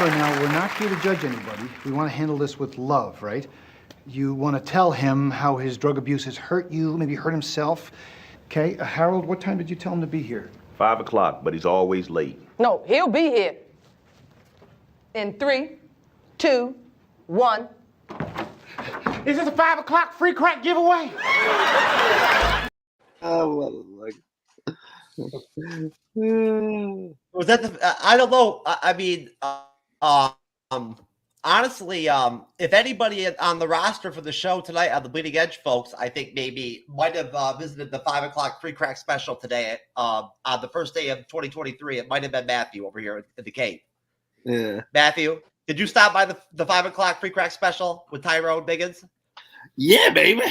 Remember now, we're not here to judge anybody. We want to handle this with love, right? You want to tell him how his drug abuse has hurt you, maybe hurt himself. Okay, Harold, what time did you tell him to be here? 5 o'clock, but he's always late. No, he'll be here. In 3, 2, 1. Is this a 5 o'clock free crack giveaway? Was that the? I don't know. I mean, honestly, if anybody on the roster for the show tonight on the Bleeding Edge folks, I think maybe might have visited the 5 o'clock free crack special today on the first day of 2023. It might have been Matthew over here in the cave. Yeah. Matthew, did you stop by the 5 o'clock free crack special with Tyrone Biggins? Yeah, baby.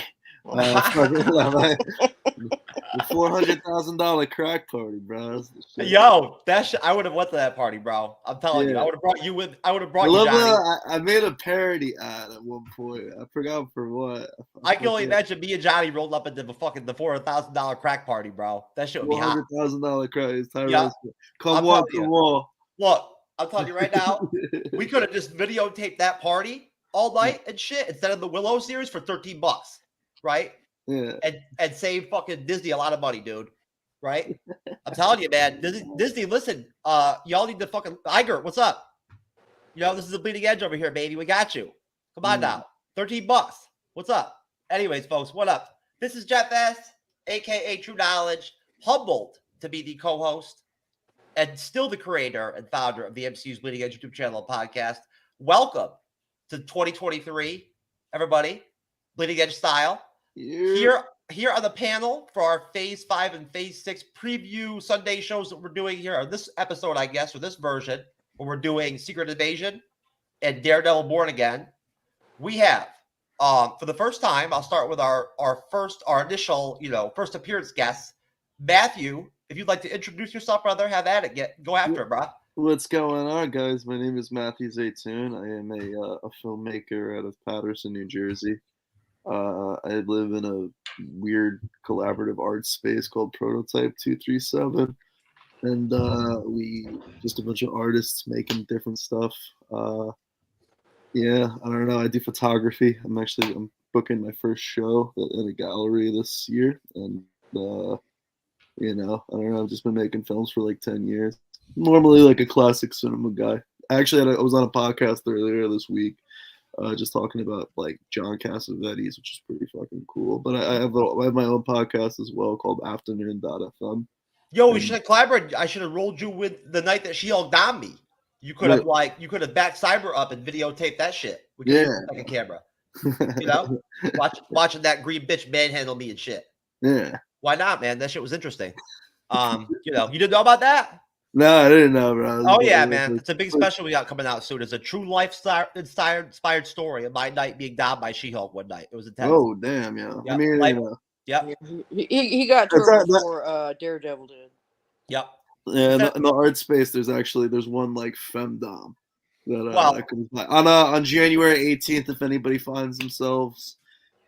The $400,000 crack party, bro. Yo, I would have went to that party, bro. I'm telling you, I would have brought you with. I would have brought you, Johnny. I made a parody ad at one point. I forgot for what. I can only imagine me and Johnny rolled up into the $400,000 crack party, bro. That shit would be hot. $400,000 crack. Yep. Come on, come on. Look, I'm telling you right now, we could have just videotaped that party all night and shit instead of the Willow series for $13, right? Yeah. And save fucking Disney a lot of money, dude. Right? I'm telling you, man. Disney, listen, y'all need to fucking Iger, what's up? You know, this is the Bleeding Edge over here, baby. We got you. Come on now. $13. What's up? Anyways, folks, what up? This is Jeff S, aka True Knowledge, humbled to be the co-host and still the creator and founder of the MCU'S Bleeding Edge YouTube channel and podcast. Welcome to 2023, everybody. Bleeding Edge style. Yeah. Here on the panel for our Phase 5 and Phase 6 preview Sunday shows that we're doing here, or this episode, I guess, or this version, where we're doing Secret Invasion and Daredevil Born Again. We have, for the first time, I'll start with our initial, first appearance guest, Matthew. If you'd like to introduce yourself, brother, have at it. Go after it, bro. What's going on, guys? My name is Matthew Zaytoon. I am a filmmaker out of Paterson, New Jersey. I live in a weird collaborative art space called Prototype 237, and we just a bunch of artists making different stuff. Yeah, I don't know. I do photography. I'm booking my first show at a gallery this year, and I don't know. I've just been making films for like 10 years. Normally like a classic cinema guy. Actually, I was on a podcast earlier this week. Just talking about like John Cassavetes, which is pretty fucking cool. But I have my own podcast as well called Afternoon.fm. Yo, we should have collaborated. I should have rolled you with the night that she hugged on me. You could have backed Cyber up and videotaped that shit. With like a camera. Watching that green bitch manhandle me and shit. Yeah. Why not, man? That shit was interesting. You didn't know about that? No, I didn't know, bro. Oh yeah, man! It's a big special we got coming out soon. It's a true life-inspired story of my night being downed by She-Hulk one night. It was intense. Oh damn, yeah. Yep. I mean, Yep. He got turned before Daredevil did. Yep. Yeah, in the art space, there's one like femdom that comes by on January 18th. If anybody finds themselves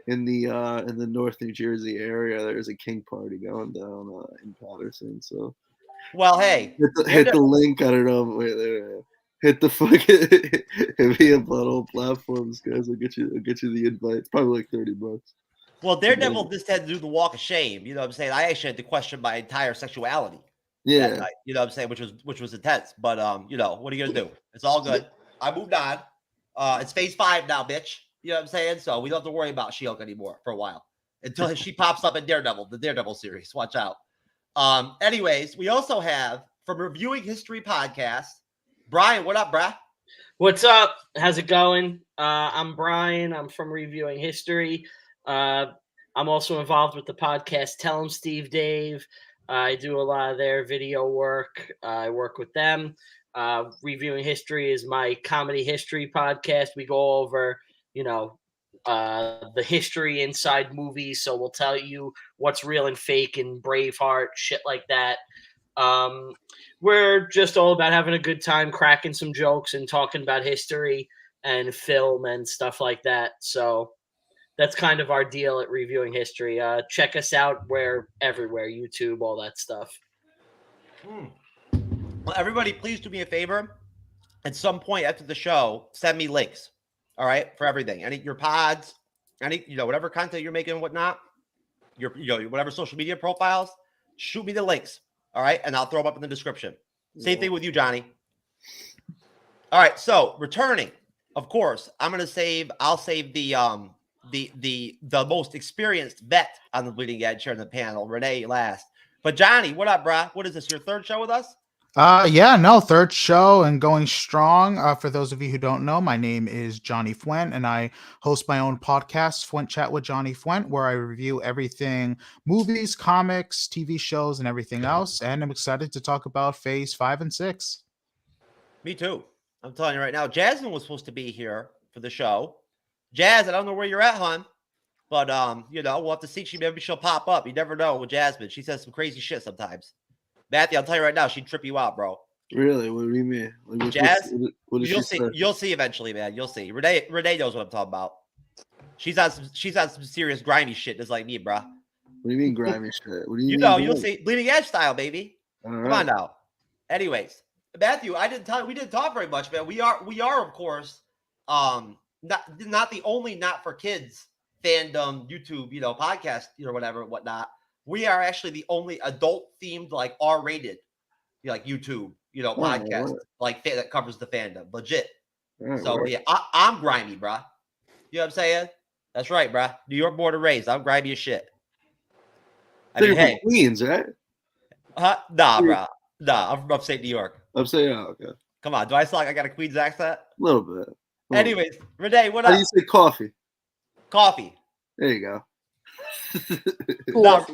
in the North New Jersey area, there's a king party going down in Paterson. So. Well, hey, hit the link. I don't know. Wait, there. Hit the fucking hit me up on all platforms, guys. I'll get you the invite. It's probably like $30. Well, Daredevil just had to do the walk of shame. You know what I'm saying? I actually had to question my entire sexuality. Yeah. That night, you know what I'm saying? Which was intense. But what are you gonna do? It's all good. I moved on. It's Phase 5 now, bitch. You know what I'm saying? So we don't have to worry about She-Hulk anymore for a while until she pops up in Daredevil, the Daredevil series. Watch out. Anyways, we also have from Reviewing History podcast, Brian. What up, bruh? What's up? How's it going? I'm Brian. I'm from Reviewing History. I'm also involved with the podcast Tell 'em Steve Dave. I do a lot of their video work. I work with them. Reviewing History is my comedy history podcast. We go over, the history inside movies. So we'll tell you what's real and fake in Braveheart, shit like that. We're just all about having a good time, cracking some jokes and talking about history and film and stuff like that. So that's kind of our deal at Reviewing History. Check us out. We're everywhere, YouTube, all that stuff. Well, everybody, please do me a favor. at some point after the show, send me links. All right, for everything. Any your pods, any whatever content you're making and whatnot, your whatever social media profiles, shoot me the links. All right, and I'll throw them up in the description. Same thing with you, Johnny. All right, so returning, of course, I'll save the most experienced vet on the Bleeding Edge here in the panel, Renee last. But Johnny, what up, brah? What is this? Your third show with us? Yeah, no, third show and going strong. For those of you who don't know, my name is Johnny Fuent, and I host my own podcast, Fuent Chat with Johnny Fuent, where I review everything movies, comics, TV shows, and everything else. And I'm excited to talk about Phase 5 and 6. Me too. I'm telling you right now, Jasmine was supposed to be here for the show. Jazz, I don't know where you're at, hon, but we'll have to see. Maybe she'll pop up. You never know with Jasmine. She says some crazy shit sometimes. Matthew, I'll tell you right now, she'd trip you out, bro. Really? What do you mean? Like, Jazz, what does you'll she see. say? You'll see eventually, man. You'll see. Renee knows what I'm talking about. She's on some serious grimy shit, just like me, bro. What do you mean grimy shit? What do you You mean? you'll see. Bleeding Edge style, baby. Come on now. Anyways, Matthew, we didn't talk very much, man. We are of course not the only not for kids fandom YouTube podcast whatever whatnot. We are actually the only adult themed like R-rated YouTube podcast like that covers the fandom legit. So yeah, I'm grimy, bruh. You know what I'm saying? That's right, bruh. New York born and raised. I'm grimy as shit. I mean, hey, Queens, right? Nah, bruh. Nah, I'm from upstate New York. I'm saying, okay. Come on, do I sound like I got a Queens accent? A little bit. Anyways, Renee, what How up? do you say coffee? Coffee. There you go. Now,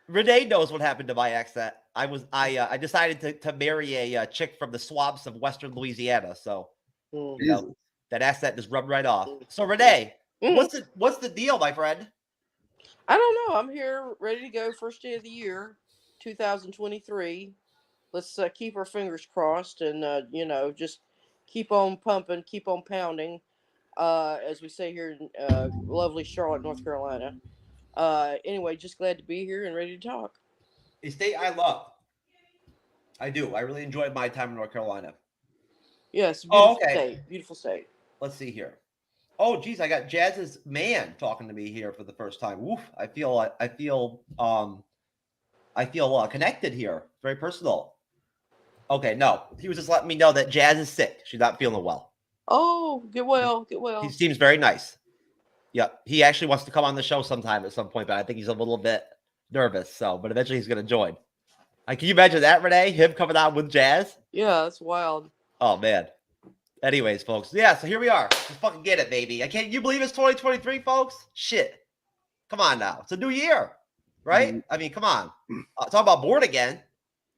Renee knows what happened to my accent. I decided to marry a chick from the swamps of Western Louisiana, so that accent just rubbed right off. So Renee, what's the deal, my friend? I don't know. I'm here, ready to go. First day of the year, 2023. Let's keep our fingers crossed and just keep on pumping, keep on pounding, as we say here in lovely Charlotte, North Carolina. Anyway, just glad to be here and ready to talk. A state I love. I do. I really enjoyed my time in North Carolina. Yes, beautiful state. Beautiful state. Let's see here. Oh, geez, I got Jazz's man talking to me here for the first time. Woof! I feel connected here. Very personal. Okay, no, he was just letting me know that Jazz is sick. She's not feeling well. Oh, get well, get well. He seems very nice. Yeah, he actually wants to come on the show sometime at some point, but I think he's a little bit nervous. But eventually he's going to join. Can you imagine that, Renee? Him coming on with Jazz? Yeah, that's wild. Oh, man. Anyways, folks. Yeah, so here we are. Let's fucking get it, baby. Can't you believe it's 2023, folks? Shit. Come on now. It's a new year, right? I mean, come on. Talk about born again.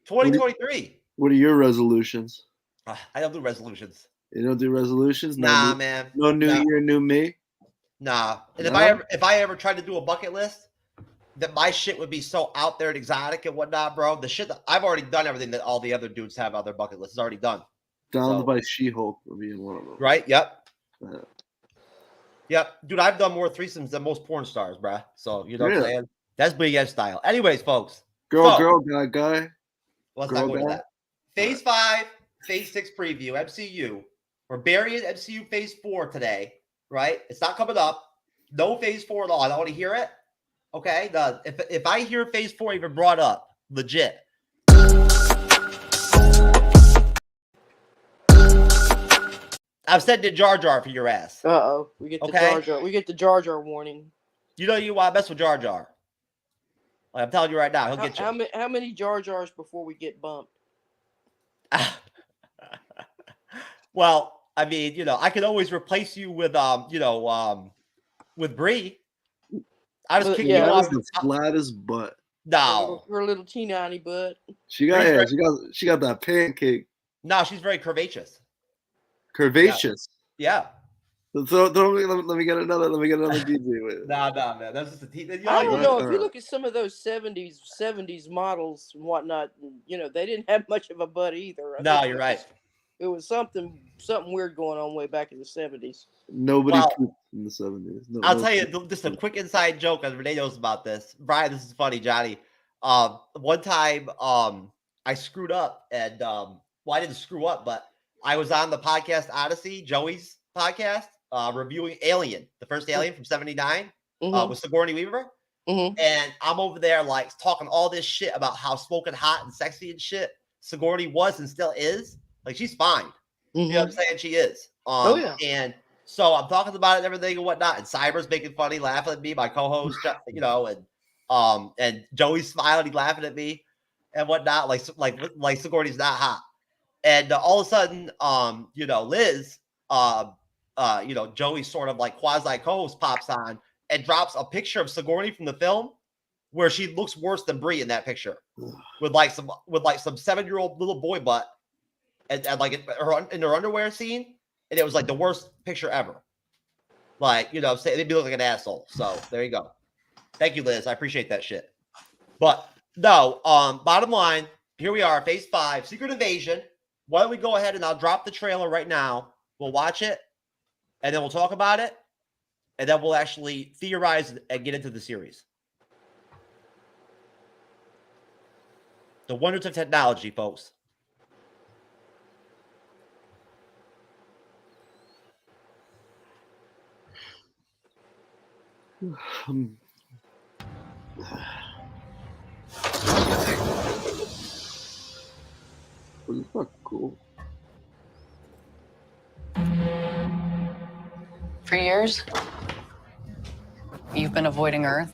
2023. What are your resolutions? I don't do resolutions. You don't do resolutions? Nah, man. No new year, new me? Nah. And No? if I ever tried to do a bucket list, that my shit would be so out there and exotic and whatnot, bro. The shit that I've already done everything that all the other dudes have on their bucket list is already done. Down by She-Hulk for being one of them. Right? Yep. Yeah. Yep. Dude, I've done more threesomes than most porn stars, bruh. So, you know what I'm Really? saying? That's Bleeding Edge style. Anyways, folks. Girl, guy. Let's Girl not go into guy? that. Phase 5, Phase 6 preview, MCU. We're burying MCU Phase 4 today, right? It's not coming up. No Phase 4 at all. I don't want to hear it. Okay? If I hear Phase 4 even brought up, legit. I'm sending Jar Jar for your ass. Uh-oh. We get the Jar Jar. We get the Jar Jar warning. You know you want to mess with Jar Jar. Like, I'm telling you right now, he'll get you. How many Jar Jars before we get bumped? Well, I mean, I could always replace you with with Bree. I just kick you That off. was the flattest butt. No, Her little teeny butt. She got that pancake. No, she's very curvaceous. Curvaceous. Yeah. So let me get another DJ with it. No, man. That's just I don't know. If you look at some of those 70s models and whatnot, they didn't have much of a butt either. No, you're right. It was something weird going on way back in the 70s. Nobody pooped in the 70s. I'll tell you just a quick inside joke, as Renee knows about this. Brian, this is funny, Johnny. One time I screwed up and I didn't screw up, but I was on the podcast Odyssey, Joey's podcast, reviewing Alien, the first Alien from '79, with Sigourney Weaver. And I'm over there like talking all this shit about how smoking hot and sexy and shit Sigourney was and still is. Like, she's fine. You know what I'm saying? She is. And so I'm talking about it and everything and whatnot. And Cyber's making funny, laughing at me, my co-host, you know, and Joey's smiling, he's laughing at me and whatnot. Like Sigourney's not hot. And all of a sudden, you know, Liz, you know, Joey's sort of like quasi co-host pops on and drops a picture of Sigourney from the film where she looks worse than Brie in that picture with some 7-year-old little boy butt and like in her underwear scene. And it was like the worst picture ever. Like, you know, say they'd be looking like an asshole. So there you go. Thank you, Liz. I appreciate that shit. But no, bottom line, here we are, Phase 5, Secret Invasion. Why don't we go ahead and I'll drop the trailer right now. We'll watch it, and then we'll talk about it, and then we'll actually theorize and get into the series. The wonders of technology, folks. Well, it's not cool. For years, you've been avoiding Earth.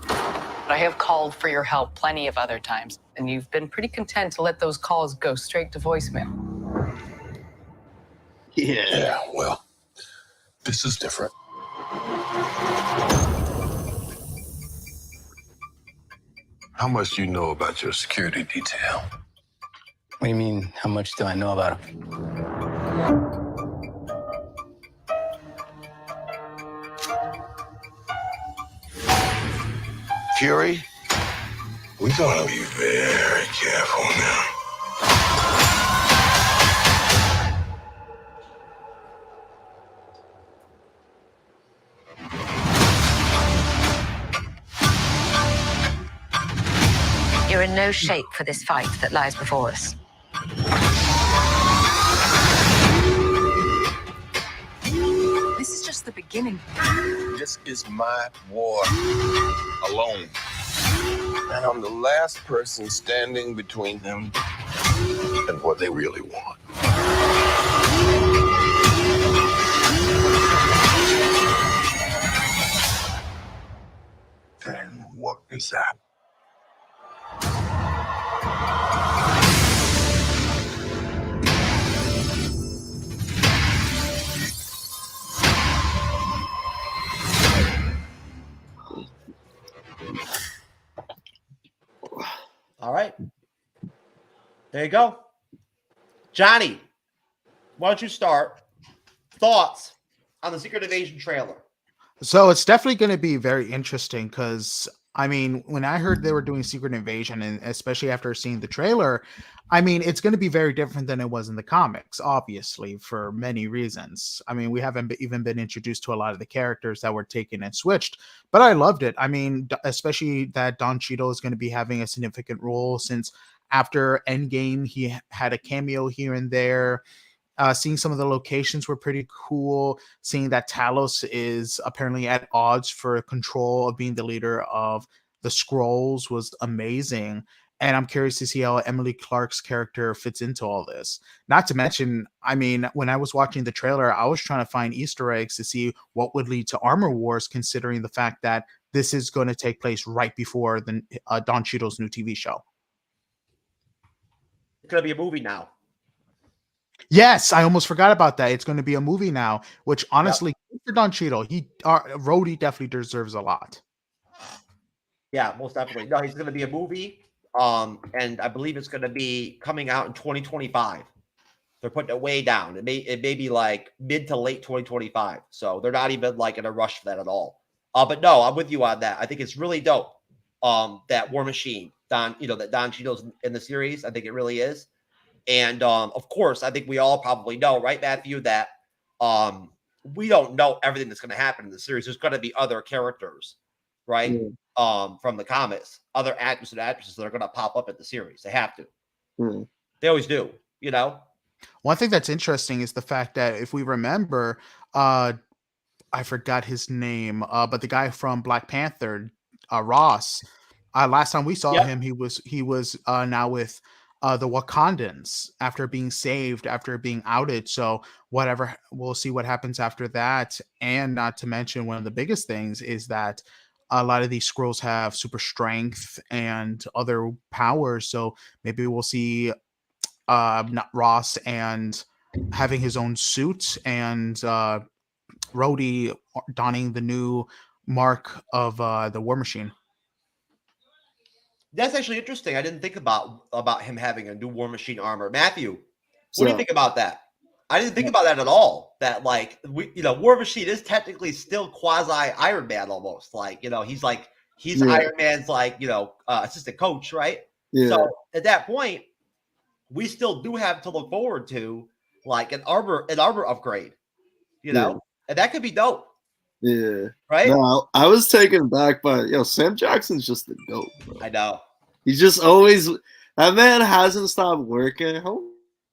But I have called for your help plenty of other times, and you've been pretty content to let those calls go straight to voicemail. Yeah, well, this is different. How much do you know about your security detail? What do you mean, how much do I know about him? Fury, we gotta be very careful now. You're in no shape for this fight that lies before us. This is just the beginning. This is my war alone. And I'm the last person standing between them and what they really want. Then what is that? All right. There you go. Johnny, why don't you start? Thoughts on the Secret Invasion trailer? So it's definitely going to be very interesting because, I mean, when I heard they were doing Secret Invasion, and especially after seeing the trailer, I mean, it's going to be very different than it was in the comics, obviously, for many reasons. I mean, we haven't even been introduced to a lot of the characters that were taken and switched, but I loved it. I mean, especially that Don Cheadle is going to be having a significant role since after Endgame, he had a cameo here and there. Seeing some of the locations were pretty cool. Seeing that Talos is apparently at odds for control of being the leader of the Skrulls was amazing. And I'm curious to see how Emily Clark's character fits into all this. Not to mention, I mean, when I was watching the trailer, I was trying to find Easter eggs to see what would lead to Armor Wars, considering the fact that this is going to take place right before the Don Cheadle's new TV show. It's going to be a movie now. Yes, I almost forgot about that. It's going to be a movie now, which honestly, good for Don Cheadle, Rhodey definitely deserves a lot. Yeah, most definitely. No, he's going to be a movie. And I believe it's going to be coming out in 2025. They're putting it way down. It may be like mid to late 2025. So they're not even like in a rush for that at all. But no, I'm with you on that. I think it's really dope. That War Machine, that Don Cheadle's in the series. I think it really is. And of course, I think we all probably know, right, Matthew, that we don't know everything that's going to happen in the series. There's going to be other characters, right? Yeah. From the comics, other actors and actresses that are going to pop up in the series. They have to. They always do, you know? One thing that's interesting is the fact that if we remember, I forgot his name, but the guy from Black Panther, Ross. Last time we saw Yep. him, he was now with the Wakandans after being saved, after being outed. So whatever, we'll see what happens after that. And not to mention, one of the biggest things is that a lot of these scrolls have super strength and other powers. So maybe we'll see not Ross and having his own suit and Rhodey donning the new mark of the War Machine. That's actually interesting. I didn't think about him having a new War Machine armor. Matthew, what do So- you think about that? I didn't think about that at all. That like War Machine is technically still quasi Iron Man almost. Like he's Yeah. Iron Man's assistant coach, right? Yeah. So at that point, we still do have to look forward to like an armor upgrade, Yeah. and that could be dope. Yeah. Right? No, I was taken back by Sam Jackson's just the GOAT, bro. I know. He's just always that man hasn't stopped working. How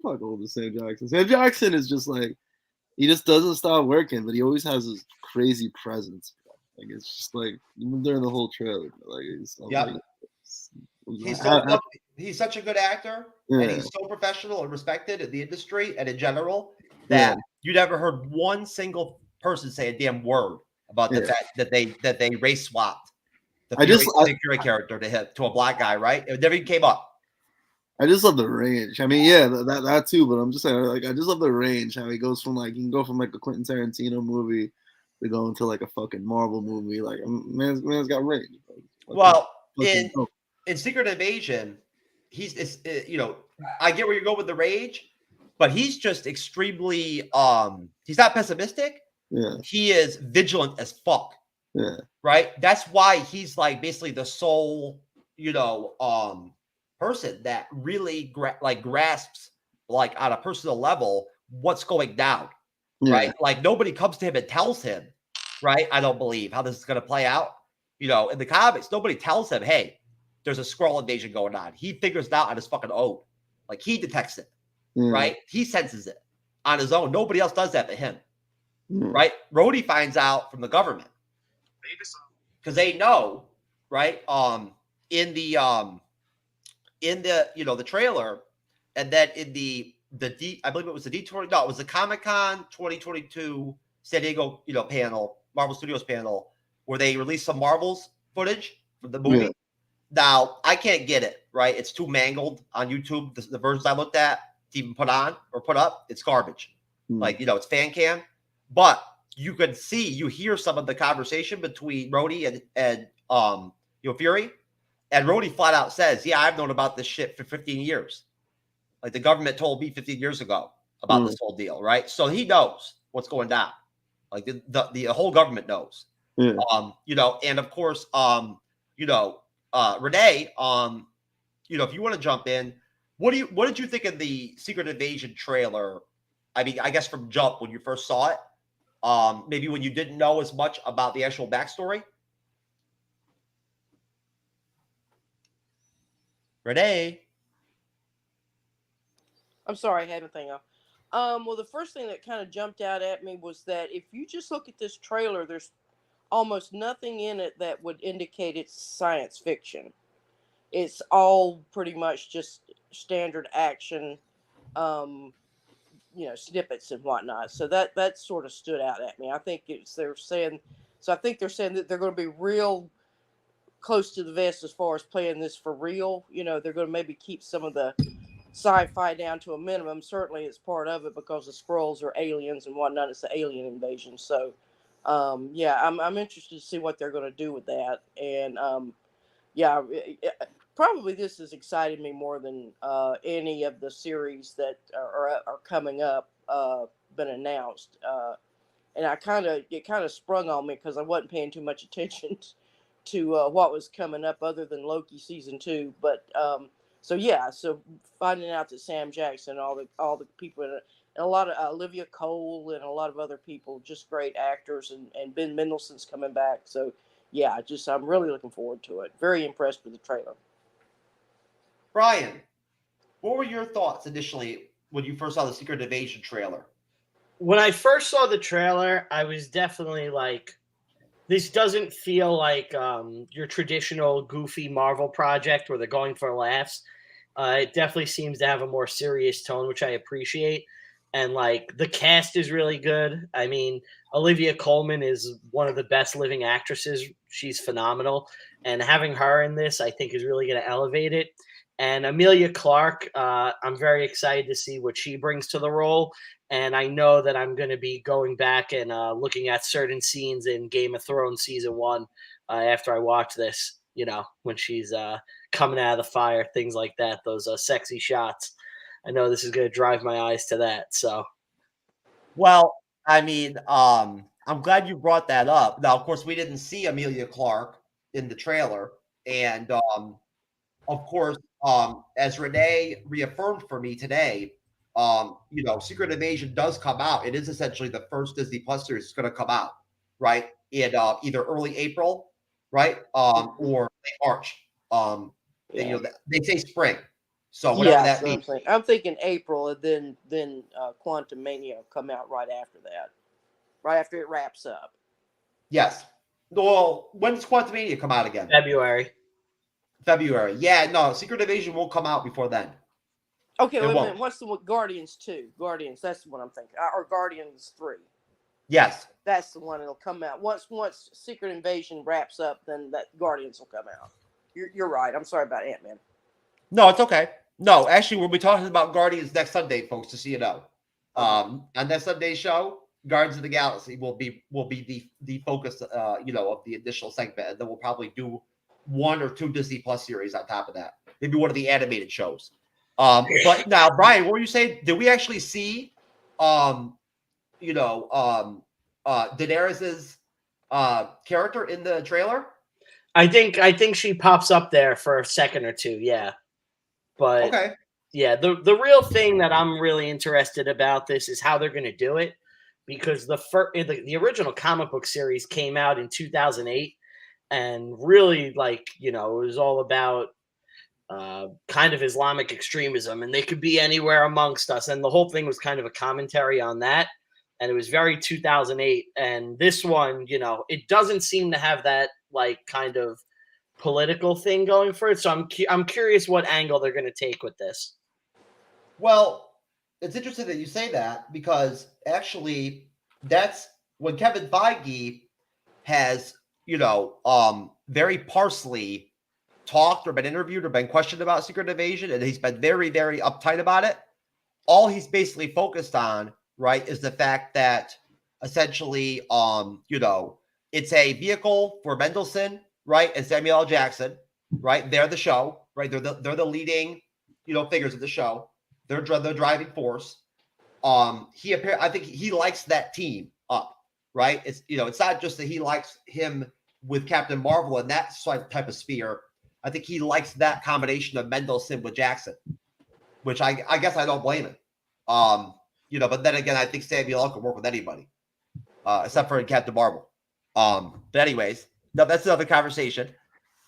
fuck old is Sam Jackson? Sam Jackson is just like he just doesn't stop working, but he always has this crazy presence. Bro. Like it's just like even during the whole trailer, bro, like he's Yep. He's such a good actor, and he's so professional and respected in the industry and in general that you never heard one single person say a damn word about the fact that they race swapped the Fury character to a black guy, right? It never even came up. I just love the range. I mean, yeah, that too, but I'm just saying, like, I just love the range. How he goes from like, you can go from like a Quentin Tarantino movie to go into like a fucking Marvel movie. Like, man's got range. Well, in Secret Invasion, I get where you're going with the rage, but he's just extremely he's not pessimistic. Yeah. He is vigilant as fuck. Yeah. Right? That's why he's like basically the sole, person that really grasps like on a personal level what's going down. Right? Like nobody comes to him and tells him, right? I don't believe how this is going to play out. In the comics, nobody tells him, hey, there's a Skrull invasion going on. He figures it out on his fucking own. Like he detects it, right? He senses it on his own. Nobody else does that but him, right? Rhodey finds out from the government because they know, right? In the the trailer, and then in the I believe it was the D20. No, it was the Comic-Con 2022 San Diego panel, Marvel Studios panel, where they released some Marvel's footage from the movie. Yeah. Now, I can't get it, right? It's too mangled on YouTube. The versions I looked at to even put on or put up, it's garbage. Like, it's fan cam. But you could see, you hear some of the conversation between Rhodey and Fury. And Rhodey flat out says, yeah, I've known about this shit for 15 years. Like the government told me 15 years ago about this whole deal, right? So he knows what's going down. Like the whole government knows. Yeah. And of course, Renee, if you want to jump in, what did you think of the Secret Invasion trailer? I mean, I guess from jump when you first saw it, maybe when you didn't know as much about the actual backstory. Renee, I'm sorry, I had my thing off. Well, the first thing that kind of jumped out at me was that if you just look at this trailer, there's almost nothing in it that would indicate it's science fiction. It's all pretty much just standard action, snippets and whatnot. So that sort of stood out at me. I think they're saying that they're going to be real close to the vest as far as playing this for real. They're going to maybe keep some of the sci-fi down to a minimum. Certainly it's part of it because the Skrulls are aliens and whatnot. It's the alien invasion. So I'm interested to see what they're going to do with that. And probably this has excited me more than any of the series that are coming up, been announced. And it kind of sprung on me because I wasn't paying too much attention to what was coming up other than Loki season 2. But so finding out that Sam Jackson, all the people in it, and a lot of Olivia Cole and a lot of other people, just great actors, and Ben Mendelsohn's coming back. So yeah, I'm really looking forward to it. Very impressed with the trailer. Brian, what were your thoughts initially when you first saw the Secret Invasion trailer? When I first saw the trailer, I was definitely like, this doesn't feel like your traditional goofy Marvel project where they're going for laughs. It definitely seems to have a more serious tone, which I appreciate. And like the cast is really good. I mean, Olivia Colman is one of the best living actresses. She's phenomenal. And having her in this, I think, is really going to elevate it. And Amelia Clarke, I'm very excited to see what she brings to the role. And I know that I'm going to be going back and looking at certain scenes in Game of Thrones season 1 after I watch this, you know, when she's coming out of the fire, things like that, those sexy shots. I know this is going to drive my eyes to that. So, well, I mean, I'm glad you brought that up. Now, of course, we didn't see Amelia Clarke in the trailer. And of course, as Renee reaffirmed for me today, you know, Secret Invasion does come out. It is essentially the first Disney Plus series that's going to come out, right? In either early April, right? Or late March. And, you know, they say spring. So whatever that means. I'm thinking April, and then Quantum Mania will come out right after that, right after it wraps up. Yes. Well, when does Quantum Mania come out again? February. Yeah, no, Secret Invasion won't come out before then. Okay, wait a minute. What's the one? Guardians 2? Guardians, that's the one I'm thinking. Or Guardians 3. Yes. That's the one that'll come out. Once Secret Invasion wraps up, then that Guardians will come out. You're right. I'm sorry about Ant-Man. No, it's okay. No, actually, we'll be talking about Guardians next Sunday, folks, just so you know. On that Sunday show, Guardians of the Galaxy will be the focus, you know, of the initial segment, and then we'll probably do 1 or 2 Disney Plus series on top of that. Maybe one of the animated shows. But now, Brian, what were you saying? Did we actually see, you know, Daenerys's character in the trailer? I think she pops up there for a second or two, yeah. But okay. Yeah, the real thing that I'm really interested about this is how they're going to do it, because the original comic book series came out in 2008, and really, like, you know, it was all about kind of Islamic extremism, and they could be anywhere amongst us, and the whole thing was kind of a commentary on that, and it was very 2008. And this one, you know, it doesn't seem to have that like kind of political thing going for it. So I'm curious what angle they're going to take with this. Well, it's interesting that you say that, because actually that's when Kevin Feige has, you know, very parsley talked or been interviewed or been questioned about Secret Invasion, and he's been very, very uptight about it. All he's basically focused on, right, is the fact that essentially, you know, it's a vehicle for Mendelsohn, right, and Samuel L. Jackson, right? They're the show, right? They're the leading, you know, figures of the show. They're the driving force. I think he likes that team up, right? It's, you know, it's not just that he likes him with Captain Marvel and that type of sphere. I think he likes that combination of Mendelsohn with Jackson, which I guess I don't blame him. You know, but then again, I think Samuel L. can work with anybody, except for Captain Marvel. But anyways, no, that's another conversation.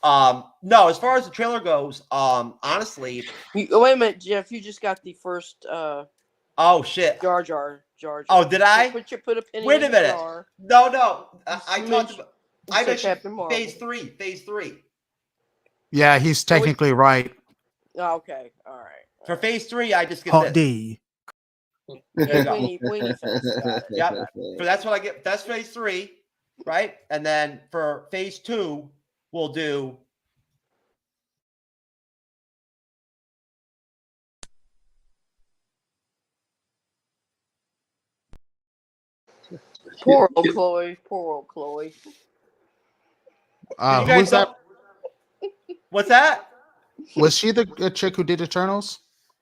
No, as far as the trailer goes, honestly, wait a minute, Jeff. You just got the first. Oh shit. Jar Jar. Oh, did I? Put a penny. Wait a minute. No. I talked about. I mentioned phase 3. Phase 3. Yeah, he's technically right. Okay. All right. For phase 3, I just get Hot this. D. There you go. Weenie face. Yep. So that's what I get. That's phase 3, right? And then for phase 2, we'll do. Poor old Chloe. Poor old Chloe. Who was that? What's that? Was she the chick who did Eternals?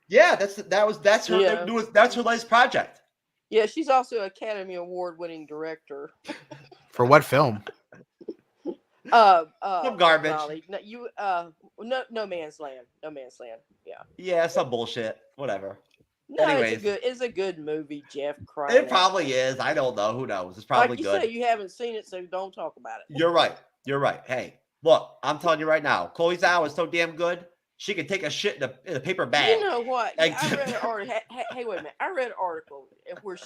Yeah, that's her. Yeah. That's her latest project. Yeah, she's also Academy Award winning director. For what film? Some garbage. Molly. No Man's Land. No Man's Land. Yeah. Yeah, some bullshit. Whatever. No, Anyways, it's a good movie, Jeff. It probably is. I don't know. Who knows? It's probably like you good. say, you haven't seen it, so don't talk about it. You're right. Hey, look, I'm telling you right now, Chloe Zhao is so damn good. she could take a shit in a paper bag. You know what? Like, I read an article. Hey, wait a minute. I read an article where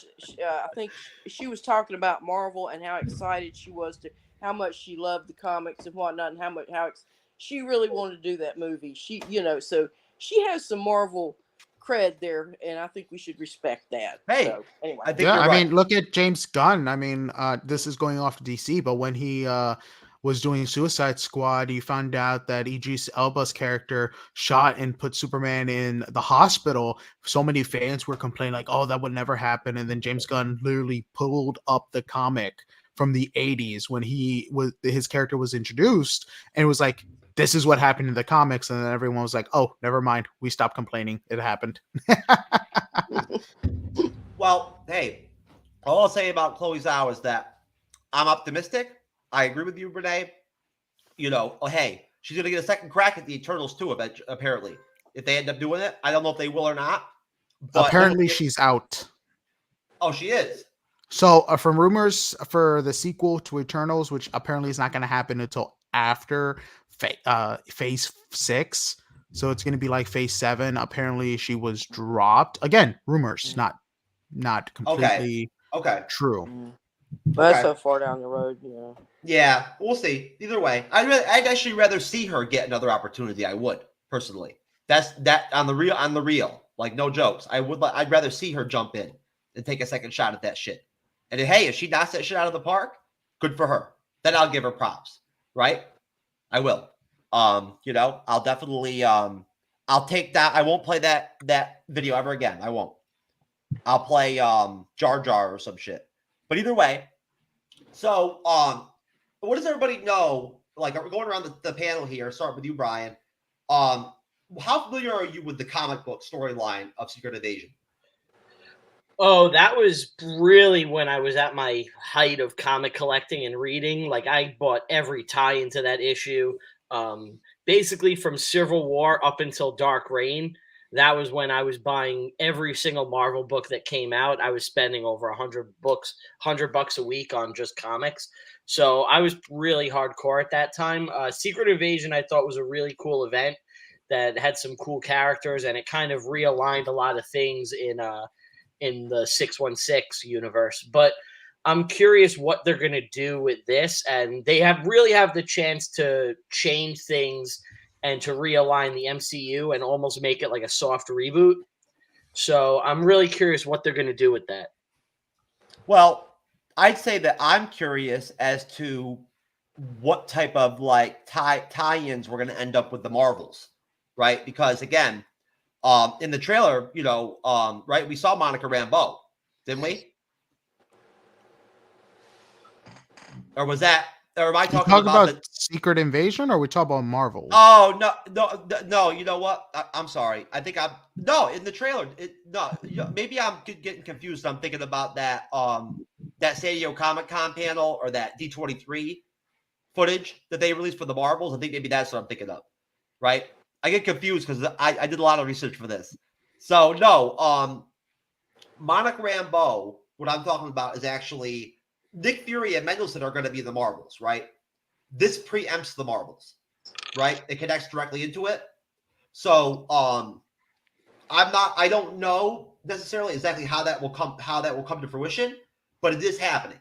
I think she was talking about Marvel and how excited she was to how much she loved the comics and whatnot, and she really wanted to do that movie. She, so she has some Marvel cred there, and I think we should respect that. Hey, so, anyway, I think Yeah, you're I right. mean, look at James Gunn. I mean, this is going off DC, but when he was doing Suicide Squad, he found out that Idris Elba's character shot and put Superman in the hospital. So many fans were complaining, like, "Oh, that would never happen." And then James Gunn literally pulled up the comic from the '80s when his character was introduced, and it was like, "This is what happened in the comics." And then everyone was like, "Oh, never mind. We stopped complaining. It happened." Well, hey, all I'll say about Chloe Zhao is that I'm optimistic. I agree with you, Renee. Hey, she's going to get a second crack at the Eternals too, apparently. If they end up doing it, I don't know if they will or not. But Apparently, she's out. Oh, she is. So, from rumors for the sequel to Eternals, which apparently is not going to happen until after Phase 6, so it's going to be like Phase 7. Apparently, she was dropped. Again, rumors, not completely okay. true. But that's so far down the road, Yeah, we'll see. Either way, I'd actually rather see her get another opportunity. I would personally. That's on the real. Like, no jokes. I'd rather see her jump in and take a second shot at that shit. And hey, if she knocks that shit out of the park, good for her. Then I'll give her props, right? I will. I'll definitely I'll take that. I won't play that video ever again. I won't. I'll play Jar Jar or some shit. But either way, so what does everybody know? Like, we're going around the panel here. Start with you, Brian. How familiar are you with the comic book storyline of Secret Invasion? Oh, that was really when I was at my height of comic collecting and reading. Like, I bought every tie into that issue. Basically from Civil War up until Dark Reign. That was when I was buying every single Marvel book that came out. I was spending over $100 a week on just comics. So I was really hardcore at that time. Secret Invasion, I thought, was a really cool event that had some cool characters, and it kind of realigned a lot of things in the 616 universe. But I'm curious what they're going to do with this, and they really have the chance to change things and to realign the MCU and almost make it like a soft reboot. So I'm really curious what they're going to do with that. Well, I'd say that I'm curious as to what type of like tie-ins we're going to end up with the Marvels, right? Because again, in the trailer, right, we saw Monica Rambeau, didn't we? Or was that? Or am I talking about the Secret Invasion, or are we talking about Marvel? Oh no! You know what? I'm sorry. I think in the trailer. Maybe I'm getting confused. I'm thinking about that San Diego Comic-Con panel or that D23 footage that they released for the Marvels. I think maybe that's what I'm thinking of. Right? I get confused because I did a lot of research for this. So no, Monica Rambeau. What I'm talking about is actually Nick Fury and Mendelsohn are going to be the Marvels, right? This preempts the Marvels, right? It connects directly into it. So I don't know necessarily exactly how that will come to fruition, but it is happening.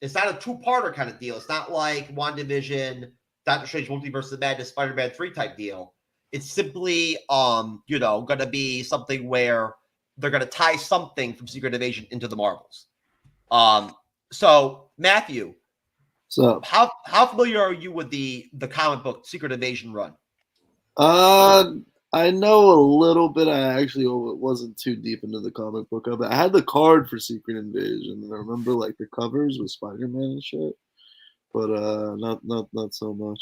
It's not a two-parter kind of deal. It's not like WandaVision, Doctor Strange Multiverse of Madness, Spider-Man 3 type deal. It's simply going to be something where they're going to tie something from Secret Invasion into the Marvels. So Matthew, so how familiar are you with the comic book Secret Invasion run? I know a little bit. I actually wasn't too deep into the comic book of it. I had the card for Secret Invasion, and I remember like the covers with Spider-Man and shit, but not so much.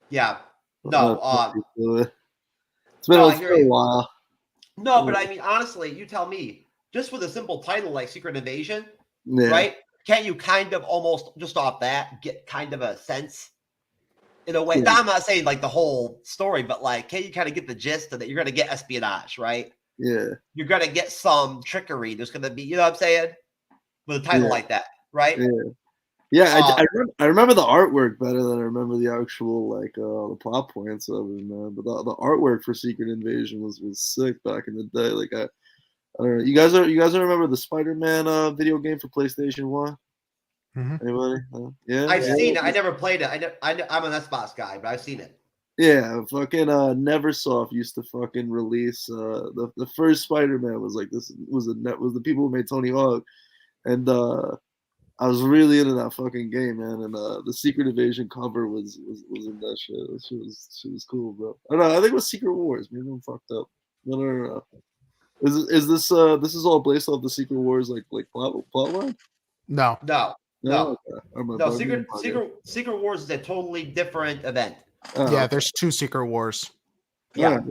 Yeah, no. It's been a while. No, but I mean, honestly, you tell me. Just with a simple title like Secret Invasion, yeah. Right? Can't you kind of almost just off that get kind of a sense in a way? Yeah. Now, I'm not saying like the whole story, but like, can you kind of get the gist of that? You're going to get espionage, right? Yeah. You're going to get some trickery. There's going to be, you know what I'm saying? With a title like that, right? Yeah. Yeah, I remember the artwork better than I remember the actual the plot points of it, man. But the artwork for Secret Invasion was sick back in the day. Like I don't know. You guys remember the Spider-Man video game for PlayStation 1? Anybody? Yeah. I've seen it. I never played it. I'm an Xbox guy, but I've seen it. Yeah, fucking Neversoft used to fucking release the first Spider-Man was like this was the people who made Tony Hawk, and I was really into that fucking game, man. And the Secret Invasion cover was in that shit. That shit was cool, bro. I don't know. I think it was Secret Wars. Maybe I'm fucked up. No. Is this is all based off the Secret Wars like plot line? No. Okay. Secret Wars is a totally different event. Yeah, there's 2 Secret Wars. Yeah.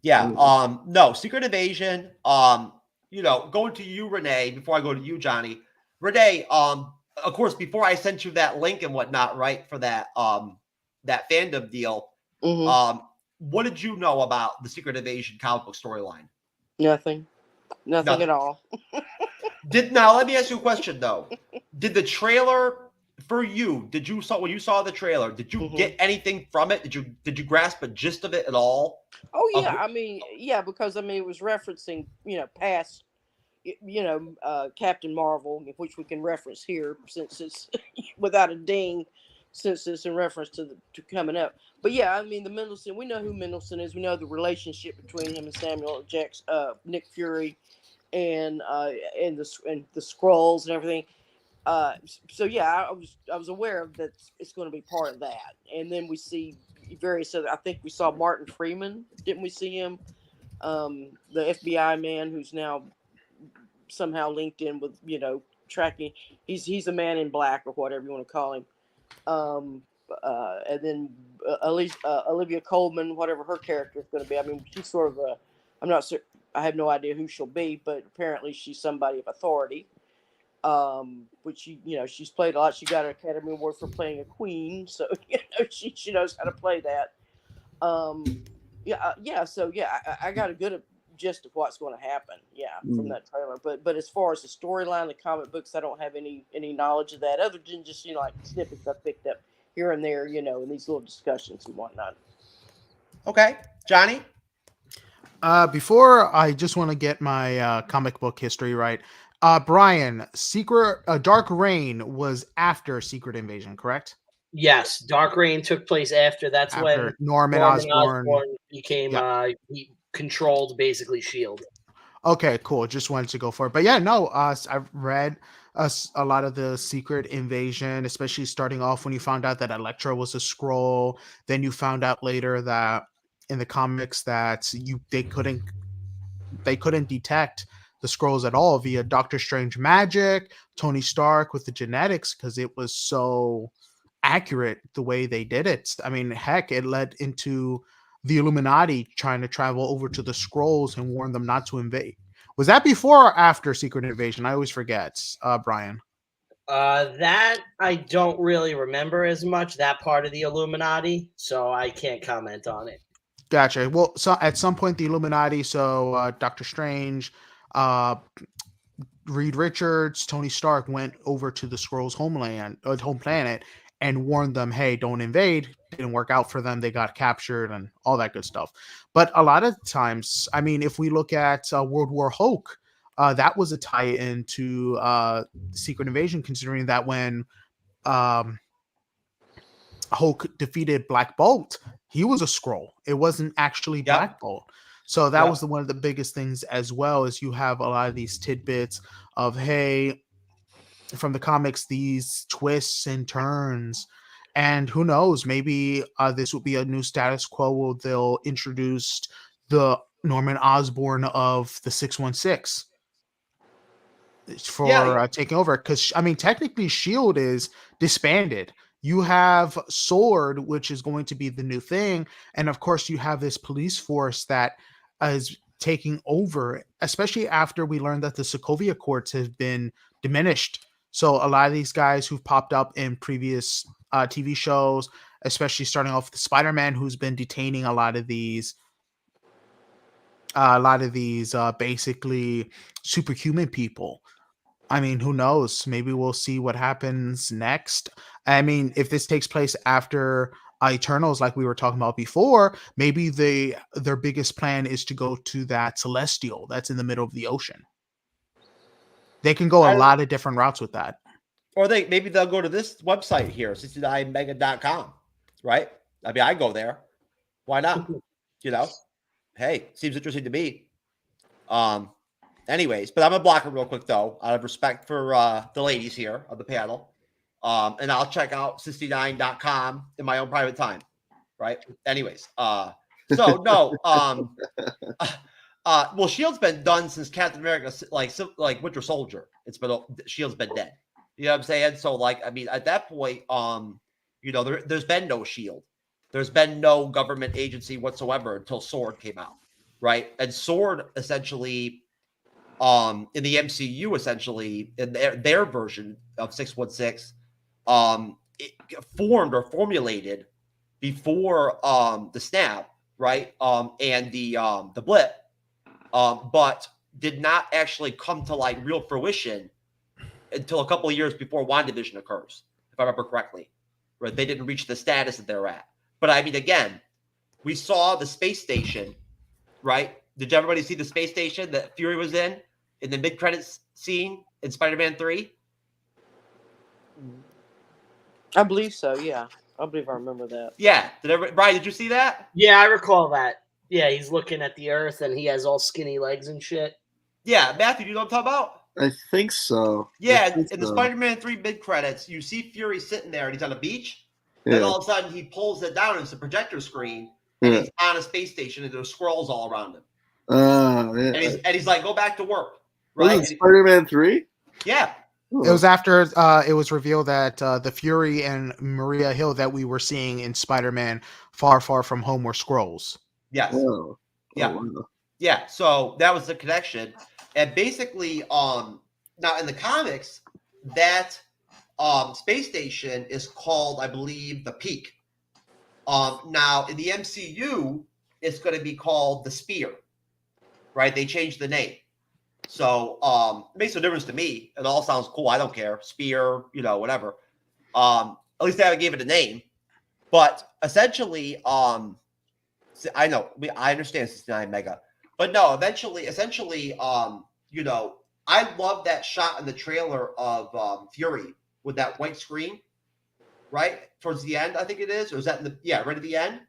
No, Secret Invasion. Going to you, Renee, before I go to you, Johnny. Renee, of course, before I sent you that link and whatnot, right, for that fandom deal, what did you know about the Secret Invasion comic book storyline? Nothing at all. Now let me ask you a question though. Did the trailer for you? When you saw the trailer? Did you get anything from it? Did you grasp a gist of it at all? Oh yeah, because it was referencing past Captain Marvel, which we can reference here since it's without a ding, since it's in reference to coming up. But yeah, the Mendelsohn, we know who Mendelsohn is. We know the relationship between him and Samuel Jackson, Nick Fury, and the Skrulls and everything. So yeah, I was aware that it's going to be part of that. And then we see various other. I think we saw Martin Freeman. Didn't we see him? The FBI man who's now somehow linked in with tracking. He's a man in black or whatever you want to call him. And then Olivia Colman, whatever her character is going to be. She's sort of I'm not sure. I have no idea who she'll be, but apparently she's somebody of authority. Which she's played a lot. She got an Academy Award for playing a queen, so she knows how to play that. So I got a good gist of what's going to happen. From that trailer. But as far as the storyline, the comic books, I don't have any knowledge of that other than just like snippets I picked up here and there, in these little discussions and whatnot. Okay, Johnny. Before I just want to get my comic book history right. Brian, Dark Reign was after Secret Invasion, correct? Yes, Dark Reign took place after. That's after when Norman Osborn became he controlled basically S.H.I.E.L.D. Okay, cool. Just wanted to go for it. But yeah, no, I've read a lot of the Secret Invasion, especially starting off when you found out that Elektra was a Skrull. Then you found out later that in the comics that they couldn't detect the Skrulls at all via Doctor Strange magic, Tony Stark with the genetics, because it was so accurate the way they did it. Heck, it led into the Illuminati trying to travel over to the Skrulls and warn them not to invade. Was that before or after Secret Invasion? I always forget, Brian. That I don't really remember as much, that part of the Illuminati, so I can't comment on it. Gotcha. Well, so at some point the Illuminati, Doctor Strange, Reed Richards, Tony Stark went over to the Skrulls' home planet, and warned them, hey, don't invade. Didn't work out for them. They got captured and all that good stuff. But a lot of times, if we look at World War Hulk, that was a tie-in to Secret Invasion, considering that when Hulk defeated Black Bolt, he was a Skrull. It wasn't actually Black Bolt. So that was one of the biggest things as well, is you have a lot of these tidbits of, hey, from the comics, these twists and turns, and who knows, maybe this will be a new status quo where they'll introduce the Norman Osborn of the 616 for taking over, because technically S.H.I.E.L.D. is disbanded. You have S.W.O.R.D., which is going to be the new thing, and of course you have this police force that is taking over, especially after we learned that the Sokovia courts have been diminished. So a lot of these guys who've popped up in previous TV shows, especially starting off with Spider-Man, who's been detaining a lot of these basically superhuman people. I mean, who knows? Maybe we'll see what happens next. I mean, if this takes place after Eternals, like we were talking about before, maybe their biggest plan is to go to that Celestial that's in the middle of the ocean. They can go a lot of different routes with that. Or maybe they'll go to this website here, 69mega.com, right? I mean, I go there. Why not? You know, hey, seems interesting to me. Anyways, but I'm gonna block it real quick though, out of respect for the ladies here on the panel. And I'll check out 69.com in my own private time, right? Anyways, so no, well, Shield's been done since Captain America, like Winter Soldier. Shield's been dead. You know what I'm saying? So, like, I mean, at that point, you know, there's been no Shield. There's been no government agency whatsoever until Sword came out, right? And Sword essentially, in the MCU, essentially, in their version of 616, it formed or formulated before the snap, right? And the blip, but did not actually come to like real fruition until a couple of years before WandaVision occurs, if I remember correctly. Right? They didn't reach the status that they're at. But I mean, again, we saw the space station, right? Did everybody see the space station that Fury was in the mid-credits scene in Spider-Man 3? I believe so, yeah. I believe I remember that. Yeah. Brian, did you see that? Yeah, I recall that. Yeah, he's looking at the Earth and he has all skinny legs and shit. Yeah, Matthew, you know what I'm talking about? I think so. Yeah, in the Spider-Man 3 mid-credits, you see Fury sitting there and he's on a beach. Then all of a sudden he pulls it down and it's a projector screen and he's on a space station and there's squirrels all around him. And he's like, go back to work. Right? Spider-Man 3? Yeah. It was after it was revealed that the Fury and Maria Hill that we were seeing in Spider-Man Far, Far From Home were Skrulls. Yes. Oh. Yeah. Wow. Yeah. So that was the connection. And basically, now in the comics, that space station is called, I believe, the Peak. Now in the MCU, it's going to be called the Spear. Right? They changed the name. So it makes no difference to me. It all sounds cool. I don't care. Spear, you know, whatever. At least they haven't given it a name. But essentially, I know, I understand 69 Mega. But no, essentially, you know, I love that shot in the trailer of Fury with that white screen, right? Towards the end, I think it is. Or is that right at the end?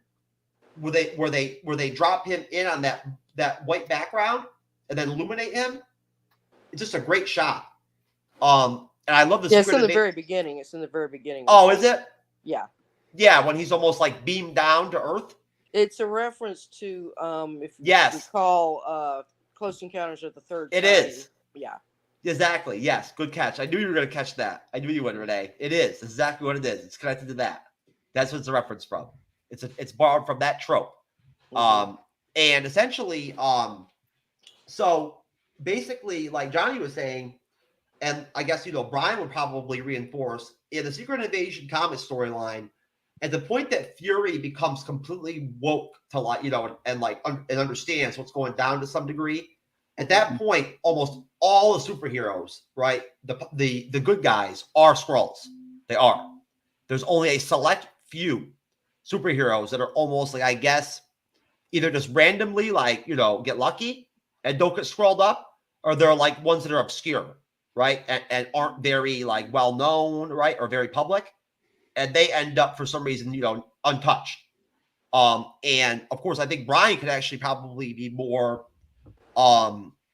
Where they drop him in on that white background and then illuminate him. It's just a great shot. And I love the it's in the very beginning. It's in the very beginning. Oh, is it? Yeah. Yeah, when he's almost like beamed down to Earth. It's a reference to if you recall Close Encounters of the Third It Kind. is. Yeah. Exactly. Yes. Good catch. I knew you were going to catch that. I knew you would, Renee. It is exactly what it is. It's connected to that. That's what it's a reference from. It's borrowed from that trope. And essentially, so basically, like Johnny was saying, and I guess, you know, Brian would probably reinforce in the Secret Invasion comic storyline, at the point that Fury becomes completely woke to, like, you know, and understands what's going down to some degree. At that point, almost all the superheroes, right, the good guys are Skrulls. They are. There's only a select few superheroes that are almost like, I guess, either just randomly, like, you know, get lucky and don't get scrolled up, or they're like ones that are obscure, right, and aren't very like well known, right, or very public, and they end up for some reason, you know, untouched. And of course, I think Brian could actually probably be more,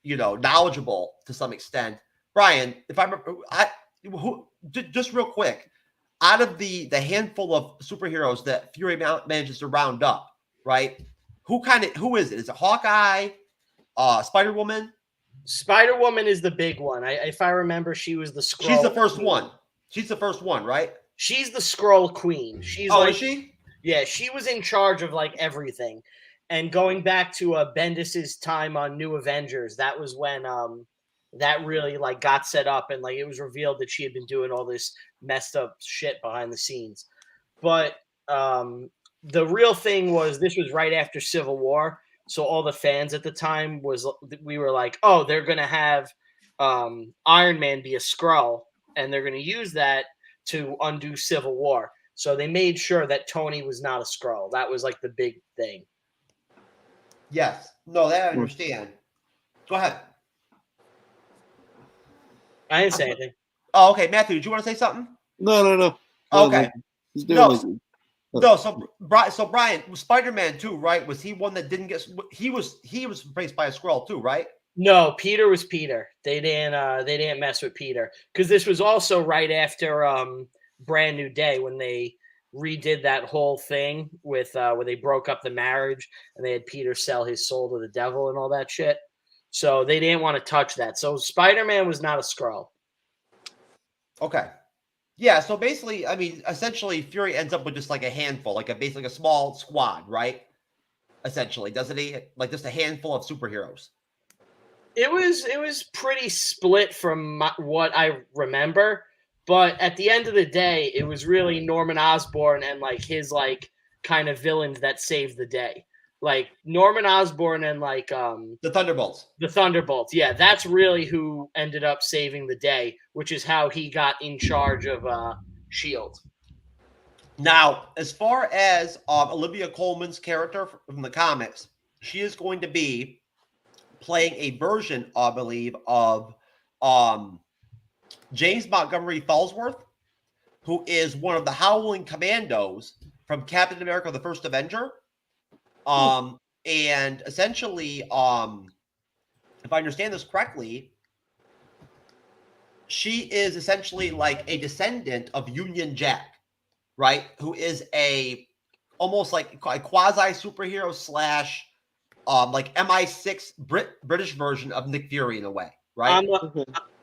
you know, knowledgeable to some extent. Brian, if I remember, just real quick, out of the handful of superheroes that Fury manages to round up, right? Who is it? Is it Hawkeye, Spider-Woman? Spider-Woman is the big one. If I remember, she was the Skrull. She's the first one. She's the first one, right? She's the Skrull queen. She's is she? Yeah, she was in charge of like everything. And going back to Bendis's time on New Avengers, that was when that really like got set up, and like it was revealed that she had been doing all this messed up shit behind the scenes. But the real thing was, this was right after Civil War. So all the fans at the time we were like, oh, they're going to have Iron Man be a Skrull, and they're going to use that to undo Civil War. So they made sure that Tony was not a Skrull. That was like the big thing. Yes. No, that I understand. Go ahead. I didn't say anything. Oh, okay. Matthew, did you want to say something? No. Okay. He's doing So Brian, Spider-Man 2, right? Was he one that didn't get? He was replaced by a Skrull too, right? No, Peter was Peter. They didn't mess with Peter because this was also right after Brand New Day when they redid that whole thing with where they broke up the marriage and they had Peter sell his soul to the devil and all that shit. So they didn't want to touch that. So Spider-Man was not a Skrull. Okay. Yeah, so basically, I mean, essentially, Fury ends up with just like a handful, like basically a small squad, right? Essentially, doesn't he? Like just a handful of superheroes. It was pretty split from what I remember, but at the end of the day, it was really Norman Osborn and like his like kind of villains that saved the day. Like Norman Osborn and like the Thunderbolts. The Thunderbolts, yeah, that's really who ended up saving the day, which is how he got in charge of S.H.I.E.L.D. Now, as far as Olivia Colman's character from the comics, she is going to be playing a version, I believe, of James Montgomery Falsworth, who is one of the Howling Commandos from Captain America: The First Avenger. And essentially, if I understand this correctly, she is essentially like a descendant of Union Jack, right? Who is almost like a quasi superhero slash like MI6 British version of Nick Fury in a way, right?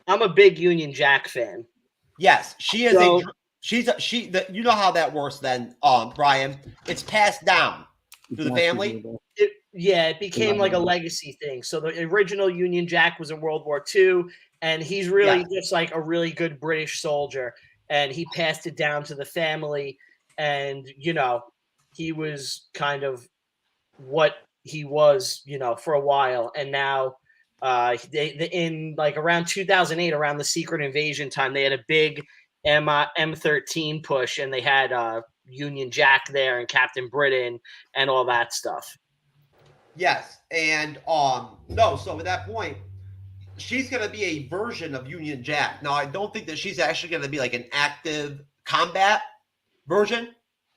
I'm a big Union Jack fan. Yes, she is you know how that works then, Brian. It's passed down to the family. It became like a legacy thing. So the original Union Jack was in World War II, and he's really just like a really good British soldier, and he passed it down to the family, and you know, he was kind of what he was, you know, for a while, and now they in like around 2008, around the Secret Invasion time, they had a big M13 push, and they had Union Jack there and Captain Britain and all that stuff. Yes, and no, so at that point, she's going to be a version of Union Jack. Now, I don't think that she's actually going to be like an active combat version.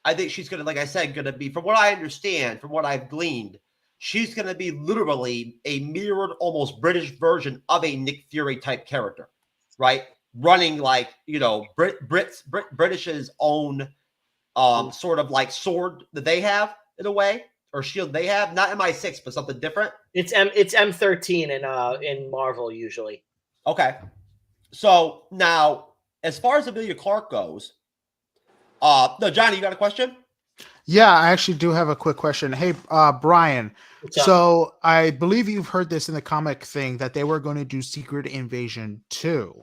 I think she's going to, like I said, going to be, from what I understand, from what I've gleaned, she's going to be literally a mirrored, almost British version of a Nick Fury type character, right? Running like, you know, British's own sort of like sword that they have in a way, or shield they have, not MI6, but something different. It's M13 in Marvel usually. Okay, so now as far as Emilia Clarke goes, no, Johnny, you got a question? Yeah, I actually do have a quick question. Hey, Brian. So I believe you've heard this in the comic thing that they were going to do Secret Invasion 2.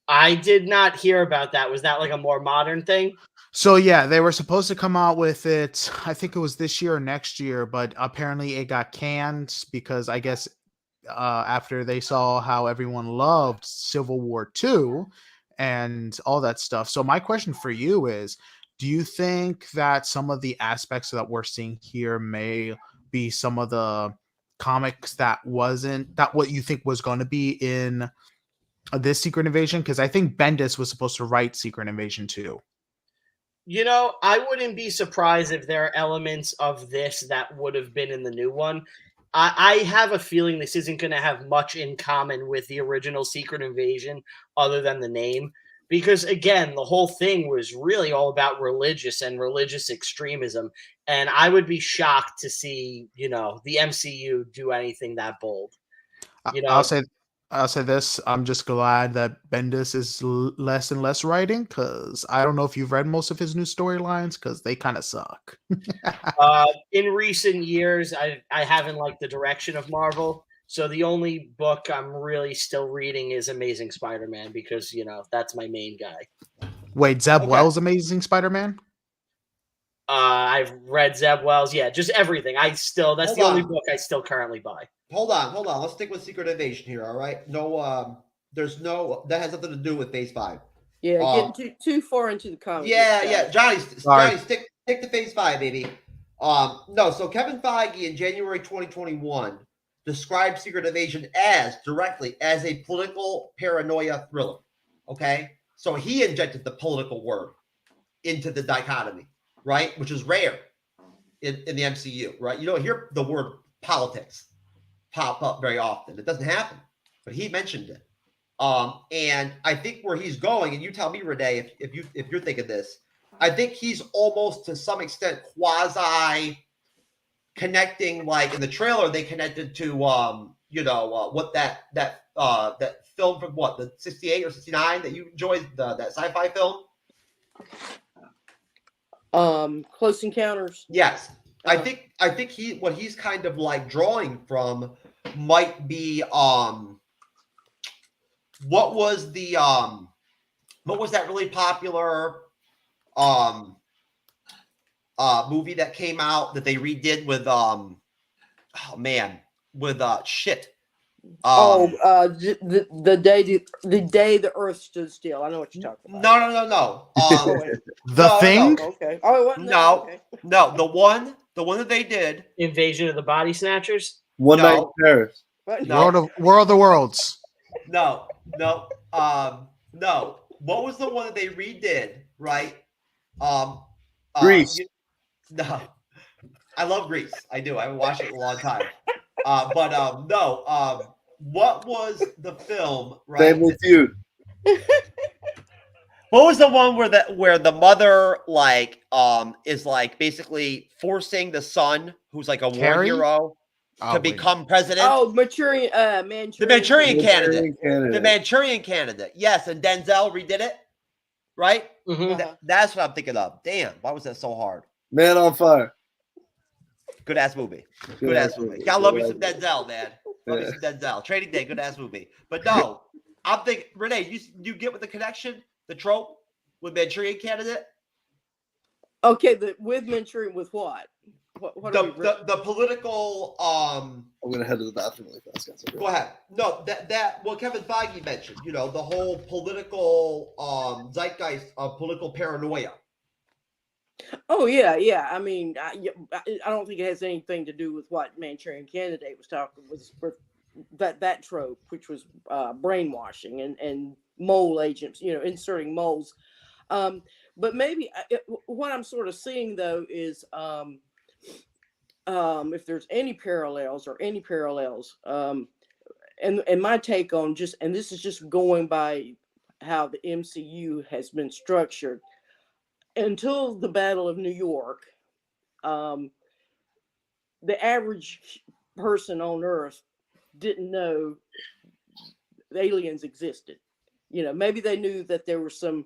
I did not hear about that. Was that like a more modern thing? So yeah, they were supposed to come out with it, I think it was this year or next year, but apparently it got canned because I guess after they saw how everyone loved Civil War 2 and all that stuff. So my question for you is, do you think that some of the aspects that we're seeing here may be some of the comics that wasn't that what you think was going to be in this Secret Invasion? Because I think Bendis was supposed to write Secret Invasion 2. You know, I wouldn't be surprised if there are elements of this that would have been in the new one. I have a feeling this isn't going to have much in common with the original Secret Invasion other than the name. Because, again, the whole thing was really all about religious extremism. And I would be shocked to see, you know, the MCU do anything that bold. You know, I'll say this. I'm just glad that Bendis is less and less writing, because I don't know if you've read most of his new storylines, because they kind of suck. in recent years, I haven't liked the direction of Marvel. So the only book I'm really still reading is Amazing Spider-Man because, you know, that's my main guy. Wait, Zeb Wells' Amazing Spider-Man? I've read Zeb Wells. Yeah, just everything. That's Hold the only on. book I still currently buy. Hold on. Let's stick with Secret Invasion here. All right. No, there's no that has nothing to do with Phase 5. Yeah, getting too far into the comic. Yeah. Johnny, Sorry. stick to Phase 5, baby. No. So Kevin Feige in January 2021 described Secret Invasion directly as a political paranoia thriller. Okay, so he injected the political word into the dichotomy, right? Which is rare in the MCU, right? You don't hear the word politics pop up very often. It doesn't happen, but he mentioned it. And I think where he's going, and you tell me, Renee, if you're thinking this, I think he's almost to some extent quasi connecting, like in the trailer they connected to what that film from the 68 or 69 that you enjoyed, that sci-fi film. Close Encounters. Yes. I think what he's kind of like drawing from might be what was that really popular movie that came out that they redid with the day the Earth stood still. I know what you're talking about. No. The Thing? No, okay. Oh, it wasn't No. okay. No, the one that they did. Invasion of the Body Snatchers. One Night in Paris. No. World of Worlds. No. No. What was the one that they redid? Right. Grease. No. I love Grease. I do. I haven't watched it in a long time. No. What was the film? Right. Family Feud. What was the one where the mother is basically forcing the son, who's like a war hero, to become president? Oh, Manchurian The Manchurian Candidate. The Manchurian Candidate. Yes, and Denzel redid it. Right? Mm-hmm. That's what I'm thinking of. Damn, why was that so hard? Man on Fire. Good ass movie. Good ass movie. Gotta love me some Denzel, man. Love me some Denzel. Training Day, good ass movie. But no, I'm thinking, Renee, you get with the connection, the trope with Manchurian Candidate? Okay, with Manchurian, with what? What the political I'm gonna head to the bathroom really fast, guys. Go ahead. No, that what Kevin Feige mentioned, the whole political zeitgeist of political paranoia. Oh yeah. I mean, I don't think it has anything to do with what Manchurian Candidate was talking was that trope, which was brainwashing and mole agents, inserting moles. But maybe what I'm sort of seeing though is if there's any parallels, and my take on and this is just going by how the MCU has been structured. Until the Battle of New York, the average person on Earth didn't know aliens existed. Maybe they knew that there were some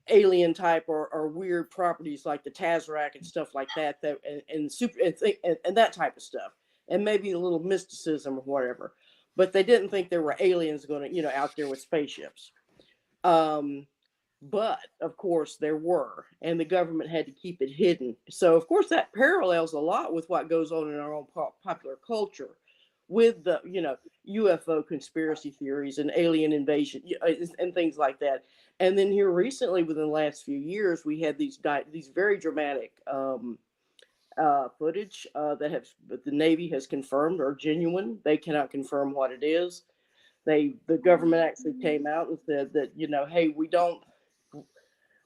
alien type or weird properties like the Tazarac and stuff like that, and that type of stuff, and maybe a little mysticism or whatever. But they didn't think there were aliens going to, out there with spaceships. But of course there were, and the government had to keep it hidden. So of course that parallels a lot with what goes on in our own popular culture, with the UFO conspiracy theories and alien invasion and things like that. And then here recently, within the last few years, we had these very dramatic footage that the Navy has confirmed are genuine. They cannot confirm what it is. The government actually came out and said that hey,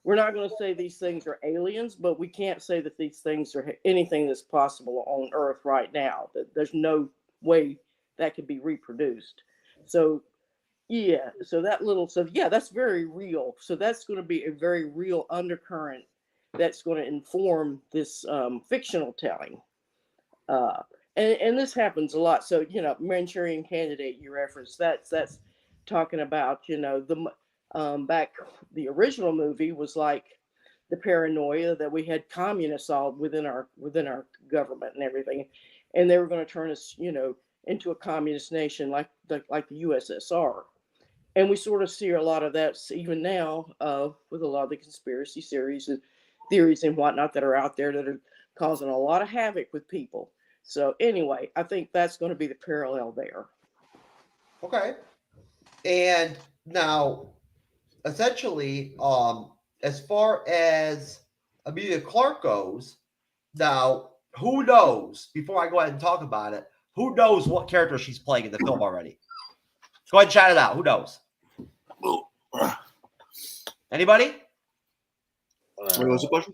we're not going to say these things are aliens, but we can't say that these things are anything that's possible on Earth right now. That there's no way that could be reproduced. So that's very real. So that's going to be a very real undercurrent that's going to inform this fictional telling. And this happens a lot. So Manchurian Candidate you referenced, that's talking about the original movie was like the paranoia that we had communists all within our government and everything, and they were going to turn us into a communist nation like the USSR. And we sort of see a lot of that even now with a lot of the conspiracy series theories and whatnot that are out there that are causing a lot of havoc with people. So anyway, I think that's going to be the parallel there. Okay. And now, essentially, as far as Amelia Clark goes, now, who knows, before I go ahead and talk about it, who knows what character she's playing in the film already? Go ahead and shout it out. Who knows? Anybody? What was the question?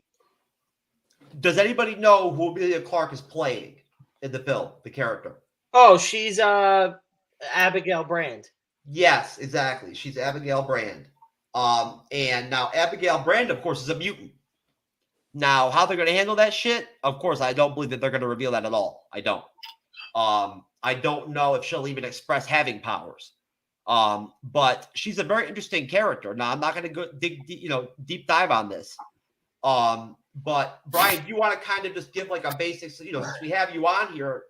Does anybody know who Amelia Clark is playing in the film, the character? Oh, she's Abigail Brand. Yes, exactly. She's Abigail Brand. And now Abigail Brand, of course, is a mutant. Now, how they're going to handle that shit, of course, I don't believe that they're going to reveal that at all. I don't. I don't know if she'll even express having powers. But she's a very interesting character. Now, I'm not going to go deep dive on this. But Brian, do you want to kind of just give like a basic, since we have you on here,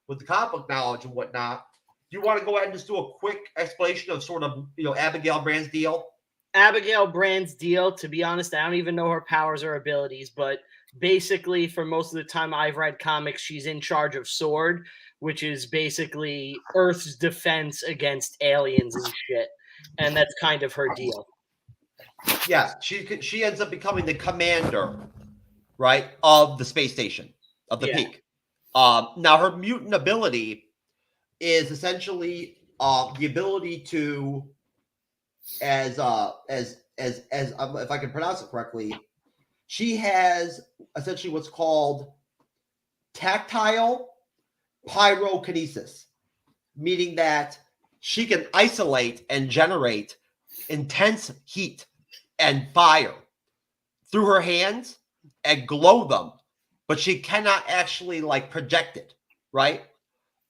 with the comic book knowledge and whatnot, do you want to go ahead and just do a quick explanation of sort of, Abigail Brand's deal? Abigail Brand's deal, to be honest, I don't even know her powers or abilities, but basically for most of the time I've read comics, she's in charge of SWORD, which is basically Earth's defense against aliens and shit. And that's kind of her deal. Yes, she ends up becoming the commander, right, of the space station, of the peak. Now her mutant ability is essentially the ability to, as if I can pronounce it correctly, she has essentially what's called tactile pyrokinesis, meaning that she can isolate and generate intense heat and fire through her hands and glow them, but she cannot actually like project it, right?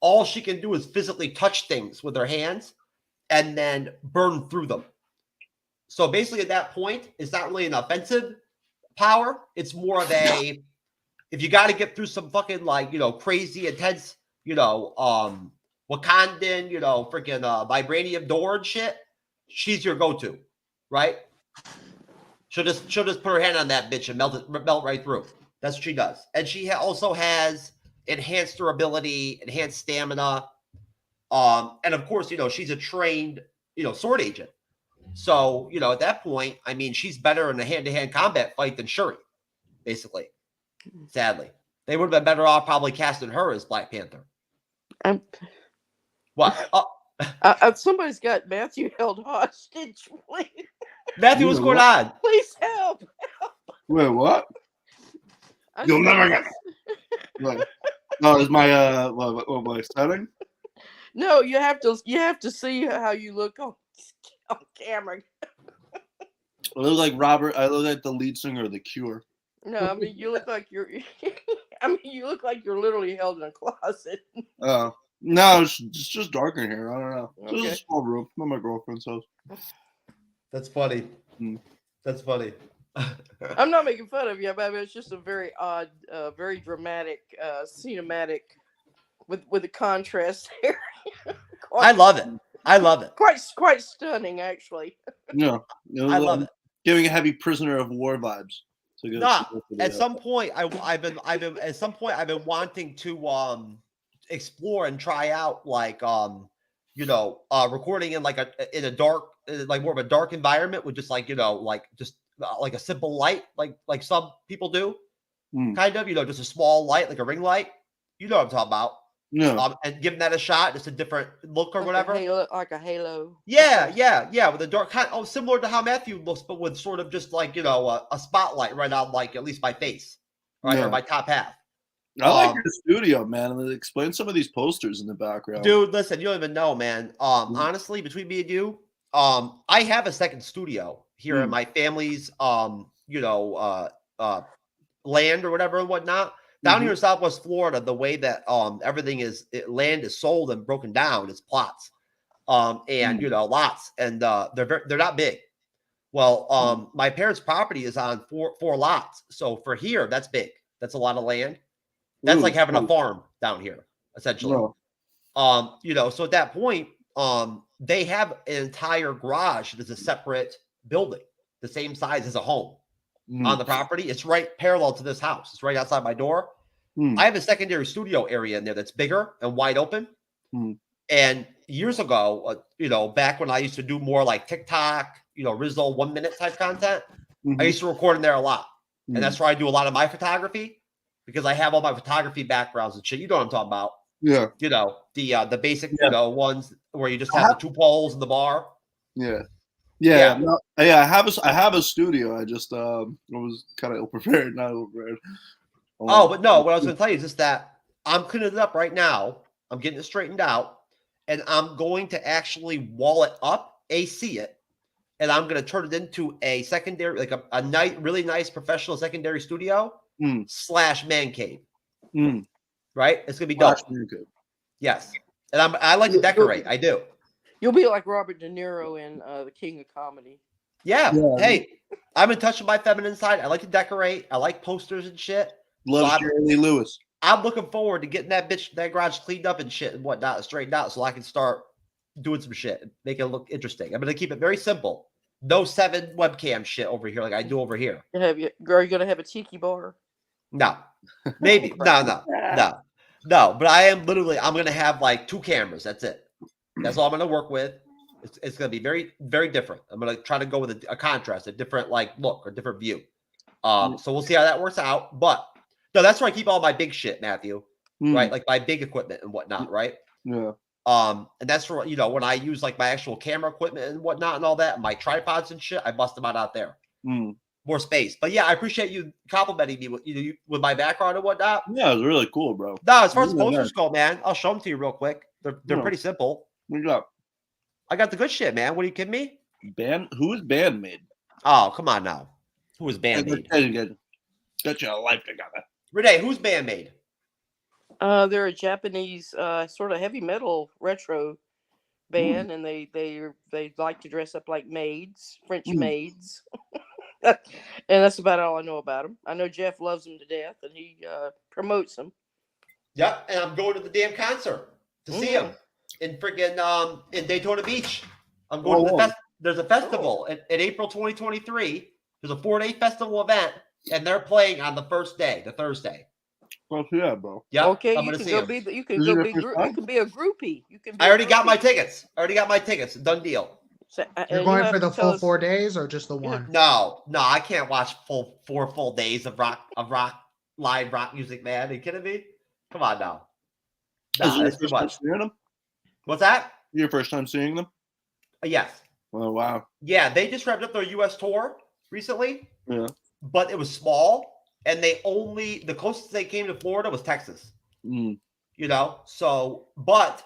All she can do is physically touch things with her hands and then burn through them. So basically at that point, it's not really an offensive power. It's more of a, if you got to get through some fucking like, crazy, intense, Wakandan, freaking vibranium door and shit, she's your go-to, right? She'll just put her hand on that bitch and melt right through. That's what she does. And she also has enhanced durability, enhanced stamina. And of course, she's a trained, sword agent. So, at that point, I mean, she's better in a hand-to-hand combat fight than Shuri, basically. Sadly. They would have been better off probably casting her as Black Panther. What? Somebody's got Matthew held hostage. Please. Matthew, what's going on? Please help. Wait, what? You'll never get it. No, is my what my setting? No, you have to see how you look on camera. I look like Robert. I look like the lead singer of The Cure. No, I mean you look like you're. You look like you're literally held in a closet. No, it's just dark in here. I don't know. It's just a small room. Not my girlfriend's house. That's funny. That's funny. I'm not making fun of you, but I mean, it's just a very odd, very dramatic, cinematic, with the contrast there. I love it. I love it. Quite stunning, actually. Yeah, I love it. Giving a heavy prisoner of war vibes. At some point, I've been wanting to explore and try out like recording in like a dark, like more of a dark environment with just like like a simple light, like some people do, kind of, just a small light, like a ring light. You know what I'm talking about? Yeah. And giving that a shot, just a different look or like whatever. Like a halo. Yeah. With a dark kind, similar to how Matthew looks, but with sort of just like a spotlight right on like at least my face, right, or my top half. I like your studio, man. Explain some of these posters in the background, dude. Listen, you don't even know, man. Honestly, between me and you, I have a second studio here in my family's, land or whatever and whatnot. Down here in Southwest Florida, the way that everything is, land is sold and broken down is plots, and lots, and they're not big. Well, my parents' property is on four lots, so for here, that's big. That's a lot of land. That's like having a farm down here, essentially. So at that point, they have an entire garage that's a separate building, the same size as a home. on the property. It's right parallel to this house. It's right outside my door. I have a secondary studio area in there that's bigger and wide open. And years ago, back when I used to do more like TikTok, Rizzo 1 minute type content, I used to record in there a lot. And that's where I do a lot of my photography because I have all my photography backgrounds and shit. You know what I'm talking about. Yeah. The basic, ones where you just have the 2 poles in the bar. Yeah. Yeah. No, I have a studio. I just I was kind of ill prepared, not ill prepared. But no, what I was going to tell you is just that I'm cleaning it up right now. I'm getting it straightened out, and I'm going to actually wall it up, AC it, and I'm going to turn it into a secondary, like a nice, really nice professional secondary studio / man cave. Right? It's going to be dope. Yes, and I like to decorate. I do. You'll be like Robert De Niro in The King of Comedy. Yeah. Hey, I'm in touch with my feminine side. I like to decorate. I like posters and shit. Love Jerry Lee Lewis. I'm looking forward to getting that garage cleaned up and shit and whatnot, straightened out, so I can start doing some shit and make it look interesting. I'm going to keep it very simple. No 7 webcam shit over here like I do over here. Are you going to have a tiki bar? No. Maybe. No. But I'm going to have like 2 cameras. That's it. That's all I'm going to work with. It's going to be very, very different. I'm going to try to go with a contrast, a different look or different view. So we'll see how that works out. But no, that's where I keep all my big shit, Matthew. Right? Like my big equipment and whatnot, right? Yeah. And that's where, when I use like my actual camera equipment and whatnot and all that, my tripods and shit, I bust them out there. More space. But yeah, I appreciate you complimenting me with my background and whatnot. Yeah, it was really cool, bro. No, as far as posters go, man, I'll show them to you real quick. They're pretty simple. What you got? I got the good shit, man. What are you kidding me? Who is Bandmade? Oh, come on now. Who is Bandmade? Got you a life together. Renee, who's Bandmade? They're a Japanese sort of heavy metal retro band, and they like to dress up like maids, French maids. And that's about all I know about them. I know Jeff loves them to death, and he promotes them. Yep, and I'm going to the damn concert to see him in freaking in Daytona Beach. I'm going to the there's a festival in April 2023. There's a 4-day festival event, and they're playing on the first day, the Thursday. Oh yeah, bro. Yeah. Okay, you can go be you can go be you can be a groupie. You can. I already got my tickets. Done deal. So, You're going for the full 4 days or just the one? No, I can't watch 4 full days of live rock music, man. Are you kidding me? Come on now. No, that's too much. What's that? Your first time seeing them? Yes. Oh wow. Yeah, they just wrapped up their U.S. tour recently. Yeah. But it was small, and the closest they came to Florida was Texas. So, but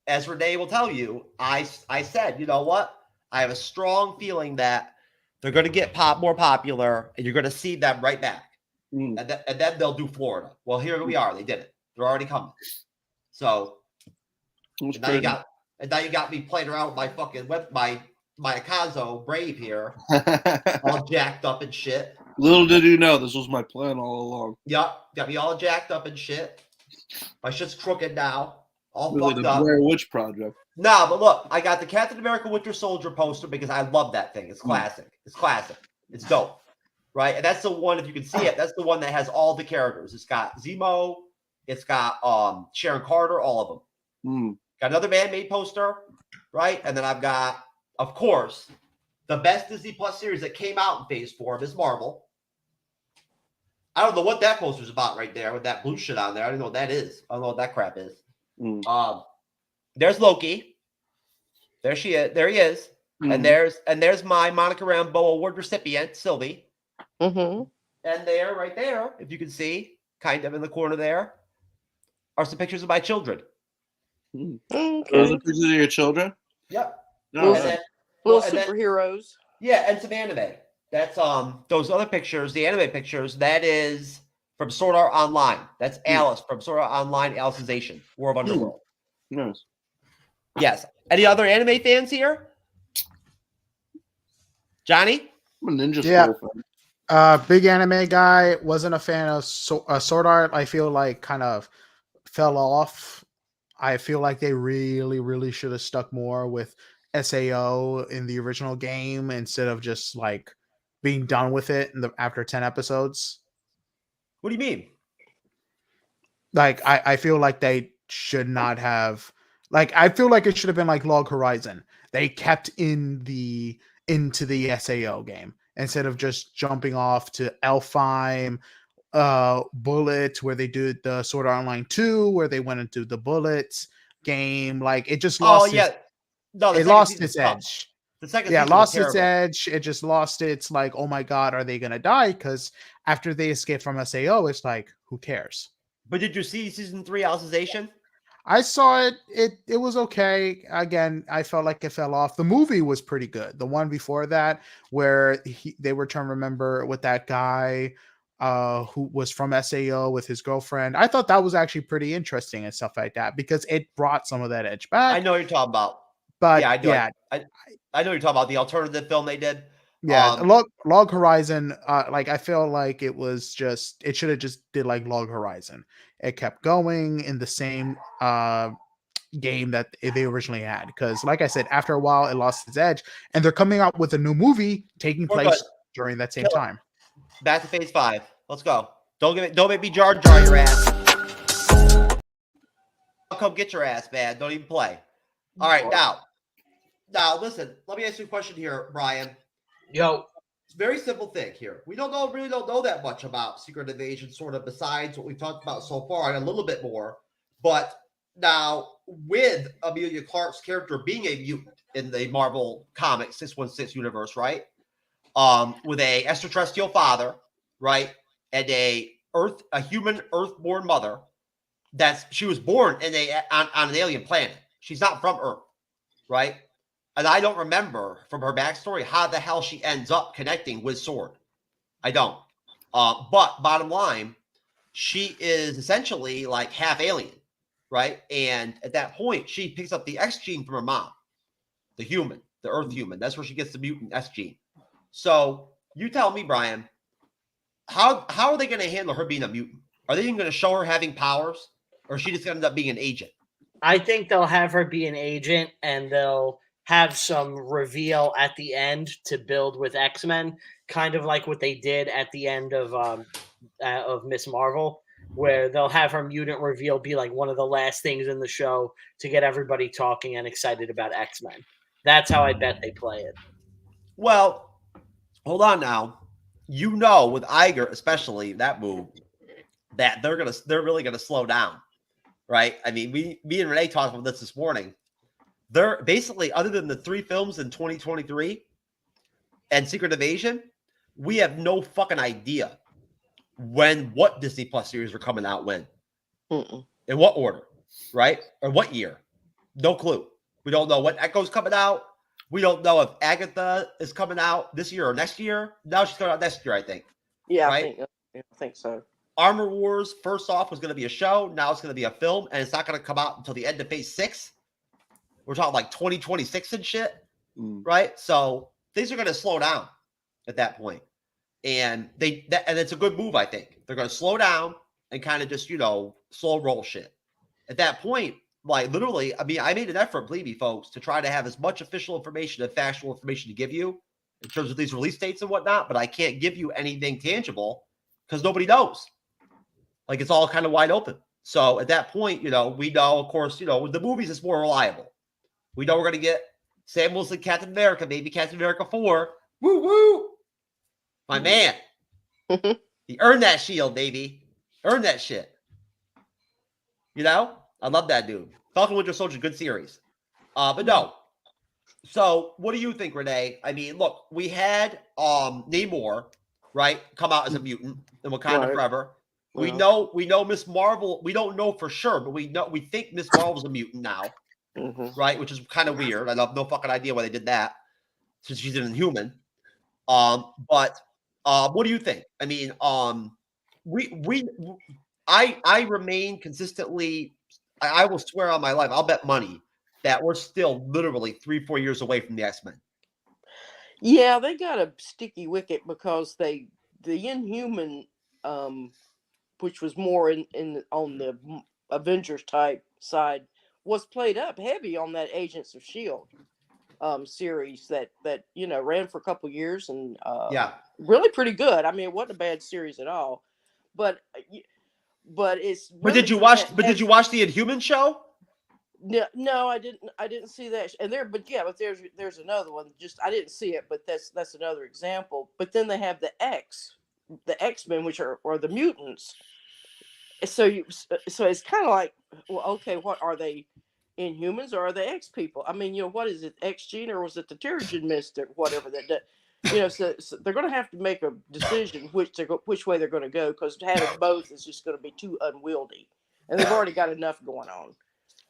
as Renee will tell you, I said, you know what? I have a strong feeling that they're going to get more popular, and you're going to see them right back. And then they'll do Florida. Well, here we are. They did it. They're already coming. So now you got me playing around with my fucking my Akazo Brave here, all jacked up and shit. Little did you know, this was my plan all along. Yep, got me all jacked up and shit. My shit's crooked now, all Really, fucked the up. Blair Witch Project. No, but look, I got the Captain America Winter Soldier poster because I love that thing. It's classic. It's classic. It's dope. Right? And that's the one, if you can see it, that's the one that has all the characters. It's got Zemo, it's got Sharon Carter, all of them. Got another man-made poster, right? And then I've got, of course, the best Disney Plus series that came out in Phase 4 of is Marvel. I don't know what that poster's about right there with that blue shit on there. I don't know what that is. I don't know what that crap is. There's Loki. There she is. There he is. And there's my Monica Rambeau Award recipient, Sylvie. And there, right there, if you can see, kind of in the corner there, are some pictures of my children. Those are pictures of your children? Yep. No, little superheroes. Yeah, and some anime. That's those other pictures, the anime pictures, that is from Sword Art Online. That's Alice from Sword Art Online, Alicization, War of Underworld. Nice. Yes. Any other anime fans here? Johnny? I'm a Ninja Yeah. Scroll fan. Big anime guy. Wasn't a fan of Sword Art. I feel like kind of fell off. I feel like they really, really should have stuck more with SAO in the original game instead of just like being done with it after 10 episodes. What do you mean? Like I feel like they should not have, like I feel like it should have been like Log Horizon. They kept into the SAO game instead of just jumping off to Elfheim, Bullet, where they did the Sword Art Online 2, where they went into the Bullets game. Like it just lost it lost its edge. The second Yeah, season was lost its terrible. edge. It just lost its like, oh my god, are they gonna die? Because after they escape from SAO, it's like, who cares? But did you see season 3 Alicization? I saw it. It was okay. Again, I felt like it fell off. The movie was pretty good. The one before that, where they were trying to remember with that guy who was from SAO with his girlfriend. I thought that was actually pretty interesting and stuff like that because it brought some of that edge back. I know what you're talking about. But yeah, I do. yeah, I know what you're talking about. The alternative film they did. yeah, Log Horizon. Like I feel like it was just it should have just did like Log Horizon. It kept going in the same game that they originally had because, like I said, after a while it lost its edge, and they're coming out with a new movie taking We're place good. during that same time. Back to Phase 5. Let's go. Don't make me jar your ass. I'll come get your ass, man. Don't even play. All right, now listen. Let me ask you a question here, Brian. Yo. It's a very simple thing here. We really don't know that much about Secret Invasion, sort of besides what we've talked about so far, and a little bit more. But now, with Amelia Clark's character being a mutant in the Marvel Comics 616 universe, right? With a extraterrestrial father, right, and a human Earth-born mother. She was born on an alien planet. She's not from Earth, right? And I don't remember from her backstory how the hell she ends up connecting with Sword. I don't. But bottom line, she is essentially like half alien, right? And at that point, she picks up the X gene from her mom, the human, the Earth human. That's where she gets the mutant S gene. So you tell me, Brian, how are they going to handle her being a mutant? Are they even going to show her having powers, or is she just going to end up being an agent? I think they'll have her be an agent, and they'll have some reveal at the end to build with X-Men, kind of like what they did at the end of Miss Marvel, where they'll have her mutant reveal be like one of the last things in the show to get everybody talking and excited about X-Men. That's how I bet they play it. Well, hold on now. You know, with Iger, especially that move, that they're really gonna slow down, right? I mean, me and Renee talked about this morning. They're basically, other than the 3 films in 2023 and Secret Invasion, we have no fucking idea what Disney Plus series are coming out when, in what order, right? Or what year. No clue. We don't know what Echo's coming out. We don't know if Agatha is coming out this year or next year. Now she's coming out next year, I think. Yeah, right? I think so. Armor Wars, first off, was going to be a show. Now it's going to be a film, and it's not going to come out until the end of Phase 6. We're talking like 2026 and shit, right? So things are going to slow down at that point. And and it's a good move, I think. They're going to slow down and kind of just, slow roll shit. At that point, like literally, I mean, I made an effort, believe me, folks, to try to have as much official information and factual information to give you in terms of these release dates and whatnot, but I can't give you anything tangible because nobody knows. Like, it's all kind of wide open. So at that point, we know, of course, with the movies, it's more reliable. We know we're going to get Sam Wilson, Captain America, maybe Captain America 4. Woo, woo. My man. He earned that shield, baby. Earned that shit. I love that dude. Falcon Winter Soldier, good series. But no. So what do you think, Renee? I mean, look, we had Namor, right, come out as a mutant in Wakanda Forever. We know Miss Marvel. We don't know for sure, but we think Miss Marvel's a mutant now. Right, which is kind of weird. I have no fucking idea why they did that, since she's an Inhuman. But what do you think? I mean, I remain consistently. I will swear on my life, I'll bet money that we're still literally 3-4 years away from the X-Men. Yeah, they got a sticky wicket because the Inhuman, which was more on the Avengers type side, was played up heavy on that Agents of S.H.I.E.L.D. series that ran for a couple years and Yeah. really pretty good. I mean, it wasn't a bad series at all, but it's But really did you watch? But did you watch the Inhuman show? No, I didn't. I didn't see that. And there's another one. Just I didn't see it, but that's another example. But then they have the X-Men, which are the mutants. So it's kind of like, well, okay, what are they? Inhumans, or are they X people? I mean, what is it? X gene, or was it the Terrigen mist, or whatever that? So they're going to have to make a decision which way they're going to go, because having both is just going to be too unwieldy, and they've already got enough going on.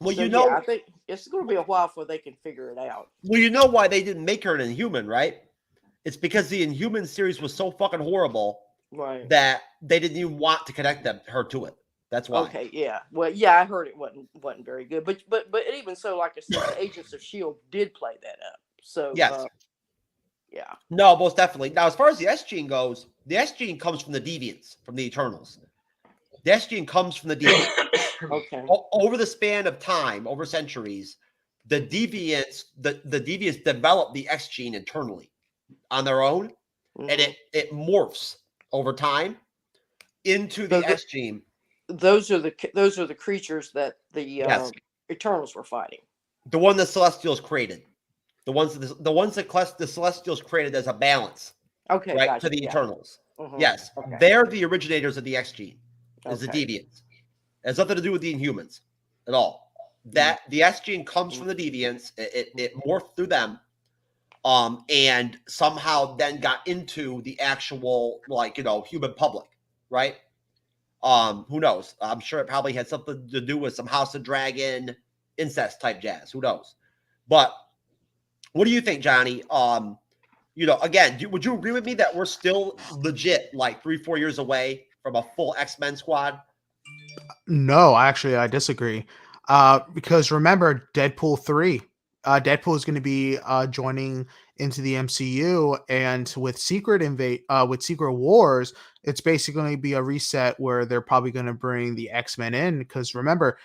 Well, So, I think it's going to be a while before they can figure it out. Well, you know why they didn't make her an Inhuman, right? It's because the Inhuman series was so fucking horrible, right, that they didn't even want to connect her to it. That's why. Okay, yeah. Well, yeah, I heard it wasn't very good, but even so, like I said, Agents of S.H.I.E.L.D. did play that up. So yes, yeah. No, most definitely. Now, as far as the S gene goes, the S gene comes from the Deviants, from the Eternals. The S gene comes from the Deviants. Okay. Over the span of time, over centuries, the Deviants develop the X gene internally on their own, and it morphs over time into the S gene. Those are the creatures that the Eternals were fighting. The one the Celestials created, the ones that the Celestials created as a balance. Okay, right, gotcha, to the yeah. Eternals. Mhm, Yes, okay. they're the originators of the X gene. Is the Okay. Deviants. It has nothing to do with the Inhumans at all. That the S gene comes from the Deviants. It morphed through them, and somehow then got into the actual human public, right? Who knows? I'm sure it probably had something to do with some House of Dragon incest type jazz. Who knows? But what do you think, Johnny? Again, would you agree with me that we're still legit like 3-4 years away from a full X-Men squad? No, actually, I disagree. Because remember, Deadpool 3. Deadpool is going to be joining into the MCU, and with Secret Wars, it's basically going to be a reset where they're probably going to bring the X-Men in. Because remember,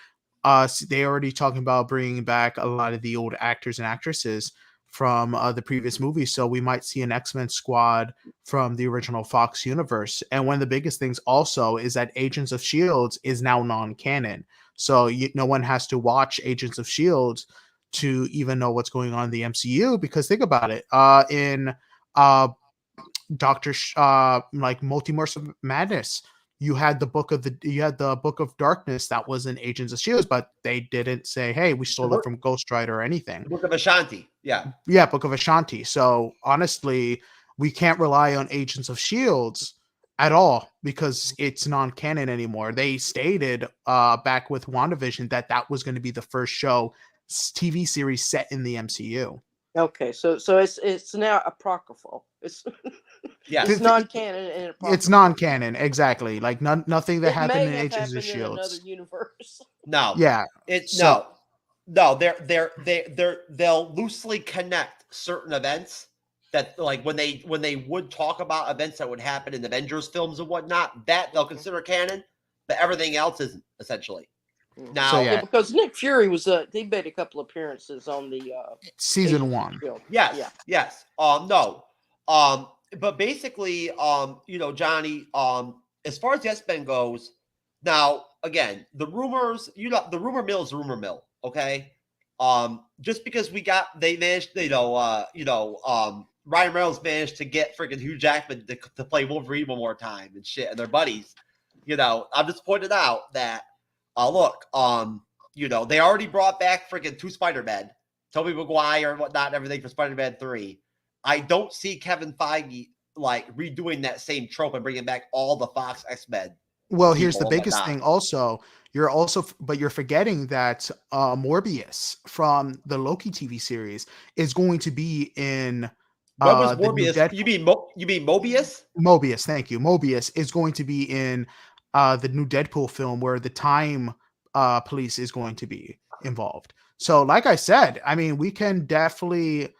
they already talking about bringing back a lot of the old actors and actresses from the previous movies, so we might see an X-Men squad from the original Fox universe. And one of the biggest things also is that Agents of S.H.I.E.L.D. is now non-canon, so no one has to watch Agents of S.H.I.E.L.D. to even know what's going on in the MCU. Because think about it, in Multiverse of Madness, you had the book of Darkness that was in Agents of S.H.I.E.L.D., but they didn't say, hey, we stole it from Ghost Rider or anything. The Book of Ashanti. Yeah, Book of Ashanti. So honestly, we can't rely on Agents of S.H.I.E.L.D. at all because it's non-canon anymore. They stated back with WandaVision that was going to be the first TV series set in the MCU. Okay, so it's now apocryphal. It's it's non-canon and apocryphal. It's non-canon, exactly. Like nothing that happened in Agents of S.H.I.E.L.D. in another universe. No. Yeah. They'll loosely connect certain events that, like, when they would talk about events that would happen in Avengers films and whatnot, that they'll consider canon, but everything else isn't, essentially. Now, because Nick Fury was he made a couple appearances on the season 1. Yes. But basically, Johnny, as far as the X-Men goes, now again, the rumors, the rumor mill is the rumor mill, okay? Just because they managed, Ryan Reynolds managed to get freaking Hugh Jackman to play Wolverine one more time and shit, and their buddies, I'm just pointing out that, look, they already brought back freaking 2 Spider-Men, Tobey Maguire and whatnot, and everything for Spider-Man 3. I don't see Kevin Feige redoing that same trope and bringing back all the Fox X-Men. Well, here's the biggest thing also. You're forgetting that Morbius from the Loki TV series is going to be in what was Morbius? You mean Mobius? Mobius, thank you. Mobius is going to be in the new Deadpool film where the time police is going to be involved. So like I said, I mean, we can definitely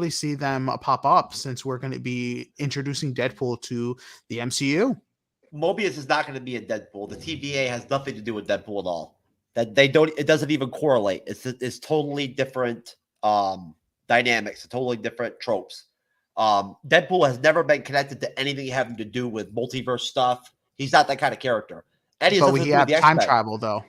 see them pop up since we're going to be introducing Deadpool to the MCU. Mobius is not going to be in Deadpool. The TVA has nothing to do with Deadpool at all. That it doesn't even correlate. It's totally different dynamics, totally different tropes. Deadpool has never been connected to anything having to do with multiverse stuff. He's not that kind of character. Eddie But has he nothing to do with had the time X-Men. travel though.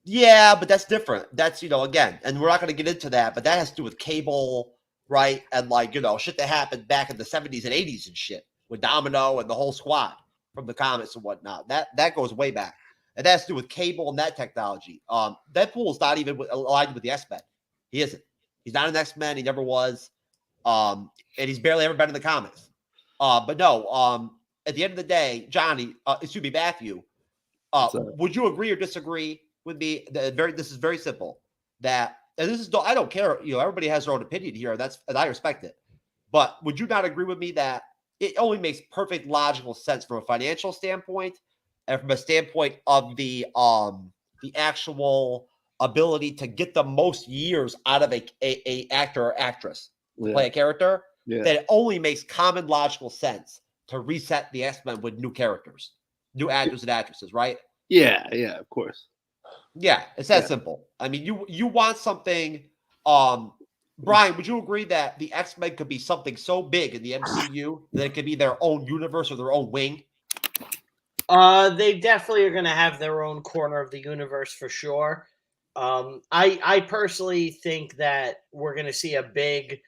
Yeah, but that's different. That's, again, and we're not going to get into that, but that has to do with Cable, right? And shit that happened back in the 70s and 80s and shit with Domino and the whole squad from the comics and whatnot. That goes way back. And that has to do with Cable and that technology. Deadpool is not even aligned with the X-Men. He isn't. He's not an X-Men. He never was. And he's barely ever been in the comics. But no, at the end of the day, Matthew, would you agree or disagree with me? This is very simple. And I don't care. Everybody has their own opinion here. And I respect it. But would you not agree with me that it only makes perfect logical sense from a financial standpoint and from a standpoint of the actual ability to get the most years out of a actor or actress to play a character? Yeah. That it only makes common logical sense to reset the X-Men with new characters, new actors and actresses, right? Yeah, of course. Yeah, it's that simple. I mean, you want something. Brian, would you agree that the X-Men could be something so big in the MCU that it could be their own universe or their own wing? They definitely are going to have their own corner of the universe for sure. I personally think that we're going to see a big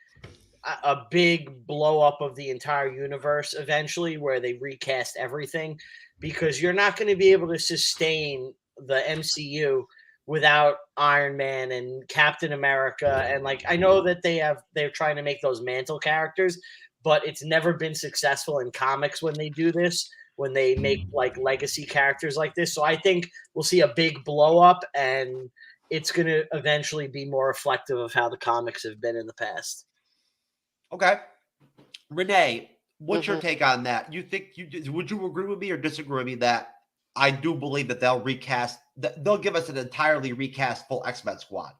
blow up of the entire universe eventually, where they recast everything, because you're not going to be able to sustain the MCU without Iron Man and Captain America. And I know that they're trying to make those mantle characters, but it's never been successful in comics when they do this, when they make legacy characters like this. So I think we'll see a big blow up, and it's going to eventually be more reflective of how the comics have been in the past. Okay. Renee, what's your take on that? Would you agree with me or disagree with me that I do believe that they'll recast, that they'll give us an entirely recast full X-Men squad?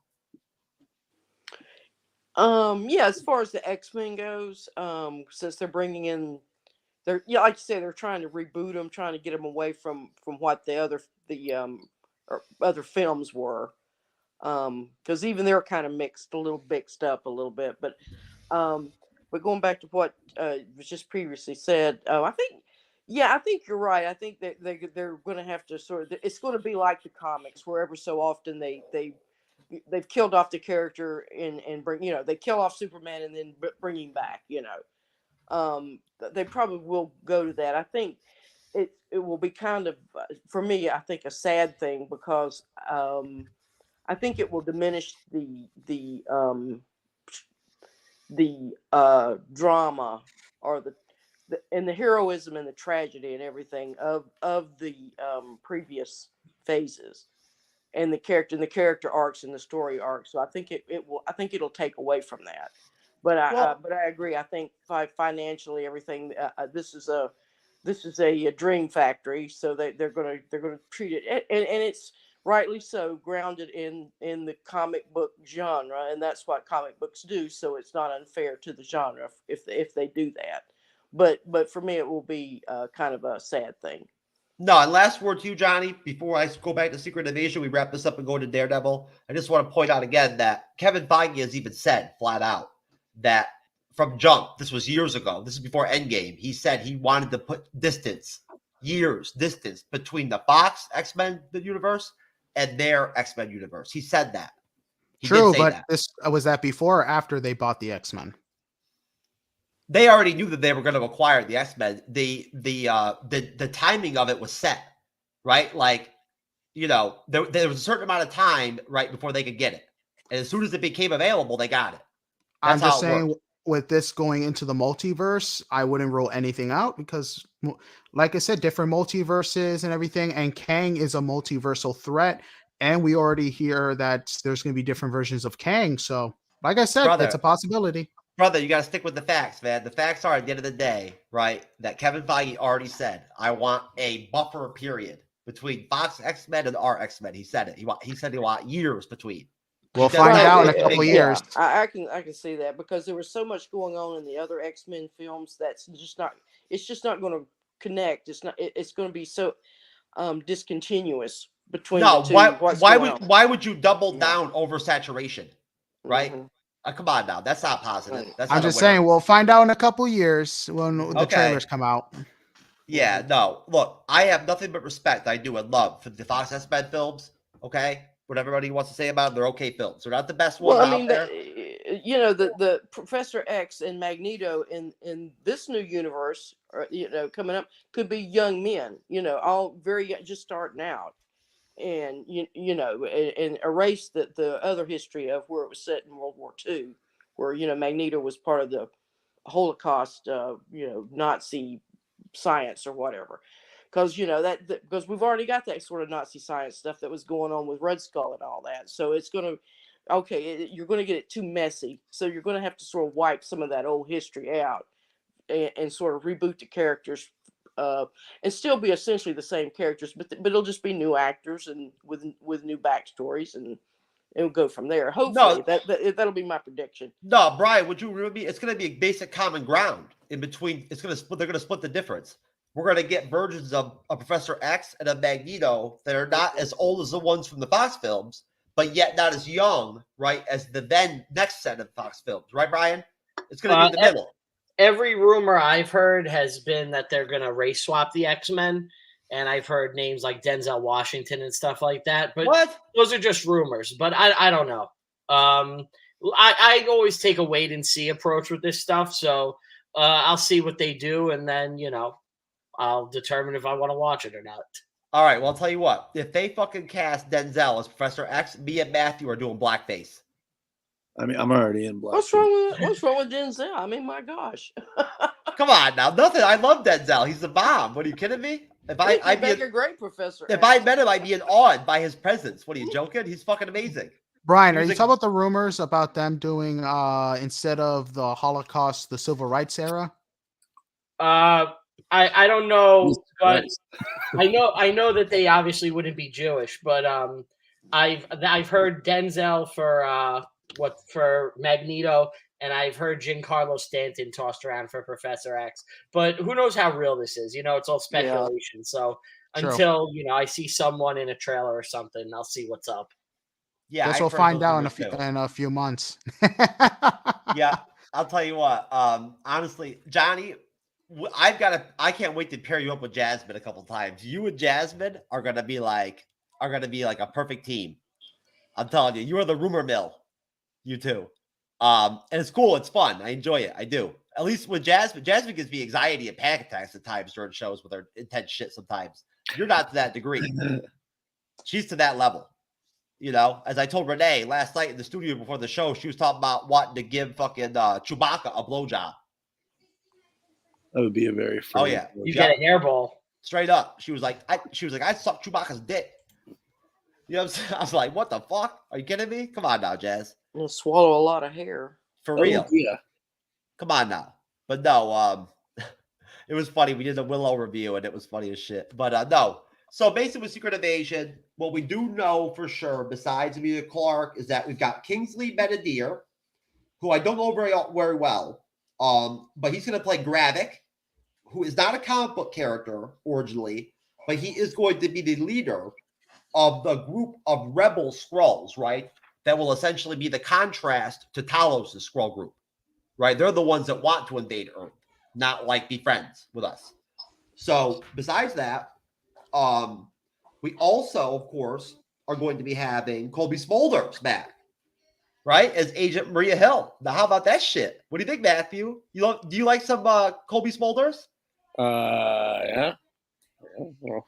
Yeah, as far as the X-Men goes, since they're bringing in, like you say, they're trying to reboot them, trying to get them away from what the other films were, because even they're kind of mixed up a little bit. But going back to what was just previously said, I think you're right. I think that they're going to have to it's going to be like the comics, where every so often they've killed off the character and bring, they kill off Superman and then bring him back. They probably will go to that. I think it will be kind of, for me, I think a sad thing, because I think it will diminish the drama or the heroism and the tragedy and everything of the previous phases, and the character arcs and the story arcs. So I think it'll take away from that. But I agree. I think financially everything, this is a dream factory, so they're going to treat it, and it's rightly so grounded in the comic book genre, and that's what comic books do. So it's not unfair to the genre if they do that. But for me, it will be kind of a sad thing. No, and last word to you, Johnny, before I go back to Secret Invasion, we wrap this up and go to Daredevil. I just want to point out again that Kevin Feige has even said flat out that from jump, this was years ago, this is before Endgame, he said he wanted to put distance between the Fox X-Men universe and their X-Men universe. He said that. True, but was that before or after they bought the X-Men? They already knew that they were going to acquire the X-Men. The timing of it was set, right? There was a certain amount of time right before they could get it, and as soon as it became available, they got it. I'm just saying, with this going into the multiverse, I wouldn't rule anything out, because, like I said, different multiverses and everything, and Kang is a multiversal threat, and we already hear that there's going to be different versions of Kang. So, like I said, it's a possibility. Brother, you got to stick with the facts, man. The facts are, at the end of the day, right, that Kevin Feige already said, I want a buffer period between Fox X-Men and our X-Men. He said it. He said he want years between. We'll find out in a couple of years. I can see that, because there was so much going on in the other X-Men films that's just not going to connect. It's going to be so discontinuous between the two. Why would you double down over saturation, right? Mm-hmm. Come on now, that's not positive. That's I'm not a just winner. saying we'll find out in a couple years when the Okay. trailers come out. Yeah, no. Look, I have nothing but respect. I do and love for the Fox X-Men films. Okay, what everybody wants to say about them, they're okay films. They're not the best ones Well, I out mean, there. the Professor X and Magneto in this new universe, or, coming up, could be young men. All very just starting out, and and erase the other history of where it was set in World War II, where Magneto was part of the Holocaust, Nazi science or whatever. Because because we've already got that sort of Nazi science stuff that was going on with Red Skull and all that. So it's gonna, you're gonna get it too messy. So you're gonna have to sort of wipe some of that old history out and sort of reboot the characters, and still be essentially the same characters, but it'll just be new actors and with new backstories, and it'll go from there. Hopefully, that'll be my prediction. No, Brian, would you really be? It's going to be a basic common ground in between. It's going to split. They're going to split the difference. We're going to get versions of a Professor X and a Magneto that are not as old as the ones from the Fox films, but yet not as young, right, as the then next set of Fox films, right, Brian? It's going to be in the middle. Every rumor I've heard has been that they're going to race swap the X-Men, and I've heard names like Denzel Washington and stuff like that. But those are just rumors. But I don't know. I always take a wait and see approach with this stuff. So I'll see what they do, and then I'll determine if I want to watch it or not. All right. Well, I'll tell you what. If they fucking cast Denzel as Professor X, me and Matthew are doing blackface. I mean, I'm already in black. What's wrong with Denzel? I mean, my gosh. Come on now, nothing. I love Denzel. He's the bomb. What are you kidding me? If I'd be a great Professor. If I met him, I'd be awed by his presence. What are you joking? He's fucking amazing. Brian, are you talking about the rumors about them doing instead of the Holocaust, the Civil Rights era? I don't know, but I know that they obviously wouldn't be Jewish, but I've heard Denzel for Magneto, and I've heard Giancarlo Stanton tossed around for Professor X. But who knows how real this is? It's all speculation. So until I see someone in a trailer or something, I'll see what's up. Yeah, guess we'll find out in a few months. Yeah, I'll tell you what. Honestly, Johnny, I can't wait to pair you up with Jasmine a couple times. You and Jasmine are gonna be like a perfect team. I'm telling you, you are the rumor mill. You two. And it's cool. It's fun. I enjoy it. I do. At least with Jasmine. Jasmine gives me anxiety and panic attacks at times during shows with her intense shit sometimes. You're not to that degree. She's to that level. As I told Renee last night in the studio before the show, she was talking about wanting to give fucking Chewbacca a blowjob. That would be a very Oh yeah. You get a hairball. Straight up. She was like, I sucked Chewbacca's dick. You know what I'm saying? I was like, what the fuck? Are you kidding me? Come on now, Jazz. You'll swallow a lot of hair. For real. Yeah. Come on now. But no, it was funny. We did a Willow review and it was funny as shit. But no. So basically with Secret Invasion, what we do know for sure, besides Emilia Clarke, is that we've got Kingsley Benadir, who I don't know very well. But he's going to play Gravik, who is not a comic book character originally, but he is going to be the leader of the group of rebel Skrulls, right? That will essentially be the contrast to Talos' Skrull group, right? They're the ones that want to invade Earth, not like be friends with us. So besides that, we also, of course, are going to be having Colby Smulders back, right? As Agent Maria Hill. Now, how about that shit? What do you think, Matthew? Do you like some Colby Smulders? Yeah. Well,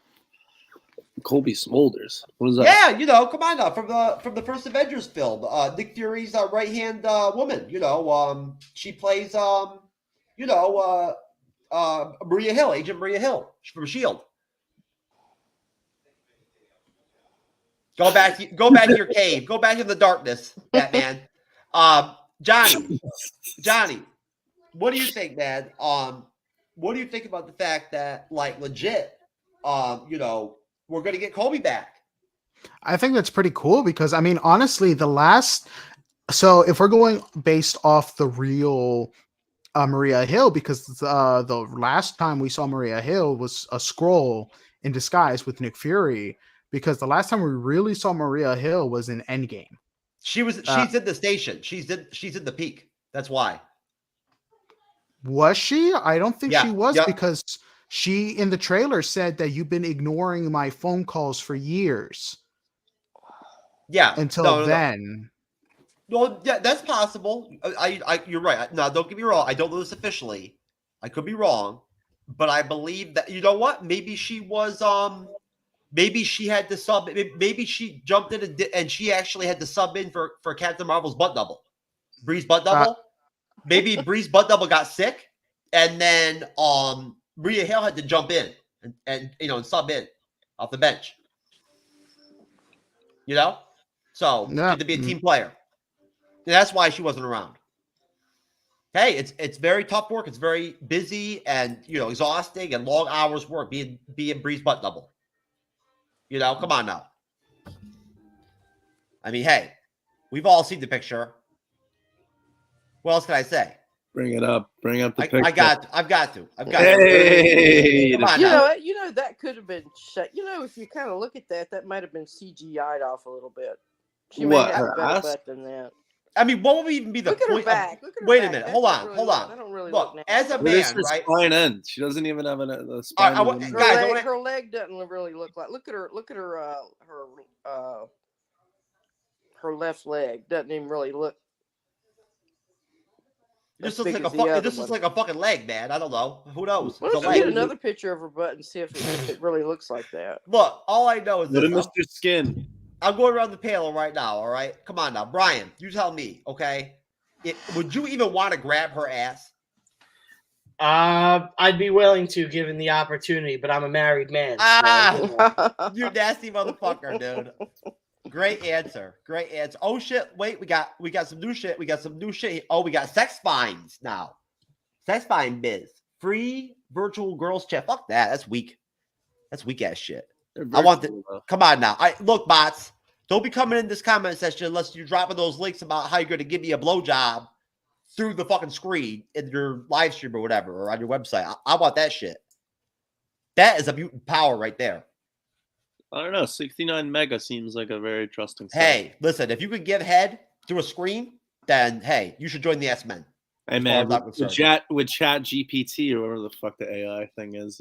Colby Smulders. What is that? Yeah, come on now, from the first Avengers film, Nick Fury's right hand woman. She plays Maria Hill, Agent Maria Hill from Shield. Go back to your cave. Go back in the darkness, Batman. Johnny, what do you think, man? What do you think about the fact that, like, legit, we're going to get Colby back? I think that's pretty cool because, I mean, honestly, so if we're going based off the real Maria Hill, because the last time we saw Maria Hill was a Skrull in disguise with Nick Fury, because the last time we really saw Maria Hill was in Endgame. She's in the station. She's in the peak. That's why. Was she? I don't think Yeah, she was yeah. because she in the trailer said that you've been ignoring my phone calls for years. Yeah. Until then. Well, yeah, that's possible. You're right. Now, don't get me wrong. I don't know this officially. I could be wrong, but I believe that, you know what? Maybe she was, maybe she had to sub, maybe she jumped in and she actually had to sub in for Captain Marvel's butt double. Bree's butt double. Maybe Bree's butt double got sick, and then Rhea Hale had to jump in and sub in off the bench. You know? So, she had to be a team player. And that's why she wasn't around. Hey, it's very tough work. It's very busy and, exhausting and long hours work being Bree's butt double. Come on now. I mean, hey, we've all seen the picture. What else can I say? Bring it up. Bring up the picture. I've got to. Hey, come on now. That could have been shut. If you kind of look at that might have been CGI'd off a little bit. She may have a better butt than that. I mean, what would even be the point? Look at her wait a minute. Hold on. I don't really look look as a Where man, does her right? spine end? She doesn't even have a spine. Her leg doesn't really look like. Look at her. Her left leg doesn't even really look. It just looks like a fucking leg, man. I don't know. Who knows? Let's get another picture of her butt and see if it really looks like that. Look, all I know is this. Mr. Skin. I'm going around the panel right now, all right? Come on now. Brian, you tell me, okay? Would you even want to grab her ass? I'd be willing to, given the opportunity, but I'm a married man. So, you nasty motherfucker, dude. Great answer. Oh shit! Wait, we got some new shit. Oh, we got sex finds now. Sex find biz. Free virtual girls chat. Fuck that. That's weak. That's weak ass shit. I want the. Come on now. Look, bots. Don't be coming in this comment section unless you're dropping those links about how you're going to give me a blowjob through the fucking screen in your live stream or whatever, or on your website. I want that shit. That is a mutant power right there. I don't know. 69 mega seems like a very trusting site. Hey, listen, if you could give head through a screen, then hey, you should join the S-Men. Hey man, with chat GPT or whatever the fuck the AI thing is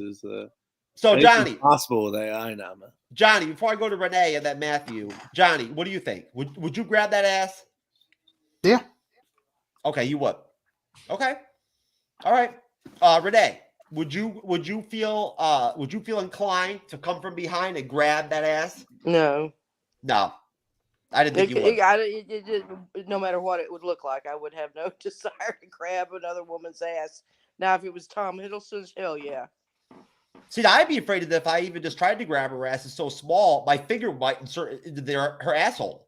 so Johnny, it's possible with AI now, man. Johnny, before I go to Renee and that Matthew, Johnny, what do you think? Would you grab that ass? Yeah. Okay, you would. Okay. All right. Renee, would you feel inclined to come from behind and grab that ass? No. I didn't think you would. No matter what it would look like, I would have no desire to grab another woman's ass. Now, if it was Tom Hiddleston's, hell yeah. See, I'd be afraid that if I even just tried to grab her ass, it's so small, my finger might insert into her asshole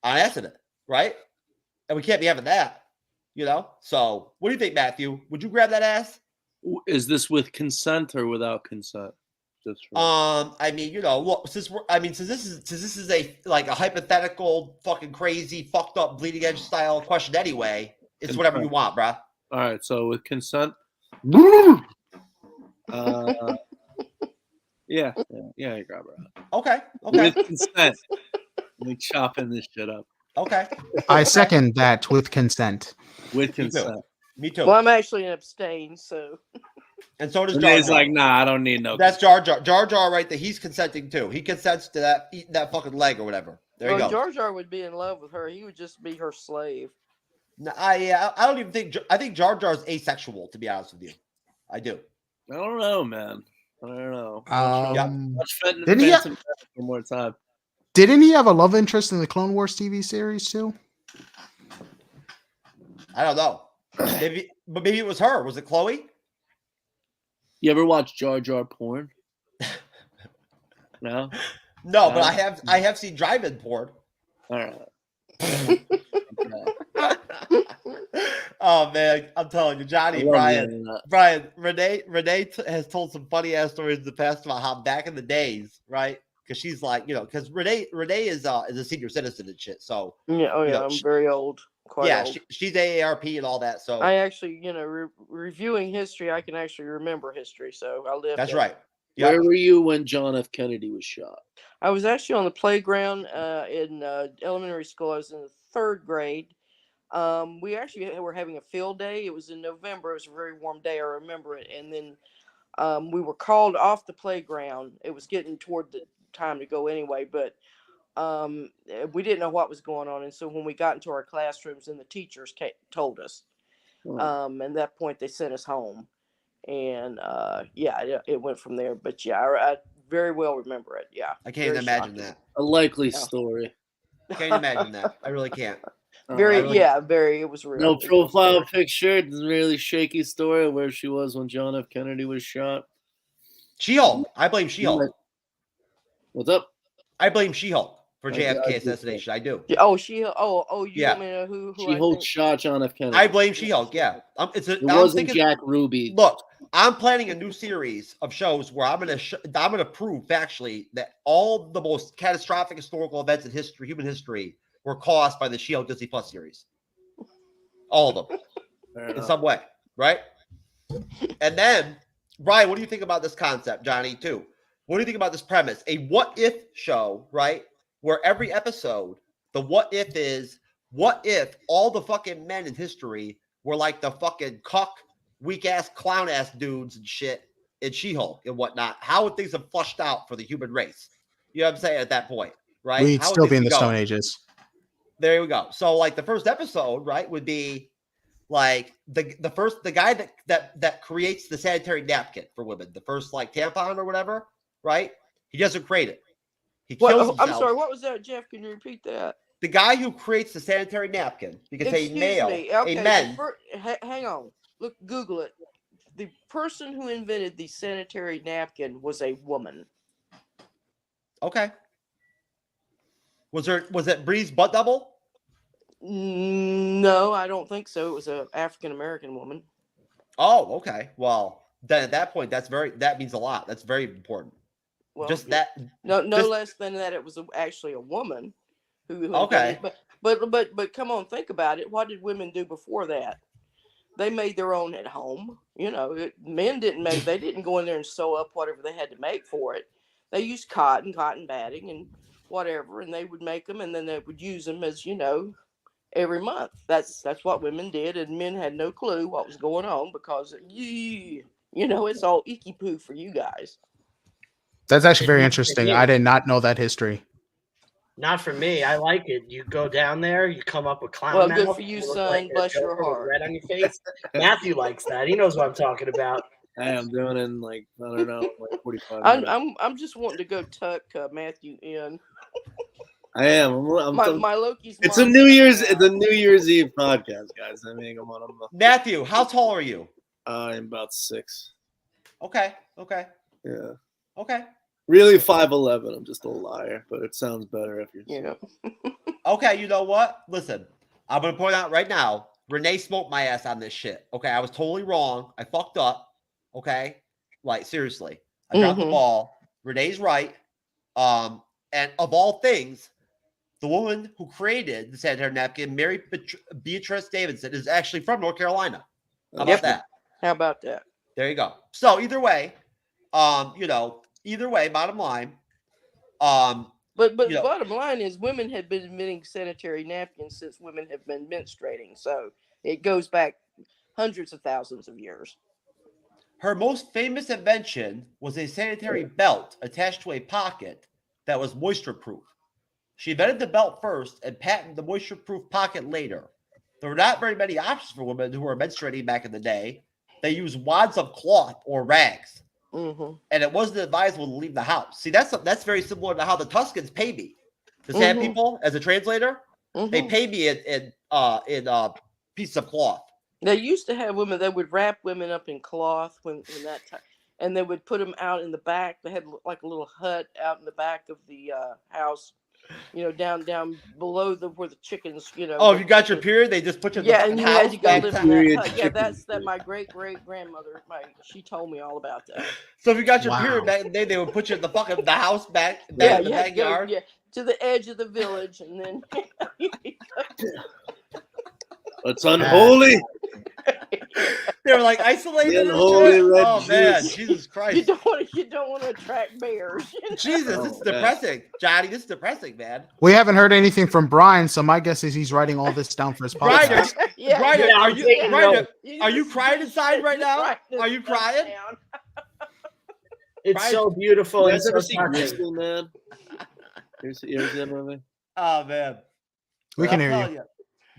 on accident, right? And we can't be having that, So, what do you think, Matthew? Would you grab that ass? Is this with consent or without consent? I mean, look, since this is a hypothetical, fucking crazy, fucked up, bleeding edge style question anyway. It's whatever you want, bro. All right, so with consent. Yeah, you grab her out. Okay. With consent. We chopping this shit up. Okay. I second that with consent. With consent. Me too. Well, I'm actually an abstain, so. And so does Jar Jar. He's like, nah, I don't need no. That's Jar Jar. Jar Jar, right there. He's consenting too. He consents to that eating that fucking leg or whatever. There you go. Jar Jar would be in love with her. He would just be her slave. No, I don't even think. I think Jar Jar's asexual. To be honest with you, I do. I don't know, man. I don't know. Watch didn't he one more time? Didn't he have a love interest in the Clone Wars TV series too? I don't know. Maybe it was her. Was it Chloe? You ever watch Jar Jar porn? No. No, but I have seen drive-in porn. All right. Oh man, I'm telling you, Johnny, Brian, Renee has told some funny ass stories in the past about how back in the days, right? Because she's like, because Renee is a senior citizen and shit. So I'm very old. Quite old. She's AARP and all that. So I actually, reviewing history, I can actually remember history. So I lived. That's right. Yep. Where were you when John F. Kennedy was shot? I was actually on the playground in elementary school. I was in the 3rd grade. We actually were having a field day. It was in November. It was a very warm day. I remember it. And then we were called off the playground. It was getting toward the time to go anyway, but we didn't know what was going on. And so when we got into our classrooms, and the teachers told us, and at that point they sent us home. And it went from there. But yeah, I very well remember it. Yeah, I can't even imagine that. A likely story. I can't imagine that. I really can't. Very, really it was real. No profile picture. It's a really shaky story of where she was when John F. Kennedy was shot. She-Hulk. I blame She-Hulk. What's up? I blame She-Hulk for JFK assassination. I do. Oh, She-Hulk. Oh, you want me to know who She-Hulk shot John F. Kennedy. I blame She-Hulk. Yeah, it wasn't Jack Ruby. Look, I'm planning a new series of shows where I'm gonna prove factually that all the most catastrophic historical events in history, human history, were caused by the She-Hulk Disney Plus series. All of them, in some way, right? And then, Brian, what do you think about this concept, Johnny? Too. What do you think about this premise? A what-if show, right? Where every episode, the what if is, what if all the fucking men in history were like the fucking cuck, weak-ass, clown-ass dudes and shit in She-Hulk and whatnot? How would things have flushed out for the human race? You know what I'm saying at that point, right? We'd How would still be things in the go? Stone Ages. There we go. So, like, the first episode, right, would be like the guy that creates the sanitary napkin for women, the first like tampon or whatever, right? He doesn't create it. He kills himself. I'm sorry. What was that, Jeff? Can you repeat that? The guy who creates the sanitary napkin, because a male, Okay, a men. Hang on. Look, Google it. The person who invented the sanitary napkin was a woman. Okay. Was it Bree's butt double? No, I don't think so. It was an African American woman. Oh, okay. Well, then at that point, that means a lot. That's very important. Well, just that. No less than that. It was actually a woman who okay. But come on, think about it. What did women do before that? They made their own at home. You know, men didn't make. They didn't go in there and sew up whatever they had to make for it. They used cotton batting, and whatever, and they would make them, and then they would use them as, you know, every month. That's what women did, and men had no clue what was going on because, you know, it's all icky poo for you guys. That's actually very interesting. I did not know that history. Not for me. I like it. You go down there, you come up with clown. Well, mouth, good for you, son. Like Bless your heart. Red on your face. Matthew likes that. He knows what I'm talking about. Hey, I'm doing it in like, I don't know, like 45 minutes. I'm just wanting to go tuck Matthew in. I am. My Loki's. It's a New Year's Eve podcast, guys. I mean, come on. Matthew, how tall are you? I'm about 6. Okay. Yeah. Okay. Really 5'11". I'm just a liar, but it sounds better if you're. Yeah. Okay, you know what? Listen, I'm gonna point out right now. Renee smoked my ass on this shit. Okay, I was totally wrong. I fucked up. Okay, like seriously, I dropped the ball. Renee's right. And of all things, the woman who created the sanitary napkin, Mary Beatrice Davidson, is actually from North Carolina. How about that? How about that? There you go. So either way, bottom line. But the bottom line is women have been inventing sanitary napkins since women have been menstruating. So it goes back hundreds of thousands of years. Her most famous invention was a sanitary belt attached to a pocket that was moisture-proof. She invented the belt first and patented the moisture-proof pocket later. There were not very many options for women who were menstruating back in the day. They used wads of cloth or rags. Mm-hmm. And it wasn't advisable to leave the house. See, that's very similar to how the Tuscans pay me. The Sand people, as a translator, they pay me in pieces of cloth. They used to have women that would wrap women up in cloth when that time, and they would put them out in the back. They had like a little hut out in the back of the house, you know, down below where the chickens, you know. Oh, if you got your period, they just put you in the and you house. had to go live in that hut. Yeah, that's my great grandmother. She told me all about that. So if you got your period back in the day, they would put you in the house back in the backyard. To the edge of the village, and then. It's unholy. They were like isolated. Yeah, and the holy shit? red Oh man, juice. Jesus You Christ! don't want to attract bears. you know? Jesus, this is depressing, Johnny. This is depressing, man. We haven't heard anything from Brian, so my guess is he's writing all this down for his Brian, podcast. Brian, are you Brian, You are you just- crying inside right now? write this Are you stuff crying? down. It's Brian- so beautiful You and guys so ever see touching. Grizzly Man? You ever see that movie? Oh man, We can I'm hear telling you.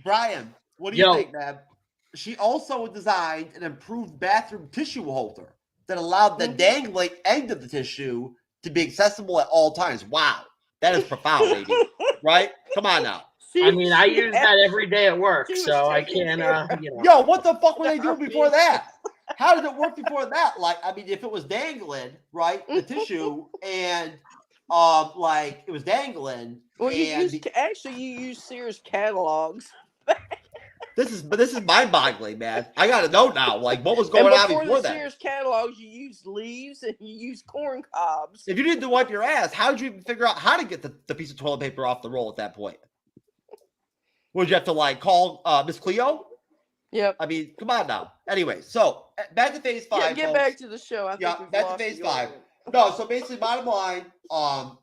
Brian, what do you Yo. think, man? She also designed an improved bathroom tissue holder that allowed the dangling end of the tissue to be accessible at all times. Wow, that is profound, baby. Right? Come on now. I mean, I use that every day at work, She was so I taking can't, care of- you know. Yo, what the fuck were they doing before that? How did it work before that? Like, I mean, if it was dangling, right, the tissue, and like it was dangling. Well, you and use Sears catalogs. this is mind-boggling, man. I gotta know now, like, what was And going on before before the that? Sears catalogs, you use leaves and you use corn cobs. If you needed to wipe your ass, how did you even figure out how to get the piece of toilet paper off the roll at that point? Would you have to like call Miss Cleo? Yep. I mean, come on now. Anyway, so back to phase 5. Yeah, get folks. back to the show. I think Yeah, we've back to lost phase the 5. argument. No, so basically, bottom line,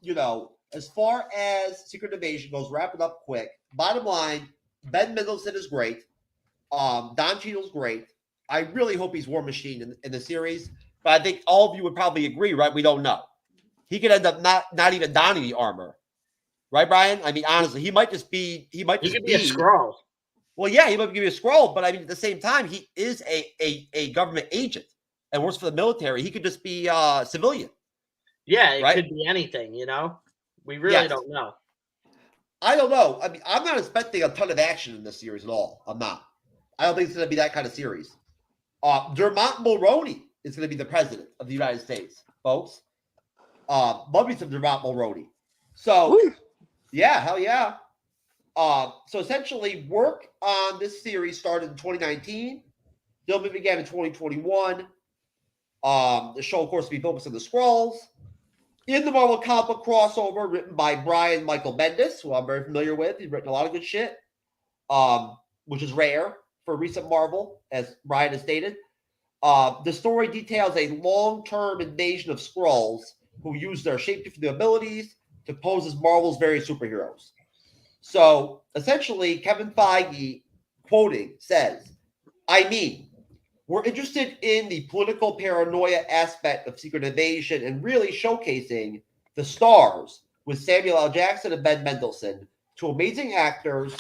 you know, as far as Secret Invasion goes, wrap it up quick. Bottom line, Ben Mendelsohn is great. Don Cheadle's great. I really hope he's War Machine in the series, but I think all of you would probably agree, right? We don't know. He could end up not even donning the armor, right, Brian? I mean, honestly, he might just be. He might He just could be a Skrull. Well, yeah, he might give you a scroll, but I mean, at the same time, he is a government agent and works for the military. He could just be civilian. Yeah, it Right? could be anything, you know? We really Yes. don't know. I don't know. I mean, I'm not expecting a ton of action in this series at all. I'm not. I don't think it's going to be that kind of series. Dermot Mulroney is going to be the president of the United States, folks. Love me some Dermot Mulroney. So, yeah, hell yeah. So essentially, work on this series started in 2019. Filming began in 2021. The show, of course, will be focused on the Skrulls. In the Marvel comic book crossover, written by Brian Michael Bendis, who I'm very familiar with. He's written a lot of good shit, which is rare for recent Marvel, as Brian has stated. The story details a long-term invasion of Skrulls who use their shapeshifting abilities to pose as Marvel's various superheroes. So essentially, Kevin Feige, quoting, says, I mean, we're interested in the political paranoia aspect of Secret Invasion and really showcasing the stars with Samuel L. Jackson and Ben Mendelsohn, two amazing actors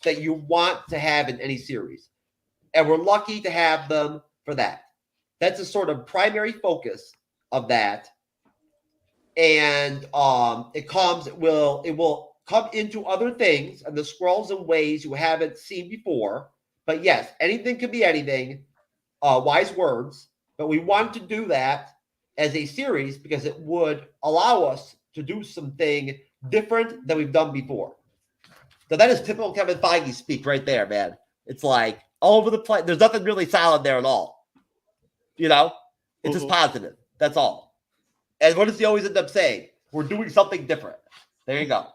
that you want to have in any series. And we're lucky to have them for that. That's a sort of primary focus of that. And it will come into other things and the Skrulls in ways you haven't seen before. But yes, anything can be anything. Wise words. But we want to do that as a series because it would allow us to do something different than we've done before. So that is typical Kevin Feige speak right there, man. It's like all over the place. There's nothing really solid there at all. You know? It's just positive. That's all. And what does he always end up saying? We're doing something different. There you go.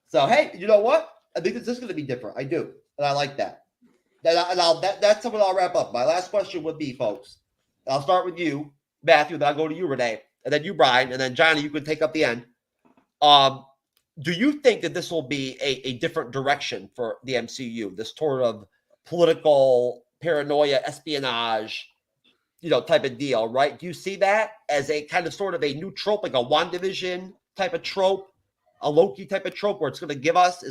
So, hey, you know what? I think this is going to be different. I do. And I like that. That's what I'll wrap up. My last question would be, folks, I'll start with you, Matthew, then I'll go to you, Renee, and then you, Brian, and then Johnny, you can take up the end. Do you think that this will be a different direction for the MCU, this sort of political paranoia, espionage, type of deal, right? Do you see that as a kind of sort of a new trope, like a WandaVision type of trope, a Loki type of trope, where it's going to give us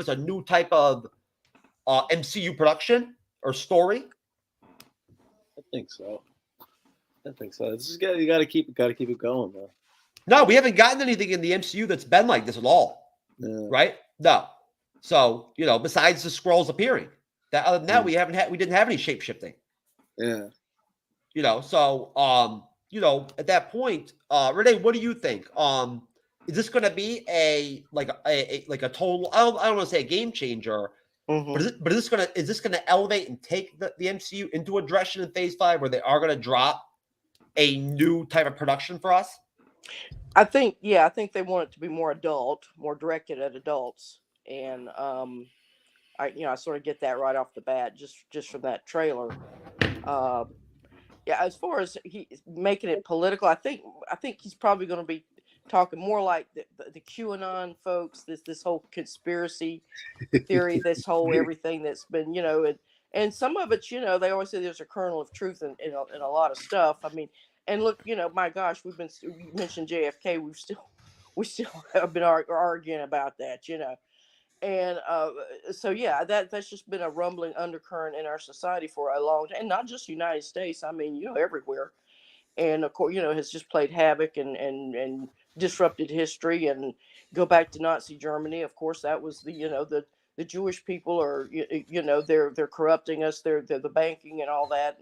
a new type of MCU production or story? I think so. This is you got to keep it going, though. No, we haven't gotten anything in the MCU that's been like this at all, right? No. So besides the Skrulls appearing, other than that, we didn't have any shape shifting. Yeah. So at that point, Renee, what do you think? Is this going to be a total? I don't want to say a game changer, but is this going to elevate and take the MCU into a direction in Phase 5 where they are going to drop a new type of production for us? I think they want it to be more adult, more directed at adults, and I sort of get that right off the bat just from that trailer. Yeah, as far as he making it political, I think he's probably going to be talking more like the QAnon folks. This whole conspiracy theory, this whole everything that's been, and some of it, they always say there's a kernel of truth in a lot of stuff. I mean, and look, my gosh, you mentioned JFK. We still have been arguing about that, and so yeah, that's just been a rumbling undercurrent in our society for a long time, and not just United States. I mean, everywhere, and of course, has just played havoc and disrupted history. And go back to Nazi Germany. Of course, that was the Jewish people are they're corrupting us. They're the banking and all that,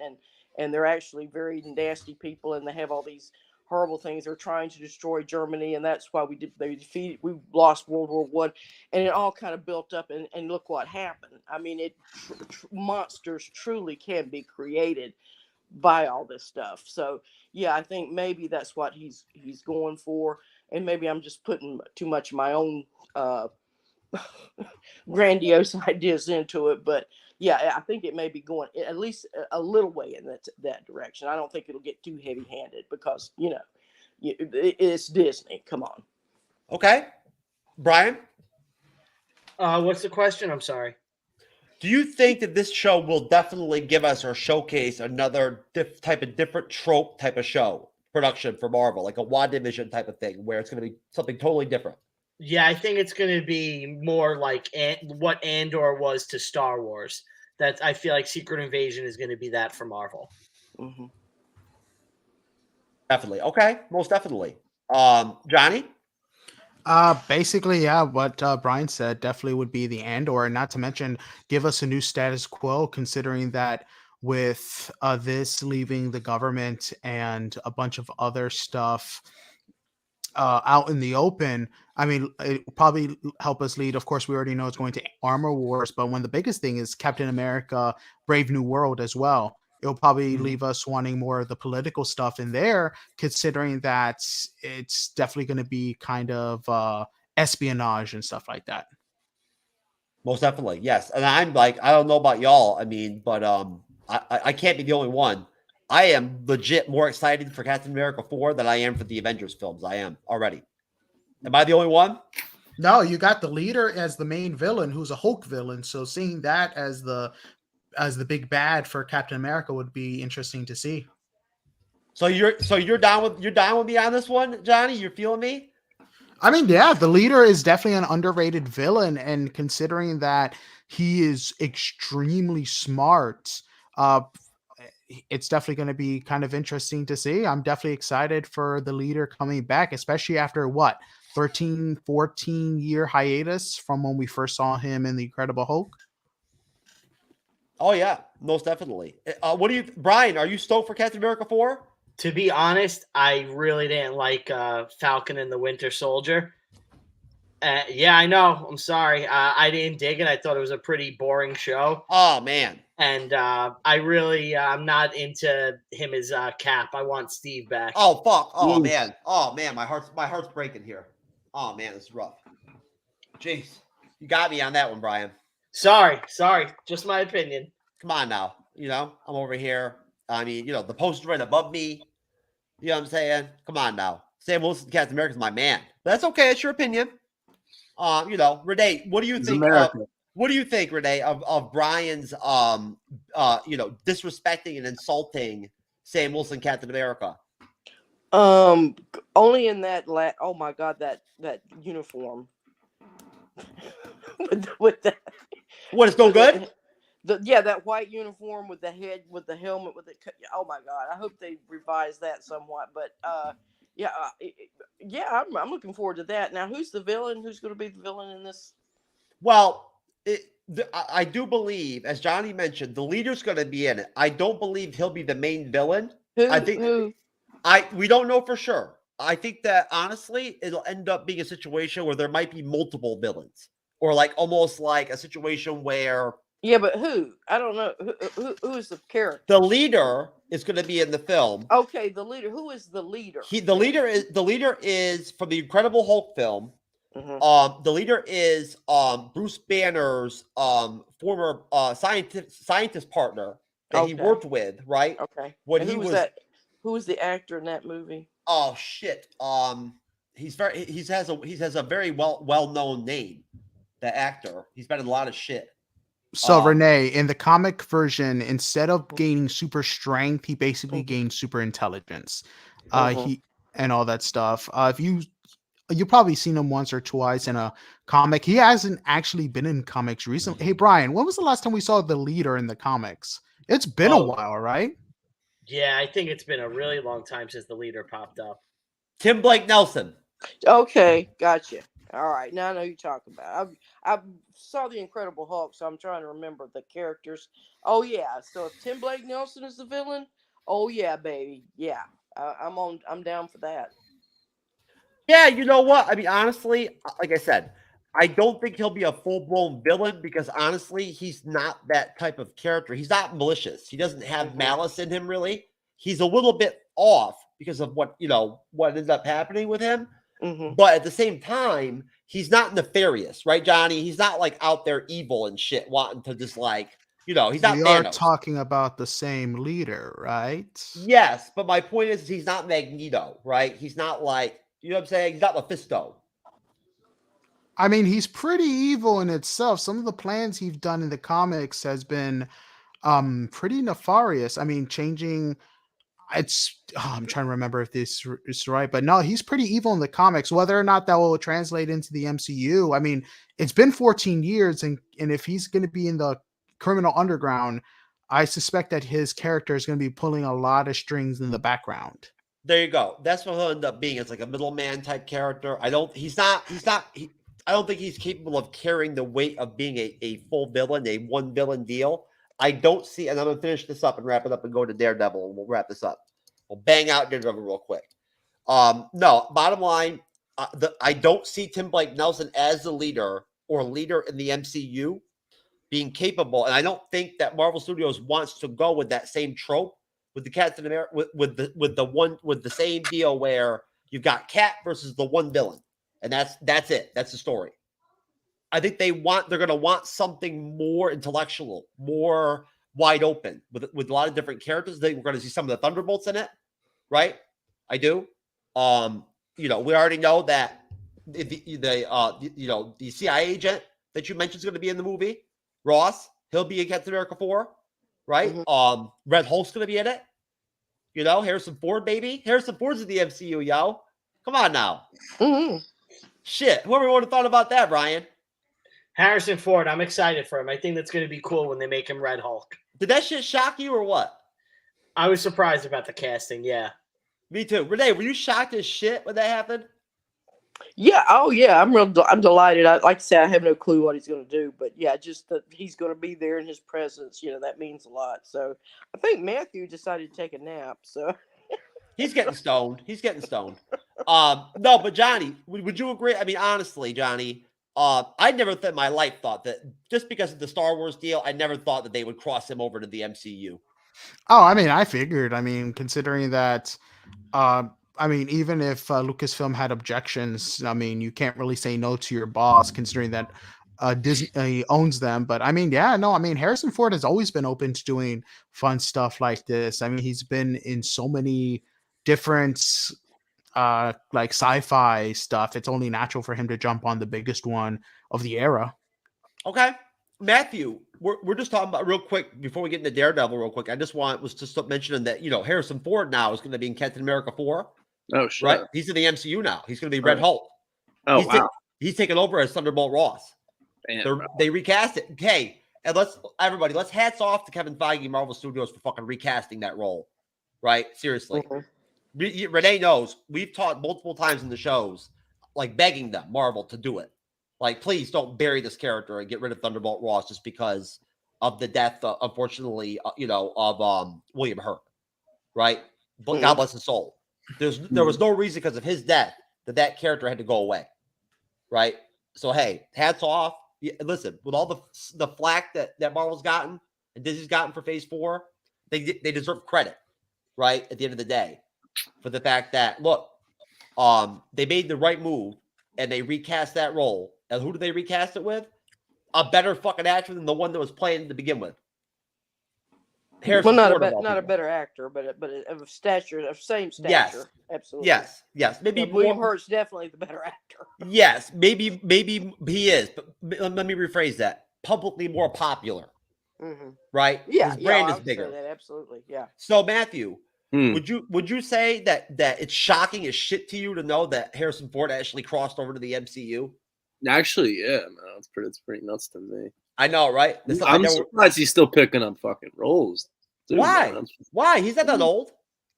and they're actually very nasty people, and they have all these horrible things. They're trying to destroy Germany, and that's why we lost World War One, and it all kind of built up. And look what happened. I mean, monsters truly can be created by all this stuff. So yeah, I think maybe that's what he's going for, and maybe I'm just putting too much of my own grandiose ideas into it. But yeah, I think it may be going at least a little way in that direction. I don't think it'll get too heavy-handed because it's Disney. Come on. Okay, Brian. What's the question? I'm sorry. Do you think that this show will definitely give us or showcase another different trope type of show production for Marvel, like a WandaVision type of thing, where it's going to be something totally different? Yeah, I think it's going to be more like what Andor was to Star Wars. That I feel like Secret Invasion is going to be that for Marvel. Mm-hmm. Definitely. Okay, most definitely. Johnny? Basically, yeah, what Brian said definitely would be the Andor, and not to mention give us a new status quo, considering that with this leaving the government and a bunch of other stuff out in the open. I mean, it will probably help us lead. Of course, we already know it's going to Armor Wars, but when the biggest thing is Captain America, Brave New World as well. It'll probably leave us wanting more of the political stuff in there, considering that it's definitely going to be kind of espionage and stuff like that. Most definitely, yes. And I'm like, I don't know about y'all. I mean, but I can't be the only one. I am legit more excited for Captain America 4 than I am for the Avengers films. I am already. Am I the only one? No, you got the leader as the main villain, who's a Hulk villain. So seeing that as the big bad for Captain America would be interesting to see. So you're down with me on this one, Johnny? You're feeling me? I mean, yeah, the leader is definitely an underrated villain, and considering that he is extremely smart, it's definitely going to be kind of interesting to see. I'm definitely excited for the leader coming back, especially after 13, 14-year hiatus from when we first saw him in The Incredible Hulk. Oh yeah, most definitely. Brian, are you stoked for Captain America 4? To be honest, I really didn't like Falcon and the Winter Soldier. Yeah, I know. I'm sorry. I didn't dig it. I thought it was a pretty boring show. Oh, man. And I'm not into him as Cap. I want Steve back. Oh, fuck. Oh, man. Oh, man. My heart's breaking here. Oh, man. This is rough. Jeez. You got me on that one, Brian. Sorry. Just my opinion. Come on now. I'm over here. I mean, the poster's right above me. You know what I'm saying? Come on now. Sam Wilson, Captain America's my man. But that's okay. It's your opinion. Renee, what do you think? What do you think, Renee, of Brian's, disrespecting and insulting Sam Wilson, Captain America? Only in that. Oh my God, that uniform. with that. What, it's no good? That white uniform with the head, with the helmet, oh my God! I hope they revise that somewhat. But I'm looking forward to that. Now, who's the villain? Who's going to be the villain in this? Well, I do believe, as Johnny mentioned, the leader's going to be in it. I don't believe he'll be the main villain. Who? We don't know for sure. I think that honestly, it'll end up being a situation where there might be multiple villains, or almost like a situation where. Yeah, but who? I don't know. Who is the character? The leader is going to be in the film. Okay, the leader. Who is the leader? The leader is from the Incredible Hulk film. Mm-hmm. The leader is Bruce Banner's former scientist partner that he worked with, right? Okay. When And he who was that? Who was the actor in that movie? Oh shit. He has a very well known name. The actor. He's been in a lot of shit. So Renee, in the comic version, instead of gaining super strength, he basically gains super intelligence. He and all that stuff. If you've probably seen him once or twice in a comic. He hasn't actually been in comics recently. Hey Brian, when was the last time we saw the leader in the comics? It's been a while, right? Yeah, I think it's been a really long time since the leader popped up. Tim Blake Nelson. Okay, gotcha. All right, now I know who you're talking about. I saw the Incredible Hulk, so I'm trying to remember the characters. Oh yeah, so if Tim Blake Nelson is the villain, oh yeah, baby, yeah, I'm down for that. Yeah, you know what? I mean, honestly, like I said, I don't think he'll be a full-blown villain because honestly, he's not that type of character. He's not malicious. He doesn't have malice in him, really. He's a little bit off because of what ended up happening with him. But at the same time, he's not nefarious, right, Johnny? He's not like out there evil and shit, wanting to just like, he's not We are Thanos. talking about the same leader, right? Yes, but my point is he's not Magneto, right? He's not like, you know what I'm saying? He's not Mephisto. I mean, he's pretty evil in itself. Some of the plans he's done in the comics has been pretty nefarious. I mean, changing I'm trying to remember if this is right, but no, he's pretty evil in the comics. Whether or not that will translate into the MCU, I mean, it's been 14 years, and if he's going to be in the criminal underground, I suspect that his character is going to be pulling a lot of strings in the background. There you go. That's what he'll end up being. It's like a middleman type character. I don't think he's capable of carrying the weight of being a full villain, a one villain deal. I don't see, and I'm gonna finish this up and wrap it up and go to Daredevil, and we'll wrap this up. We'll bang out Daredevil real quick. No, bottom line, I don't see Tim Blake Nelson as the leader in the MCU being capable, and I don't think that Marvel Studios wants to go with that same trope with the Captain America with the same deal where you've got Cap versus the one villain, and that's it. That's the story. I think they're going to want something more intellectual, more wide open with a lot of different characters. I think we're going to see some of the Thunderbolts in it, right? I do. We already know that the CIA agent that you mentioned is going to be in the movie, Ross. He'll be in Captain America 4, right? Red Hulk's going to be in it. Harrison Ford, baby. Harrison Ford's in the MCU, yo. Come on now. Shit, whoever would have thought about that, Ryan? Harrison Ford, I'm excited for him. I think that's going to be cool when they make him Red Hulk. Did that shit shock you or what? I was surprised about the casting, yeah. Me too. Renee, were you shocked as shit when that happened? Yeah. Oh, yeah. I'm delighted. Like I said, I have no clue what he's going to do, but yeah, just that he's going to be there in his presence. That means a lot. So I think Matthew decided to take a nap. So he's getting stoned. No, but Johnny, would you agree? I mean, honestly, Johnny, I never in my life thought that just because of the Star Wars deal, I never thought that they would cross him over to the MCU. Oh, I mean, I figured. I mean, considering that, even if Lucasfilm had objections, I mean, you can't really say no to your boss, considering that Disney owns them. But I mean, Harrison Ford has always been open to doing fun stuff like this. I mean, he's been in so many different like sci-fi stuff. It's only natural for him to jump on the biggest one of the era. Okay. Matthew, we're just talking about real quick before we get into Daredevil real quick. I just was just mentioning that, Harrison Ford now is going to be in Captain America 4. Oh, shit. Right? He's in the MCU now. He's going to be Red Hulk. Oh, wow. He's taking over as Thunderbolt Ross. They recast it. Okay. And let's hats off to Kevin Feige and Marvel Studios for fucking recasting that role. Right? Seriously. Renee knows we've talked multiple times in the shows, like begging them, Marvel, to do it. Like, please don't bury this character and get rid of Thunderbolt Ross just because of the death, unfortunately, of William Hurt, right? But God bless his soul. There was no reason because of his death that character had to go away, right? So hey, hats off. Listen, with all the flack that Marvel's gotten and Disney's gotten for Phase 4, they deserve credit, right? At the end of the day, for the fact that they made the right move and they recast that role. And who do they recast it with? A better fucking actor than the one that was playing to begin with. Harrison Well, Ford of all not a people. better actor, but of stature, of same stature. Yes. Absolutely. Yes. Maybe Yeah, William more. Hurt's definitely the better actor. Yes, maybe he is, but let me rephrase that. Publicly more popular, Mm-hmm. right? Yeah, His brand I is would bigger. say that absolutely. Yeah. So Matthew, Hmm. would you say that it's shocking as shit to you to know that Harrison Ford actually crossed over to the MCU? Actually, yeah, man, it's pretty nuts to me. I know, right? I'm surprised he's still picking up fucking roles. Dude, Why? man, Why? He's not that old.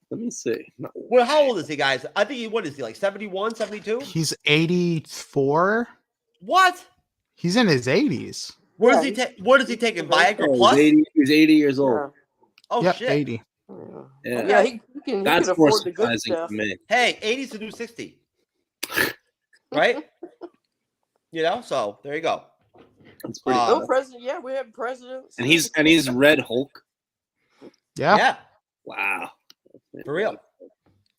let me see. No. Well, how old is he, guys? I think what is he, like 71, 72? He's 84. What? He's in his 80s. What is he taking? Viagra Oh, Plus? he's 80 years old. Oh Yep, shit. 80. Yeah, Yeah, he can that's more afford the good surprising stuff. to me. Hey, 80's the new 60. Right? So there you go. That's pretty No cool. president. Yeah, we have presidents. And he's Red Hulk. Yeah. Yeah. Wow. For real.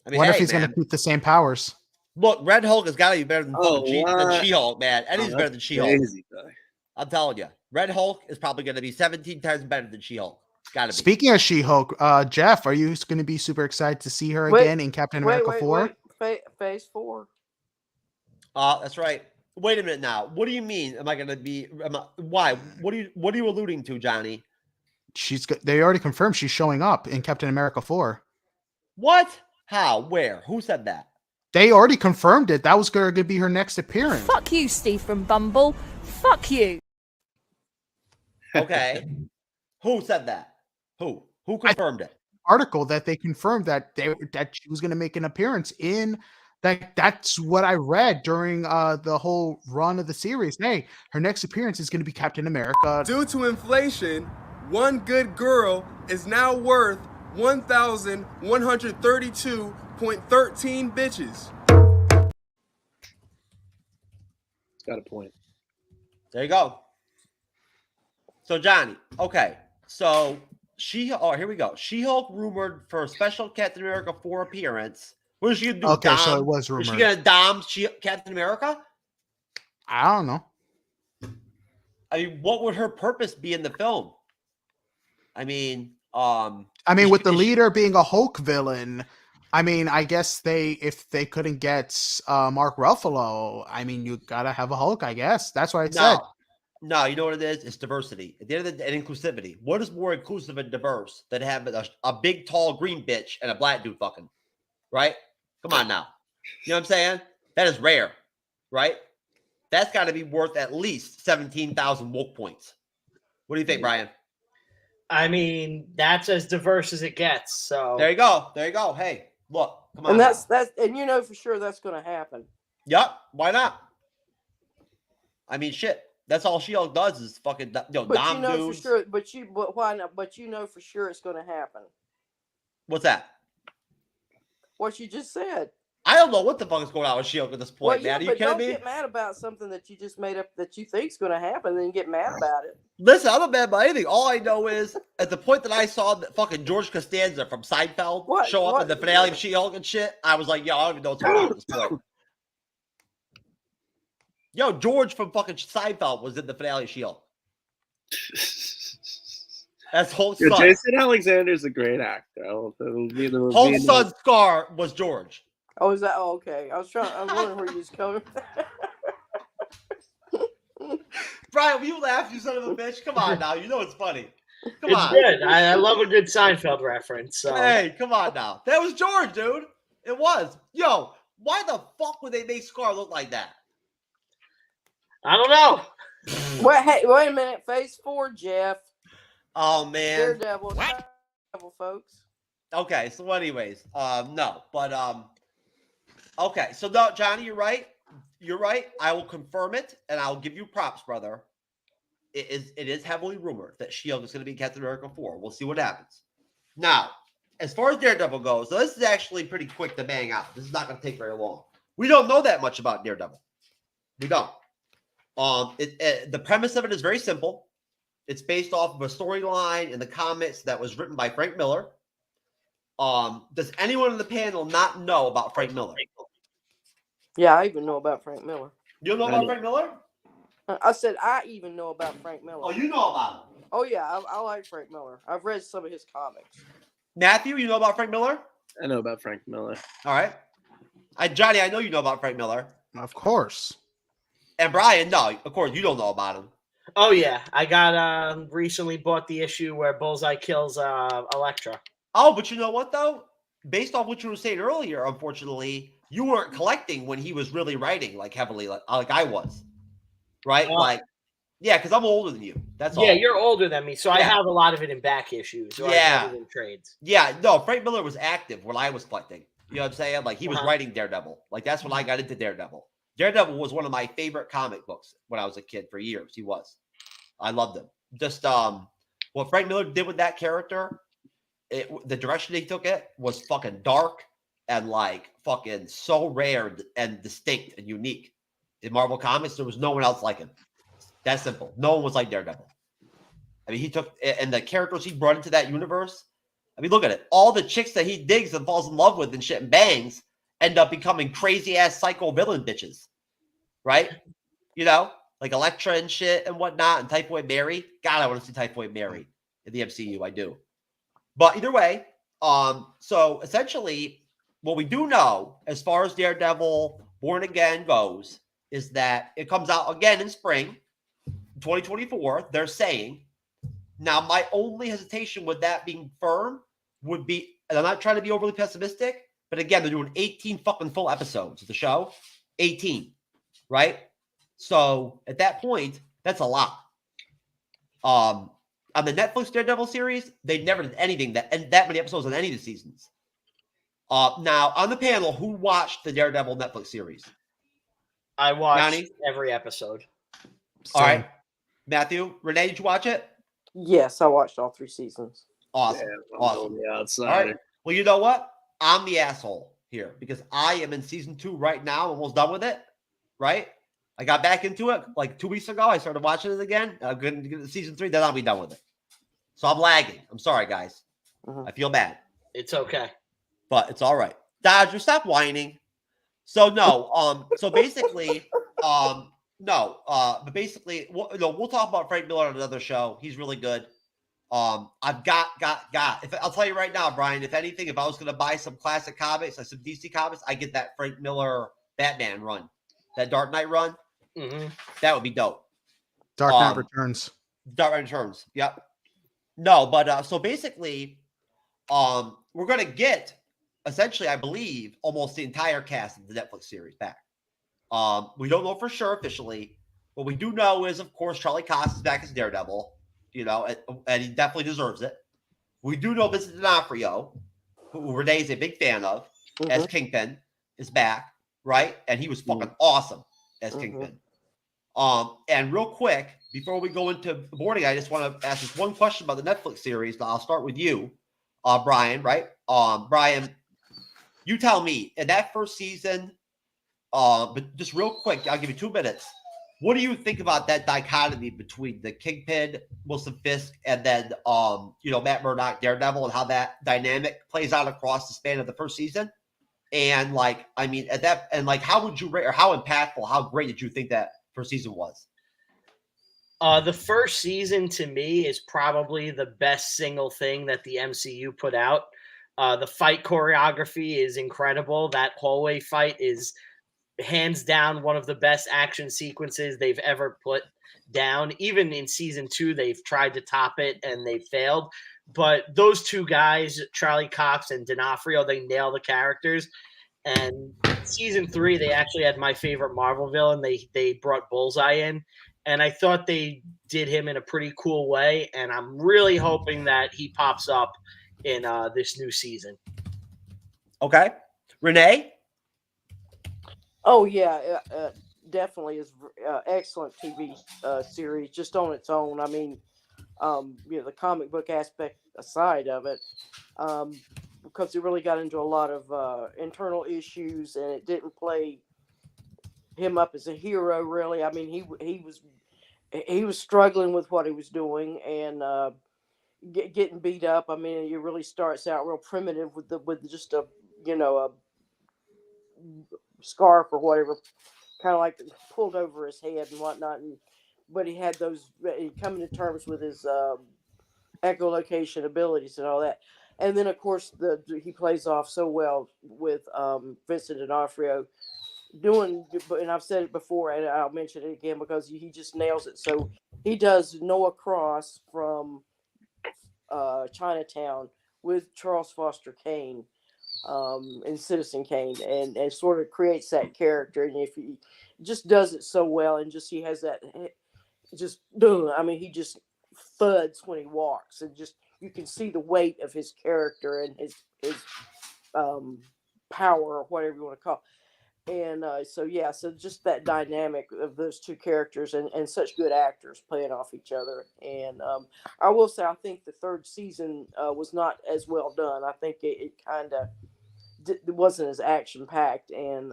I mean, What if hey, he's going man. to keep the same powers? Look, Red Hulk has got to be better than, Oh, than what? She-Hulk, man. Eddie's Oh, better than that's She-Hulk. crazy, guy. I'm telling you. Red Hulk is probably going to be 17 times better than She-Hulk. Got to be. Speaking of She-Hulk, Jeff, are you going to be super excited to see her Wait, again in Captain America 4? Phase 4. That's right. Wait a minute now. What do you mean? Am I going to be? Why? What are you alluding to, Johnny? They already confirmed she's showing up in Captain America 4. What? How? Where? Who said that? They already confirmed it. That was going to be her next appearance. Fuck you, Steve from Bumble. Fuck you. Okay. Who said that? Who confirmed it? Article that they confirmed that she was going to make an appearance in that. That's what I read during the whole run of the series. Hey, her next appearance is going to be Captain America. Due to inflation, one good girl is now worth 1,132.13 bitches. Got a point. There you go. So Johnny, okay. So here we go. She-Hulk rumored for a special Captain America 4 appearance. What is she gonna do? Okay, Dom? so it was Is she rumored. gonna dom Captain America? I don't know. I mean, what would her purpose be in the film? I mean, with the leader being a Hulk villain, I mean, I guess if they couldn't get Mark Ruffalo, I mean, you gotta have a Hulk. I guess that's what I said. No, you know what it is? It's diversity. At the end of the day, and inclusivity. What is more inclusive and diverse than having a big, tall, green bitch and a black dude fucking? Right? Come on now. You know what I'm saying? That is rare. Right? That's got to be worth at least 17,000 woke points. What do you think, Brian? I mean, that's as diverse as it gets. So there you go. There you go. Hey, look. Come on. And that's and you know for sure that's going to happen. Yep. Why not? I mean, shit. That's all She-Hulk does is fucking But dom you know dudes. for sure. But why not? But you know for sure it's going to happen. What's that? What you just said. I don't know what the fuck is going on with She-Hulk at this point, man. Are you but kidding don't me? get mad about something that you just made up that you think's going to happen, then get mad about it. Listen, I'm not mad about anything. All I know is at the point that I saw that fucking George Costanza from Seinfeld show up in the finale of She-Hulk and shit, I was like, yo, I don't even know what's going on at this point. Yo, George from fucking Seinfeld was in the finale of She-Hulk. That's Hulk's son. Jason Alexander's a great actor. Hulk's son Scar was George. Oh, is that? Oh, okay. I was wondering where you was coming. Brian, will you laugh, you son of a bitch? Come on now, you know it's funny. Come it's on. good. I love a good Seinfeld reference. So. Hey, come on now. That was George, dude. It was. Yo, why the fuck would they make Scar look like that? I don't know. Wait a minute. Phase 4, Jeff. Oh man. Daredevil, folks. Okay, so anyways, no, but okay, so no, Johnny, you're right. You're right. I will confirm it, and I'll give you props, brother. It is heavily rumored that She-Hulk is going to be Captain America 4. We'll see what happens. Now, as far as Daredevil goes, so this is actually pretty quick to bang out. This is not going to take very long. We don't know that much about Daredevil. We don't. The premise of it is very simple. It's based off of a storyline in the comics that was written by Frank Miller. Does anyone on the panel not know about Frank Miller? Yeah, I even know about Frank Miller. You know about Frank Miller? I said I even know about Frank Miller. Oh, you know about him. Oh yeah, I like Frank Miller. I've read some of his comics. Matthew, you know about Frank Miller? I know about Frank Miller. All right. Johnny, I know you know about Frank Miller. Of course. And Brian, no, of course you don't know about him. Oh yeah, I got recently bought the issue where Bullseye kills Elektra. Oh, but you know what though? Based on what you were saying earlier, unfortunately, you weren't collecting when he was really writing like heavily, like I was, right? Yeah, because I'm older than you. That's all. Yeah, you're older than me, so I Yeah. have a lot of it in back issues. Or I Yeah. have it in trades. Yeah, no, Frank Miller was active when I was collecting. You know what I'm saying? Like he was Uh-huh. writing Daredevil. Like that's when I got into Daredevil. Daredevil was one of my favorite comic books when I was a kid for years. He was. I loved him. Just what Frank Miller did with that character, the direction he took it was fucking dark and like fucking so rare and distinct and unique. In Marvel Comics, there was no one else like him. That's simple. No one was like Daredevil. I mean, he took and the characters he brought into that universe. I mean, look at it. All the chicks that he digs and falls in love with and shit and bangs end up becoming crazy ass psycho villain bitches, right? You know, like Elektra and shit and whatnot, and Typhoid Mary. God, I want to see Typhoid Mary in the MCU. I do. But either way, so essentially, what we do know as far as Daredevil Born Again goes is that it comes out again in spring 2024. They're saying. Now, my only hesitation with that being firm would be, and I'm not trying to be overly pessimistic, but again, they're doing 18 fucking full episodes of the show. 18, right? So at that point, that's a lot. On the Netflix Daredevil series, they never did anything that many episodes on any of the seasons. Now, on the panel, who watched the Daredevil Netflix series? I watched Yanni? every episode. All right. Matthew, Renee, did you watch it? Yes, I watched all 3 seasons. Awesome. Yeah, awesome. the outside. All right. Well, you know what? I'm the asshole here because I am in season 2 right now, almost done with it. Right? I got back into it like 2 weeks ago. I started watching it again. I'm going to get to season 3, then I'll be done with it. So I'm lagging. I'm sorry, guys. I feel bad. It's okay. But it's all right. Dodger, stop whining. So no, so basically, but basically, we'll talk about Frank Miller on another show. He's really good. I've got. I'll tell you right now, Brian. If anything, if I was going to buy some classic comics, like some DC comics, I get that Frank Miller Batman run, that Dark Knight run. Mm-hmm. That would be dope. Dark Knight Returns. Dark Knight Returns. Yep. No, but so basically, we're going to get essentially, I believe, almost the entire cast of the Netflix series back. We don't know for sure officially. What we do know is, of course, Charlie Cox is back as Daredevil, you know, and he definitely deserves it. We do know Vincent D'Onofrio, who Renee is a big fan of, as Kingpin, is back, right? And he was fucking awesome as Kingpin. And real quick, before we go into the boarding, I just want to ask this one question about the Netflix series. I'll start with you, Brian, right? Brian, you tell me, in that first season, but just real quick, I'll give you 2 minutes. What do you think about that dichotomy between the Kingpin, Wilson Fisk, and then Matt Murdock, Daredevil, and how that dynamic plays out across the span of the first season? And like, I mean, at that, and like, how would you rate, or how impactful, how great did you think that first season was? The first season to me is probably the best single thing that the MCU put out. The fight choreography is incredible. That hallway fight is hands down one of the best action sequences they've ever put down. Even in season 2, they've tried to top it and they failed. But those 2 guys, Charlie Cox and D'Onofrio, they nail the characters. And season 3, they actually had my favorite Marvel villain. They brought Bullseye in, and I thought they did him in a pretty cool way. And I'm really hoping that he pops up in this new season. Okay, Renee. Oh yeah, definitely is excellent TV series just on its own. I mean, the comic book aspect aside of it, because it really got into a lot of internal issues, and it didn't play him up as a hero. Really, I mean, he was struggling with what he was doing and getting beat up. I mean, it really starts out real primitive with just a scarf or whatever, kind of like pulled over his head and whatnot. but he had those coming to terms with his echolocation abilities and all that. And then, of course, he plays off so well with Vincent D'Onofrio doing, and I've said it before, and I'll mention it again because he just nails it. So he does Noah Cross from Chinatown with Charles Foster Kane and Citizen Kane, and sort of creates that character. And if he just does it so well, and just he has that, just I mean, he just thuds when he walks, and just you can see the weight of his character and his power, or whatever you want to call it. And so just that dynamic of those two characters, and such good actors playing off each other. And I will say, I think the third season was not as well done. I think it kind of wasn't as action packed, and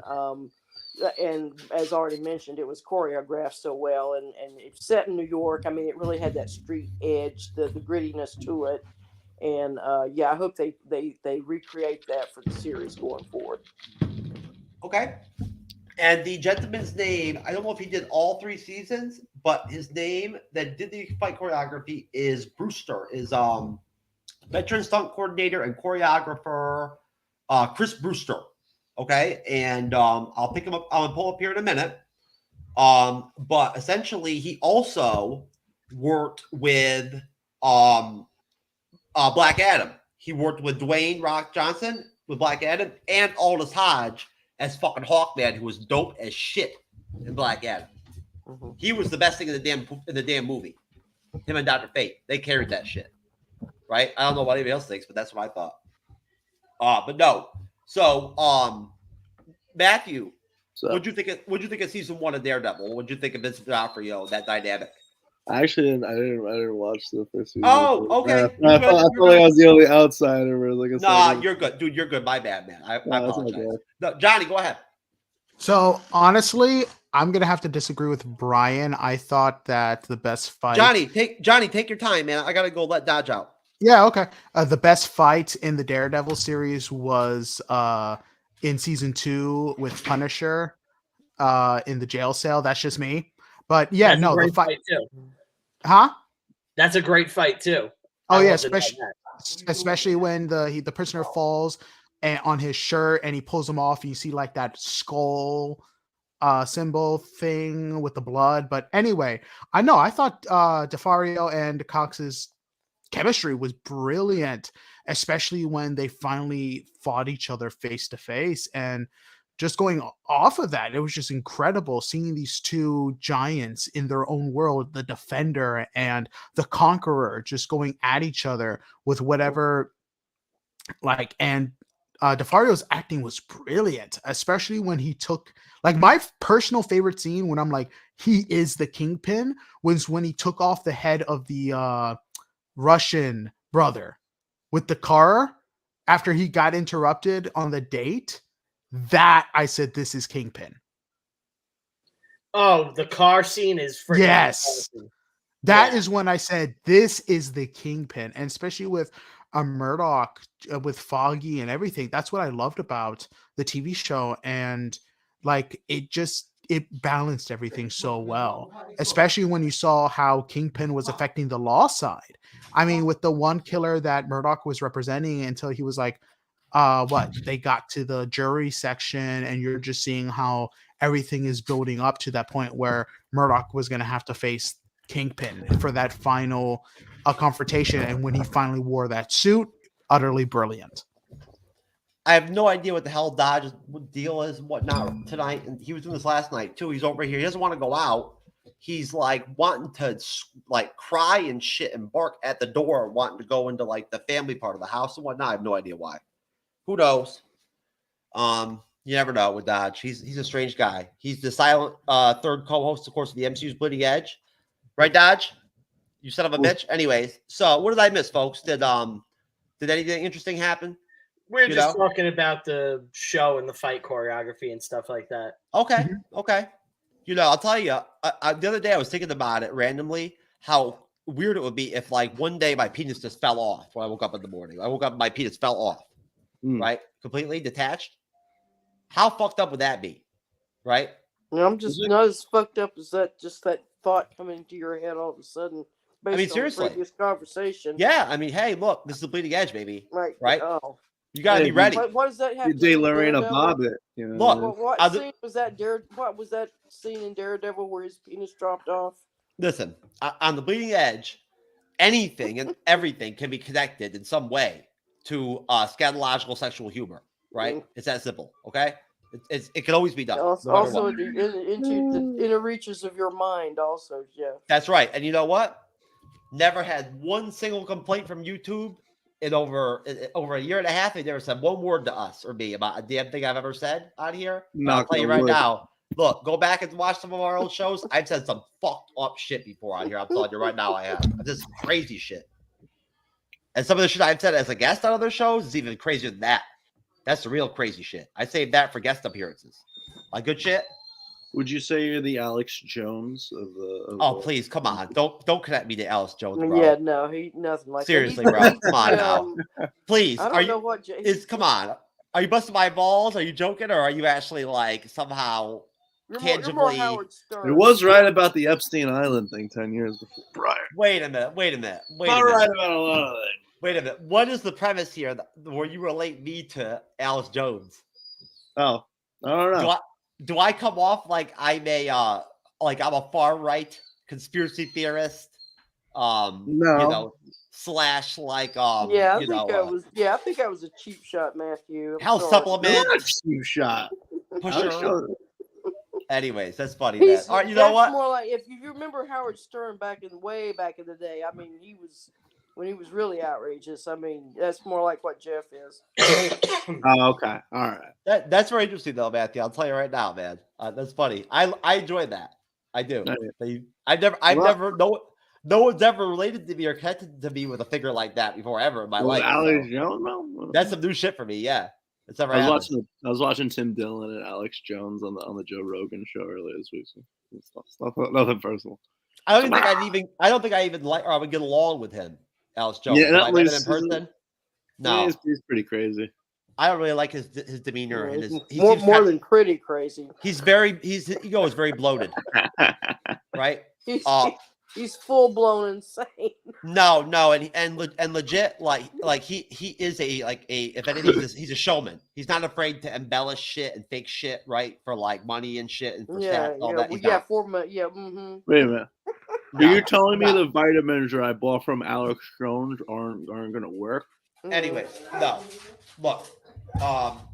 as already mentioned, it was choreographed so well, and it's set in New York. I mean, it really had that street edge, the grittiness to it. And I hope they recreate that for the series going forward. Okay. And the gentleman's name, I don't know if he did all 3 seasons, but his name that did the fight choreography is Brewster, is veteran stunt coordinator and choreographer Chris Brewster. Okay. And I'll pick him up. I'm gonna pull up here in a minute. But essentially he also worked with Black Adam. He worked with Dwayne Rock Johnson with Black Adam and Aldous Hodge as fucking Hawkman, who was dope as shit in Black Adam. Mm-hmm. He was the best thing in the damn movie. Him and Dr. Fate, they carried that shit, right? I don't know what anybody else thinks, but that's what I thought. But no. So, Matthew, what'd you think of season 1 of Daredevil? What'd you think of Vincent D'Onofrio, that dynamic? I didn't watch the first season. Oh, okay. I felt like I was the only outsider. Nah, you're good, dude. You're good. My bad, man. I apologize. No, Johnny, go ahead. So honestly, I'm gonna have to disagree with Brian. I thought that the best fight. Johnny, take your time, man. I gotta go let Dodge out. Yeah, okay. The best fight in the Daredevil series was in season 2 with Punisher in the jail cell. That's just me. But yeah, That's no, a great the fight too. Huh? That's a great fight too. Oh yeah, especially when the prisoner falls and on his shirt and he pulls him off, and you see like that skull symbol thing with the blood. But anyway, I thought DeFario and Cox's chemistry was brilliant, especially when they finally fought each other face to face. And just going off of that, it was just incredible seeing these two giants in their own world, the Defender and the Conqueror, just going at each other with whatever. And DeFario's acting was brilliant, especially when he took, my personal favorite scene when I'm like, he is the Kingpin, was when he took off the head of the Russian brother with the car after he got interrupted on the date. That I said, this is Kingpin. Oh, the car scene is freaking yes. awesome. That is when I said, this is the Kingpin. And especially with Murdoch, with Foggy and everything. That's what I loved about the TV show. And it balanced everything so well, especially when you saw how Kingpin was affecting the law side. I mean, with the one killer that Murdoch was representing until he was like, they got to the jury section, and you're just seeing how everything is building up to that point where Murdoch was going to have to face Kingpin for that final confrontation. And when he finally wore that suit, utterly brilliant. I have no idea what the hell Dodge's deal is and whatnot tonight. And he was doing this last night too. He's over here. He doesn't want to go out. He's wanting to cry and shit and bark at the door, wanting to go into the family part of the house and whatnot. I have no idea why. Who knows? You never know with Dodge. He's a strange guy. He's the silent third co-host, of course, of the MCU's Bleeding Edge. Right, Dodge? You son of a bitch. Anyways, so what did I miss, folks? Did anything interesting happen? We're just talking about the show and the fight choreography and stuff like that. Okay. Okay. I'll tell you, the other day I was thinking about it randomly, how weird it would be if one day my penis just fell off when I woke up in the morning. I woke up and my penis fell off, right? Completely detached. How fucked up would that be? Right? I'm just not as fucked up as that, just that thought coming into your head all of a sudden based on seriously. the previous conversation. Yeah, I mean, hey, look, this is the bleeding edge, baby. Right. Right? Oh. You gotta be ready. What does that have to Jay do with Lorena Daredevil? Bobbitt. You know, Look, What scene was that? What was that scene in Daredevil where his penis dropped off? Listen, on the bleeding edge, anything and everything can be connected in some way to scatological sexual humor, right? It's that simple, okay? It can always be done. Also into the inner reaches of your mind, also, Jeff. That's right. And you know what? Never had one single complaint from YouTube in over a year and a half. They never said one word to us or me about a damn thing I've ever said on here. I'll tell you right now. Look, go back and watch some of our old shows. I've said some fucked up shit before on here. I'm telling you right now, I have. This is crazy shit. And some of the shit I've said as a guest on other shows is even crazier than that. That's the real crazy shit. I saved that for guest appearances. Like good shit. Would you say you're the Alex Jones of the? Oh, please, come on! Don't connect me to Alex Jones, bro. Yeah, no, he nothing like Seriously, that. bro. Come on now. Please, I don't know what. Come on. Are you busting my balls? Are you joking, or are you actually like somehow tangibly? It was right about the Epstein Island thing 10 years before prior. Wait a minute. Not right about a lot of things. Wait a minute. What is the premise here where you relate me to Alex Jones? Oh, I don't know. Do I come off like I'm a far right conspiracy theorist? No. You know, slash like Yeah, I you think know, I think I was a cheap shot, Matthew. I'm health sorry. supplement. Not a cheap shot. Pusher. Anyways, that's funny. He's, All right, you know that's what? more like if you remember Howard Stern way back in the day. I mean, when he was really outrageous. I mean, that's more like what Jeff is. Oh, okay. All right. That's very interesting though, Matthew. I'll tell you right now, man. That's funny. I enjoy that. I do. No one's ever related to me or connected to me with a figure like that before ever in my life. Alex So. Jones, no? That's some new shit for me. Yeah, it's never I happened. was watching Tim Dillon and Alex Jones on the Joe Rogan show earlier this week. So it's nothing personal. I don't think I even like or I would get along with him, Alex Jones. Yeah, I met him in person. No, he's pretty crazy. I don't really like his demeanor and his more than pretty crazy. His ego is very bloated, right? He's full blown insane. No, and legit, like he is if anything, he's a showman. He's not afraid to embellish shit and fake shit, right, for like money and shit and for stats, all that. Mm-hmm. Wait a minute. Are you telling me the vitamins that I bought from Alex Jones aren't going to work? Anyways, no. Look,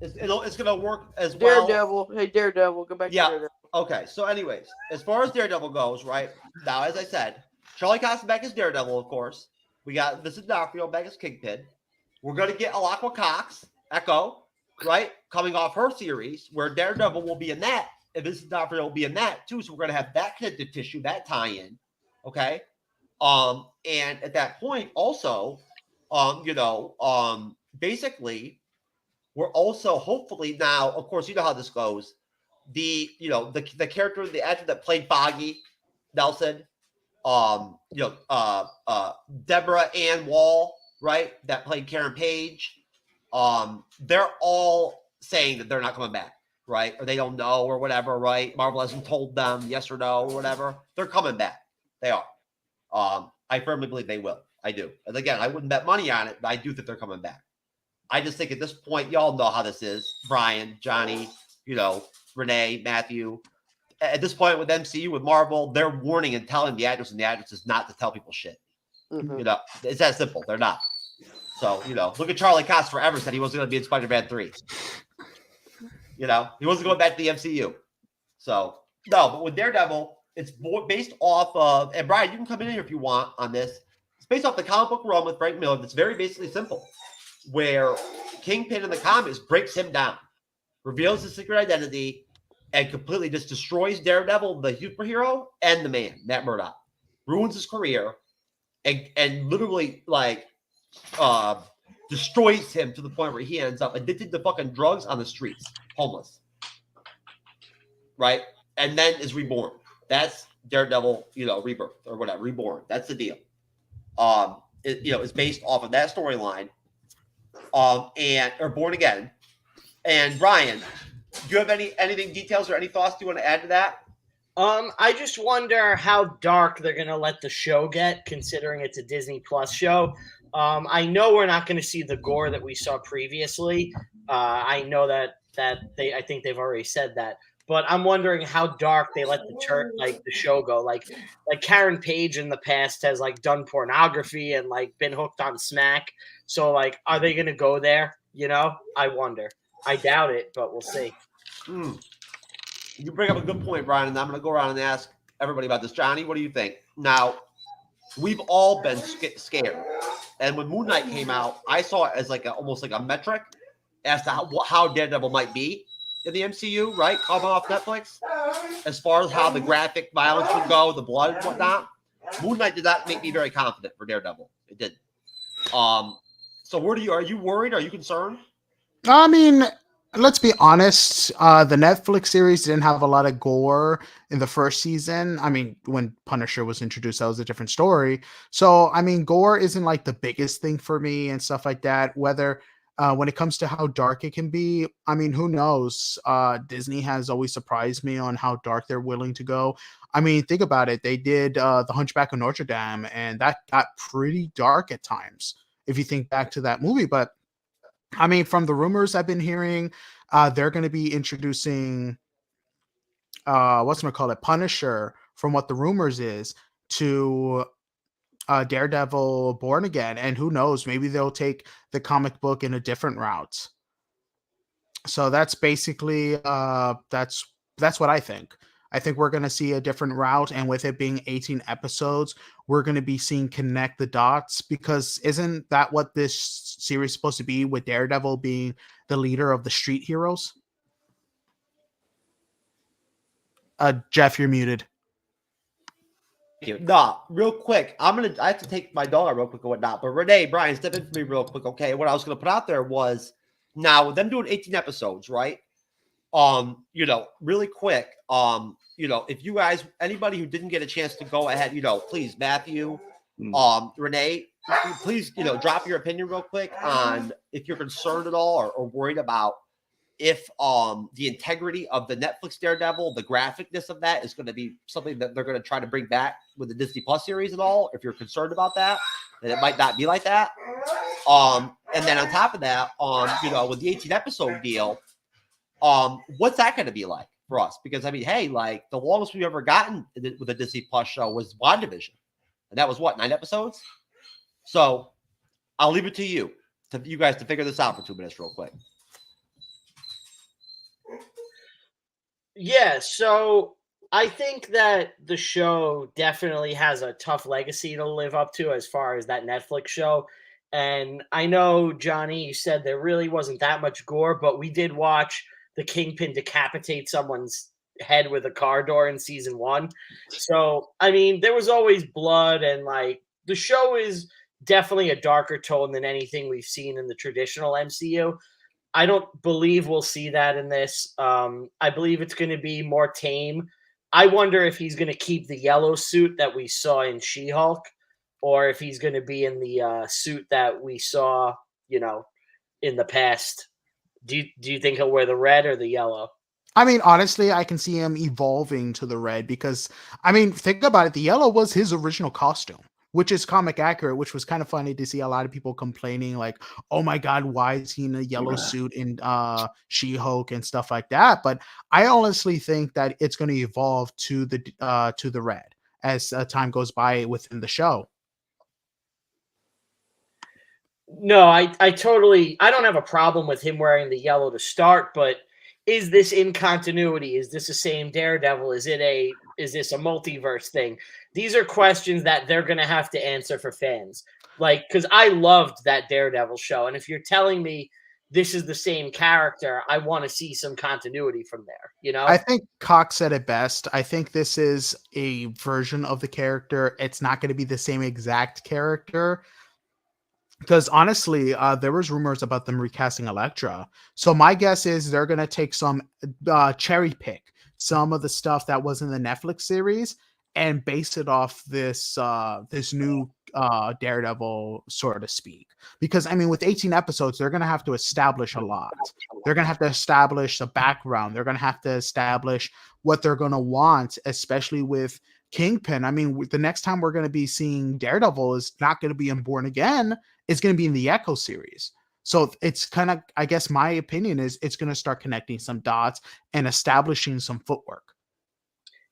it's going to work as well. Daredevil. Hey, Daredevil, go back to Daredevil. Okay, so anyways, as far as Daredevil goes, right, now, as I said, Charlie Cox back as Daredevil, of course. We got Vincent D'Onofrio back as Kingpin. We're going to get Alaqua Cox, Echo, right, coming off her series, where Daredevil will be in that, and Vincent D'Onofrio will be in that, too, so we're going to have that connective tissue, that tie-in, okay? And at that point, also, basically, we're also hopefully now, of course, you know how this goes. The character, the actor that played Foggy Nelson, Deborah Ann Wall, right, that played Karen Page, they're all saying that they're not coming back, right, or they don't know or whatever, right? Marvel hasn't told them yes or no or whatever. They're coming back. They are. I firmly believe they will. I do. And again, I wouldn't bet money on it, but I do think they're coming back. I just think at this point, y'all know how this is. Brian, Johnny, Renee, Matthew. At this point with MCU, with Marvel, they're warning and telling the actors and the actresses not to tell people shit. Mm-hmm. It's that simple. They're not. So, look at Charlie Cox forever said he wasn't going to be in Spider-Man 3. He wasn't going back to the MCU. So, no, but with Daredevil, it's based off of, and Brian, you can come in here if you want on this. It's based off the comic book run with Frank Miller. That's very basically simple, where Kingpin in the comics breaks him down, reveals his secret identity, and completely just destroys Daredevil, the superhero, and the man, Matt Murdock. Ruins his career and literally destroys him to the point where he ends up addicted to fucking drugs on the streets, homeless. Right? And then is reborn. That's Daredevil, rebirth or whatever, reborn. That's the deal. It's based off of that storyline. Or Born Again. And Brian, do you have anything details or any thoughts you want to add to that? I just wonder how dark they're gonna let the show get, considering it's a Disney Plus show. I know we're not going to see the gore that we saw previously. I know that I think they've already said that, but I'm wondering how dark they let the show go. Like Karen Page in the past has like done pornography and like been hooked on smack. So like, are they going to go there? You know, I wonder. I doubt it, but we'll see. You bring up a good point, Brian, and I'm going to go around and ask everybody about this. Johnny, what do you think? Now, we've all been scared. And when Moon Knight came out, I saw it as like almost like a metric as to how Daredevil might be in the MCU, right? Coming off Netflix, as far as how the graphic violence would go, the blood and whatnot. Moon Knight did not make me very confident for Daredevil. It didn't. So are you worried? Are you concerned? I mean, let's be honest. The Netflix series didn't have a lot of gore in the first season. I mean, when Punisher was introduced, that was a different story. So, I mean, gore isn't like the biggest thing for me and stuff like that. Whether when it comes to how dark it can be, I mean, who knows? Disney has always surprised me on how dark they're willing to go. I mean, think about it. They did The Hunchback of Notre Dame, and that got pretty dark at times, if you think back to that movie. But I mean, from the rumors I've been hearing, they're going to be introducing Punisher, from what the rumors is, to Daredevil Born Again. And who knows, maybe they'll take the comic book in a different route. So that's basically that's what I think. I think we're going to see a different route, and with it being 18 episodes, we're going to be seeing connect the dots, because isn't that what this series is supposed to be, with Daredevil being the leader of the street heroes? Jeff, you're muted. No, real quick. I have to take my dog out real quick and whatnot. But Renee, Brian, step in for me real quick. Okay. What I was going to put out there was, now with them doing 18 episodes, right? Really quick. If you guys, anybody who didn't get a chance to go ahead, please, Matthew, Renee, please, drop your opinion real quick on if you're concerned at all or worried about if the integrity of the Netflix Daredevil, the graphicness of that is going to be something that they're going to try to bring back with the Disney Plus series at all. If you're concerned about that, then it might not be like that. And then on top of that, with the 18 episode deal, what's that going to be like for us? Because I mean, hey, like the longest we've ever gotten with a Disney Plus show was WandaVision, and that was what, 9 episodes. So I'll leave it to you guys to figure this out for 2 minutes real quick. Yeah, so I think that the show definitely has a tough legacy to live up to as far as that Netflix show. And I know, Johnny, you said there really wasn't that much gore, but we did watch the Kingpin decapitate someone's head with a car door in season 1. So, I mean, there was always blood, and like the show is definitely a darker tone than anything we've seen in the traditional MCU. I don't believe we'll see that in this. I believe it's going to be more tame. I wonder if he's going to keep the yellow suit that we saw in She-Hulk, or if he's going to be in the suit that we saw, in the past. Do you think he'll wear the red or the yellow? I mean, honestly, I can see him evolving to the red, because, I mean, think about it. The yellow was his original costume, which is comic accurate, which was kind of funny to see a lot of people complaining like, oh my God, why is he in a yellow suit in She-Hulk and stuff like that? But I honestly think that it's going to evolve to the red as time goes by within the show. No, I don't have a problem with him wearing the yellow to start, but is this in continuity? Is this the same Daredevil? Is this a multiverse thing? These are questions that they're going to have to answer for fans. Like, because I loved that Daredevil show. And if you're telling me this is the same character, I want to see some continuity from there, I think Cox said it best. I think this is a version of the character. It's not going to be the same exact character. Because honestly, there was rumors about them recasting Elektra. So my guess is they're going to take some cherry pick some of the stuff that was in the Netflix series and base it off this this new Daredevil, so to speak. Because I mean, with 18 episodes, they're gonna have to establish a lot. They're gonna have to establish the background. They're gonna have to establish what they're gonna want, especially with Kingpin. I mean, the next time we're gonna be seeing Daredevil is not gonna be in Born Again. It's gonna be in the Echo series. So it's kind of, I guess my opinion is it's going to start connecting some dots and establishing some footwork.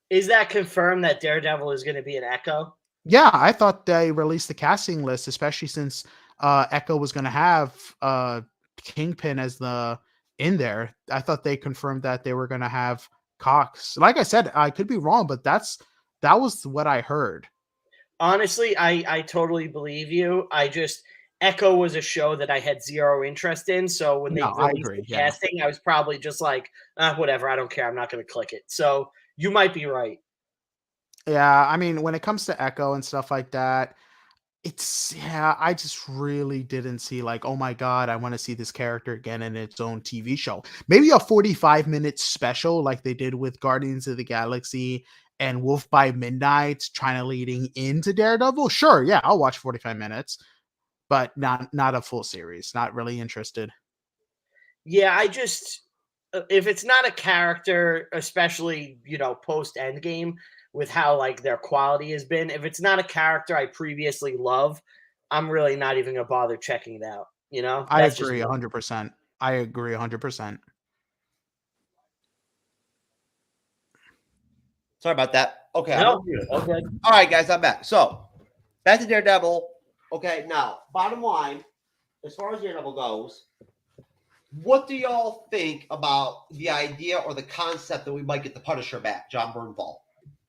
Is that confirmed that Daredevil is going to be an Echo? Yeah, I thought they released the casting list, especially since Echo was going to have Kingpin as the in there. I thought they confirmed that they were going to have Cox. Like I said, I could be wrong, but that was what I heard. Honestly, I totally believe you. Echo was a show that I had zero interest in. So when they released the casting, I was probably just like, whatever, I don't care. I'm not going to click it. So you might be right. Yeah, I mean, when it comes to Echo and stuff like that, I just really didn't see like, oh my God, I want to see this character again in its own TV show. Maybe a 45-minute special like they did with Guardians of the Galaxy and Wolf by Midnight, trying to leading into Daredevil. Sure, yeah, I'll watch 45 minutes. But not a full series. Not really interested. Yeah, if it's not a character, especially post Endgame, with how like their quality has been, if it's not a character I previously love, I'm really not even gonna bother checking it out. I agree 100%. I agree 100%. Sorry about that. Okay. No, okay. All right, guys, I'm back. So back to Daredevil. Okay, now, bottom line, as far as Daredevil goes, what do y'all think about the idea or the concept that we might get the Punisher back, John Bernthal?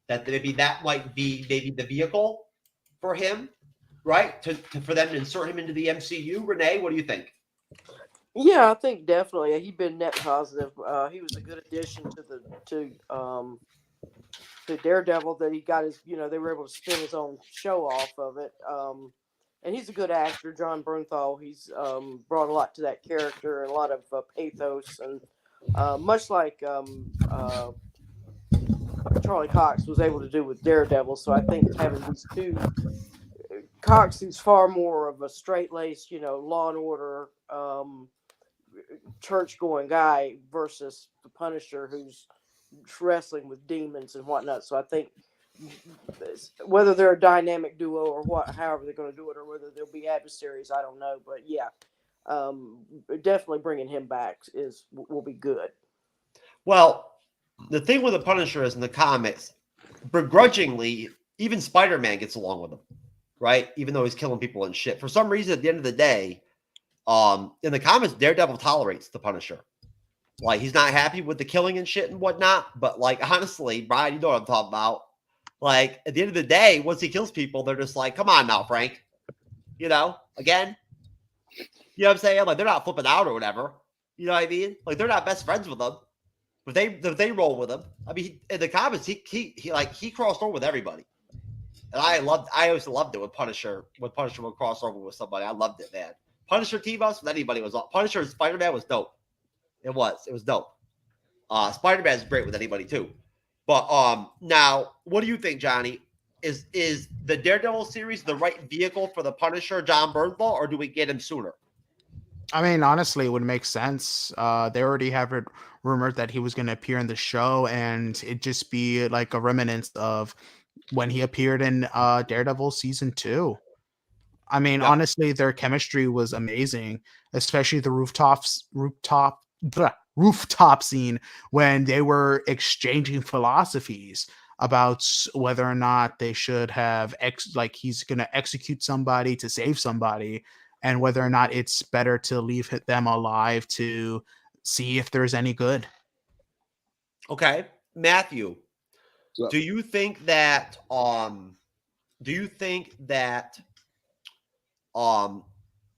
That maybe that might be the vehicle for him, right? For them to insert him into the MCU. Renee, what do you think? Yeah, I think definitely. He's been net positive. He was a good addition to Daredevil. That he got his, they were able to spin his own show off of it. And he's a good actor, John Bernthal. He's brought a lot to that character and a lot of pathos, and much like Charlie Cox was able to do with Daredevil. So I think having these two, Cox, who's far more of a straight-laced, law and order, church-going guy, versus the Punisher, who's wrestling with demons and whatnot. So I think whether they're a dynamic duo or however they're going to do it, or whether they'll be adversaries, I don't know. But yeah, definitely bringing him back will be good. Well, the thing with the Punisher is in the comics, begrudgingly, even Spider-Man gets along with him, right? Even though he's killing people and shit. For some reason, at the end of the day, in the comics, Daredevil tolerates the Punisher. Like, he's not happy with the killing and shit and whatnot. But, like, honestly, Brian, you know what I'm talking about. Like, at the end of the day, once he kills people, they're just like, come on now, Frank. Again. You know what I'm saying? Like, they're not flipping out or whatever. You know what I mean? Like, they're not best friends with them. But they roll with him. I mean, in the comics, he crossed over with everybody. And I always loved it when Punisher would cross over with somebody. I loved it, man. Punisher team-ups with anybody was Punisher and Spider-Man was dope. It was dope. Spider-Man is great with anybody too. But now, what do you think, Johnny? Is the Daredevil series the right vehicle for the Punisher, John Bernthal, or do we get him sooner? I mean, honestly, it would make sense. They already have it rumored that he was going to appear in the show, and it just be like a remnant of when he appeared in Daredevil season 2. I mean, honestly, their chemistry was amazing, especially the rooftop scene when they were exchanging philosophies about whether or not they should have he's going to execute somebody to save somebody, and whether or not it's better to leave them alive to see if there's any good. Okay, Matthew, do you think that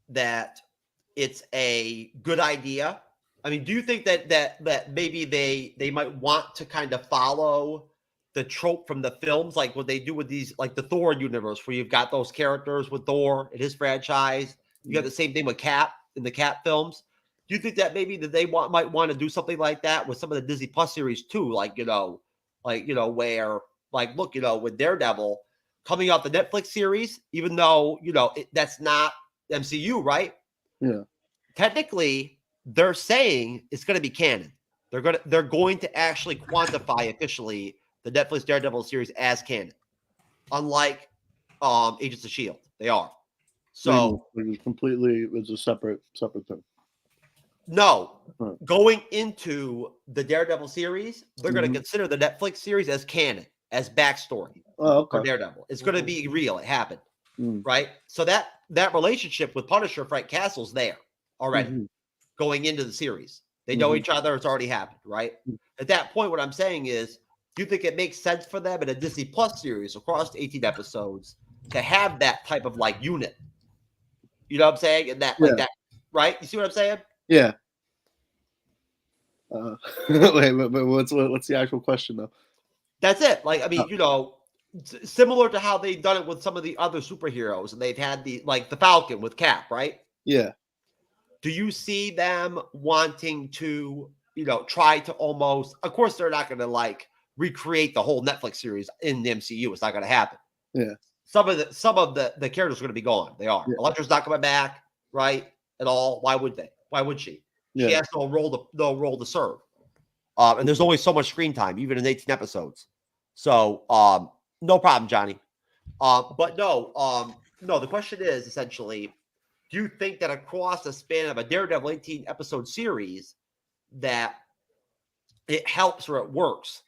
that it's a good idea? I mean, do you think that maybe they might want to kind of follow the trope from the films, like what they do with these, like the Thor universe, where you've got those characters with Thor in his franchise? You got the same thing with Cap in the Cap films. Do you think that maybe that they might want to do something like that with some of the Disney Plus series too? Where like, look, with Daredevil coming off the Netflix series, even though, that's not MCU, right? Yeah. Technically, they're saying it's going to be canon. They're going to actually quantify officially the Netflix Daredevil series as canon, unlike Agents of S.H.I.E.L.D. They are. So it's a separate thing. No, Huh. going into the Daredevil series, they're going to consider the Netflix series as canon, as backstory for Daredevil. It's going to be real. It happened, right? So that relationship with Punisher, Frank Castle's there already going into the series. They know each other. It's already happened, right? At that point, what I'm saying is, do you think it makes sense for them in a Disney Plus series across 18 episodes to have that type of like unit? You know what I'm saying? And that, like that, right? You see what I'm saying? Yeah. Wait, but what's the actual question though? That's it. Like, I mean, similar to how they've done it with some of the other superheroes, and they've had the Falcon with Cap, right? Yeah. Do you see them wanting to, try to almost? Of course, they're not going to recreate the whole Netflix series in the MCU. It's not going to happen. Yeah. Some of the characters are going to be gone. They are. Yeah. Elektra's not coming back, right? At all. Why would they? Why would she? Yeah. She has no role to serve. And there's only so much screen time, even in 18 episodes. So no problem, Johnny. But no, the question is essentially, do you think that across the span of a Daredevil 18 episode series that it helps or it works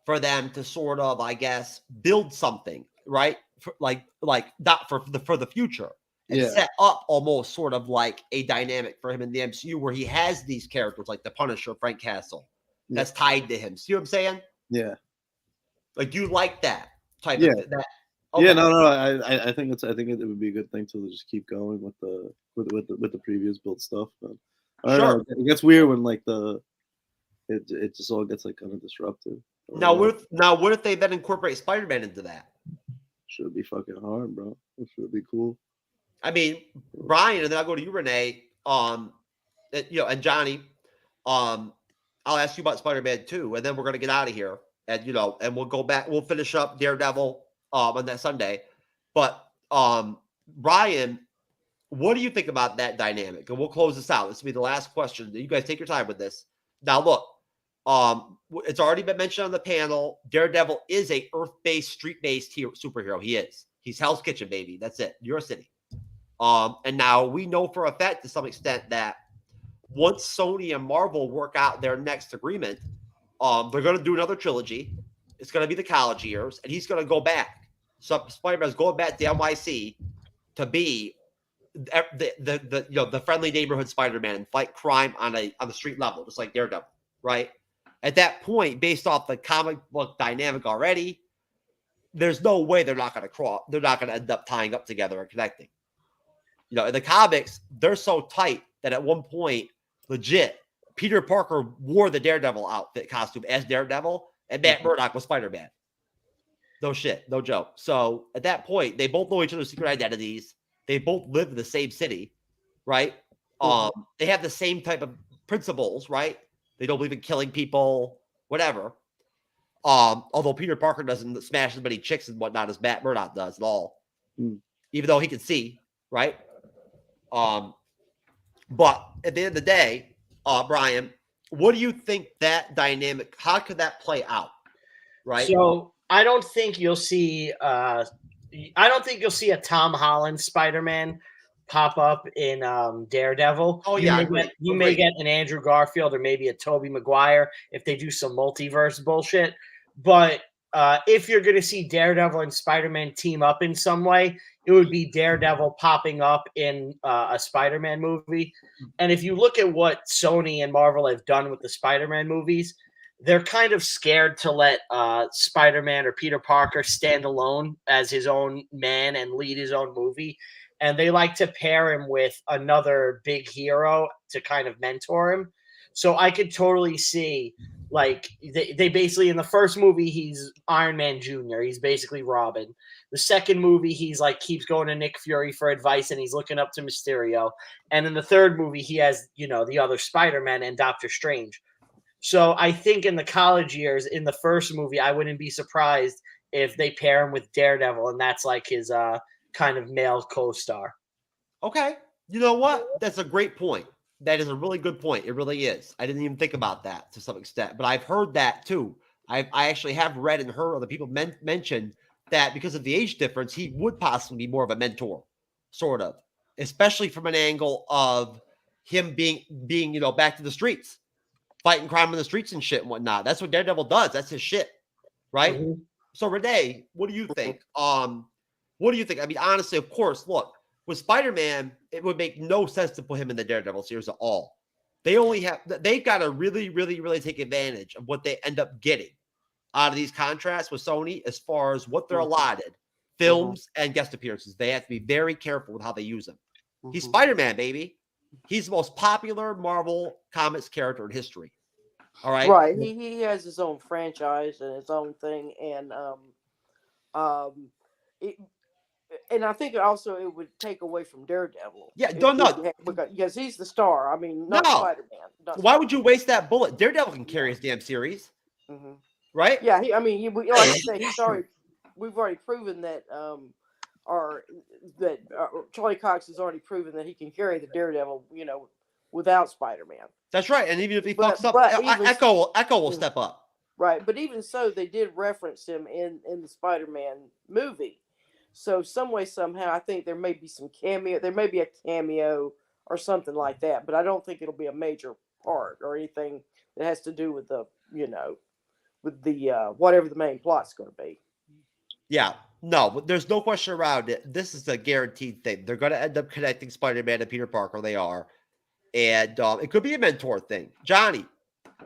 for them to sort of, I guess, build something, right? Not for the future, and set up almost sort of like a dynamic for him in the MCU where he has these characters like the Punisher, Frank Castle, that's tied to him. See what I'm saying? Yeah. Like, do you like that type of that? Okay. Yeah, no. I think it would be a good thing to just keep going with the previous build stuff. But I don't know. It gets weird when it just all gets kind of disrupted. Now, what if they then incorporate Spider-Man into that? Should be fucking hard, bro. It should be cool. I mean, Brian, and then I'll go to you, Renee. And Johnny. I'll ask you about Spider-Man too, and then we're gonna get out of here. And and we'll go back. We'll finish up Daredevil on that Sunday. But Brian, what do you think about that dynamic? And we'll close this out. This will be the last question. You guys take your time with this. Now, look, it's already been mentioned on the panel. Daredevil is a Earth-based, street-based superhero. He is. He's Hell's Kitchen, baby. That's it. Your city. And now we know for a fact, to some extent, that once Sony and Marvel work out their next agreement, they're going to do another trilogy. It's going to be the college years, and he's going to go back. So Spider-Man's going back to NYC to be the friendly neighborhood Spider-Man and fight crime on the street level, just like Daredevil, right? At that point, based off the comic book dynamic already, there's no way they're not going to end up tying up together and connecting. In the comics, they're so tight that at one point, legit, Peter Parker wore the Daredevil outfit costume as Daredevil, and Matt Murdock was Spider-Man. No shit, no joke. So at that point, they both know each other's secret identities. They both live in the same city, right? They have the same type of principles, right? They don't believe in killing people, whatever. Although Peter Parker doesn't smash as many chicks and whatnot as Matt Murdock does at all, even though he can see, right? But at the end of the day, Brian, what do you think that dynamic? How could that play out? Right. So I don't think you'll see. I don't think you'll see a Tom Holland Spider-Man pop up in Daredevil. Oh yeah, you may get an Andrew Garfield or maybe a Tobey Maguire if they do some multiverse bullshit. But if you're going to see Daredevil and Spider-Man team up in some way, it would be Daredevil popping up in a Spider-Man movie. And if you look at what Sony and Marvel have done with the Spider-Man movies, they're kind of scared to let Spider-Man or Peter Parker stand alone as his own man and lead his own movie. And they like to pair him with another big hero to kind of mentor him. So I could totally see, they basically, in the first movie, he's Iron Man Jr. He's basically Robin. The second movie, he's keeps going to Nick Fury for advice and he's looking up to Mysterio. And in the third movie, he has, the other Spider-Man and Doctor Strange. So I think in the college years, in the first movie, I wouldn't be surprised if they pair him with Daredevil, and that's like his kind of male co-star. Okay. You know what? That's a great point. That is a really good point. It really is. I didn't even think about that to some extent, but I've heard that too. I actually have read and heard other people mention that because of the age difference, he would possibly be more of a mentor, sort of, especially from an angle of him being back to the streets, fighting crime in the streets and shit and whatnot. That's what Daredevil does. That's his shit, right? Mm-hmm. So Renee, what do you think? What do you think? I mean, honestly, of course, look, with Spider-Man, it would make no sense to put him in the Daredevil series at all. They've got to really, really, really take advantage of what they end up getting out of these contracts with Sony as far as what they're allotted, films and guest appearances. They have to be very careful with how they use him. He's Spider-Man, baby. He's the most popular Marvel Comics character in history. All right. Right. He has his own franchise and his own thing, and and I think also it would take away from Daredevil. Yeah, no, because he's the star. I mean, not No. Spider-Man. Why would you waste that bullet? Daredevil can carry his damn series, right? Yeah, like you say, we've already proven that, Charlie Cox has already proven that he can carry the Daredevil, without Spider-Man. That's right. And even if he fucks up, even- Echo will step up. Right, but even so, they did reference him in the Spider-Man movie. So some way, somehow, I think there may be some cameo. There may be a cameo or something like that, but I don't think it'll be a major part or anything that has to do with the, with the whatever the main plot's going to be. Yeah, no, but there's no question around it. This is a guaranteed thing. They're going to end up connecting Spider-Man and Peter Parker. They are, and it could be a mentor thing. Johnny,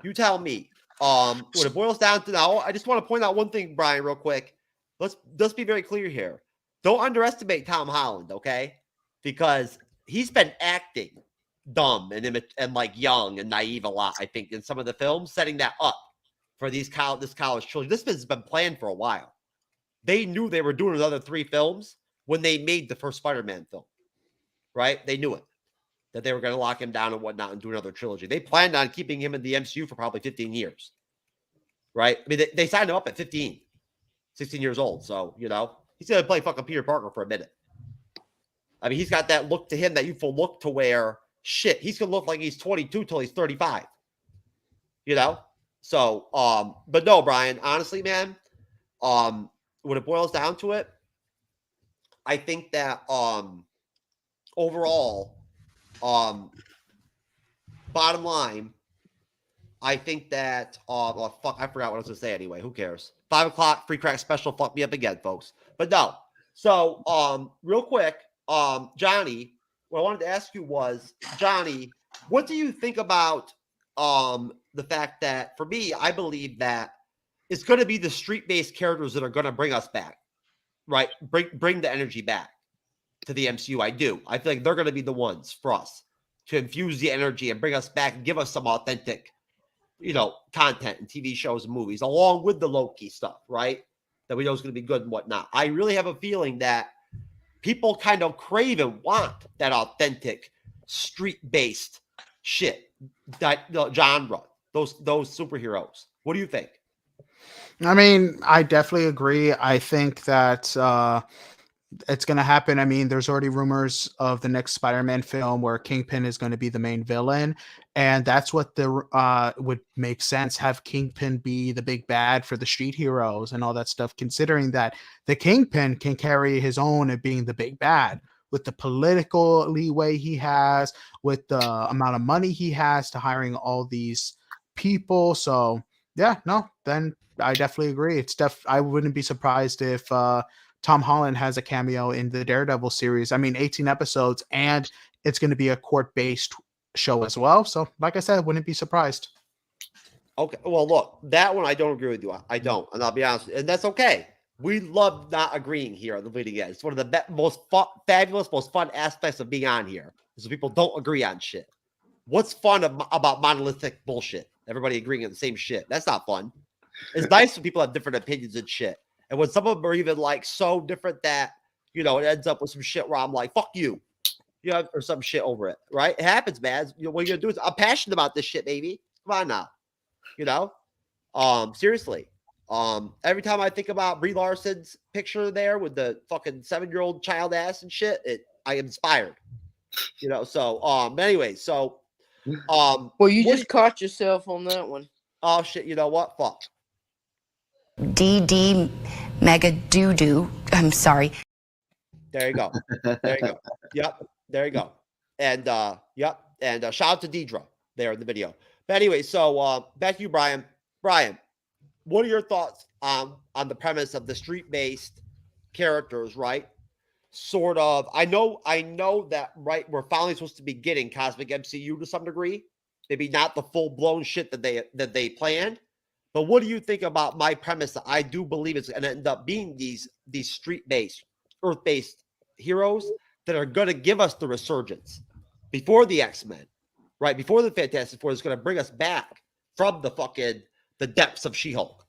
you tell me. When it boils down to now, I just want to point out one thing, Brian, real quick. Let's be very clear here. Don't underestimate Tom Holland, okay? Because he's been acting dumb and like young and naive a lot, I think, in some of the films, setting that up for this college trilogy. This has been planned for a while. They knew they were doing another 3 films when they made the first Spider-Man film, right? They knew it, that they were going to lock him down and whatnot and do another trilogy. They planned on keeping him in the MCU for probably 15 years, right? I mean, they signed him up at 16 years old. So, he's going to play fucking Peter Parker for a minute. I mean, he's got that look to him, that youthful look to where, shit, he's going to look like he's 22 till he's 35. So, but no, Brian, honestly, man, when it boils down to it, I think that overall, bottom line, I think that well, fuck, I forgot what I was gonna say anyway. Who cares? 5 o'clock free crack special. Fuck me up again, folks. But no. So real quick, Johnny, what I wanted to ask you was, Johnny, what do you think about the fact that, for me, I believe that it's going to be the street-based characters that are going to bring us back, right? Bring the energy back to the MCU. I do. I feel like they're going to be the ones for us to infuse the energy and bring us back and give us some authentic, content and TV shows and movies, along with the low-key stuff, right? That we know is going to be good and whatnot. I really have a feeling that people kind of crave and want that authentic, street-based shit, that genre, those superheroes. What do you think? I mean, I definitely agree. I think that it's going to happen. I mean, there's already rumors of the next Spider-Man film where Kingpin is going to be the main villain, and that's what would make sense. Have Kingpin be the big bad for the street heroes and all that stuff, considering that the Kingpin can carry his own at being the big bad with the political leeway he has, with the amount of money he has to hiring all these people. So yeah, no, then I definitely agree. I wouldn't be surprised if Tom Holland has a cameo in the Daredevil series. I mean, 18 episodes, and it's going to be a court-based show as well. So, like I said, I wouldn't be surprised. Okay, well, look, that one I don't agree with you. I don't, and I'll be honest, and that's okay. We love not agreeing here on the Bleeding Edge. It's one of the most fabulous, most fun aspects of being on here, is when people don't agree on shit. What's fun about monolithic bullshit? Everybody agreeing on the same shit. That's not fun. It's nice when people have different opinions and shit. And when some of them are even like so different that, it ends up with some shit where I'm like, fuck you, or some shit over it, right? It happens, man. What you're going to do is, I'm passionate about this shit, baby. Come on now. You know, seriously. Every time I think about Brie Larson's picture there with the fucking 7-year-old child ass and shit, I am inspired. You know, so but anyway, so well, you just caught yourself on that one. Oh shit, you know what? Fuck. DD Mega Doo Doo. I'm sorry. There you go. There you go. Yep. There you go. And yep. And shout out to Deidre there in the video. But anyway, so back to you, Brian. Brian, what are your thoughts on the premise of the street-based characters, right? Sort of. I know that, right, we're finally supposed to be getting Cosmic MCU to some degree. Maybe not the full-blown shit that they planned. But what do you think about my premise that I do believe it's going to end up being these street-based, Earth-based heroes that are going to give us the resurgence before the X-Men, right? Before the Fantastic Four is going to bring us back from the depths of She-Hulk.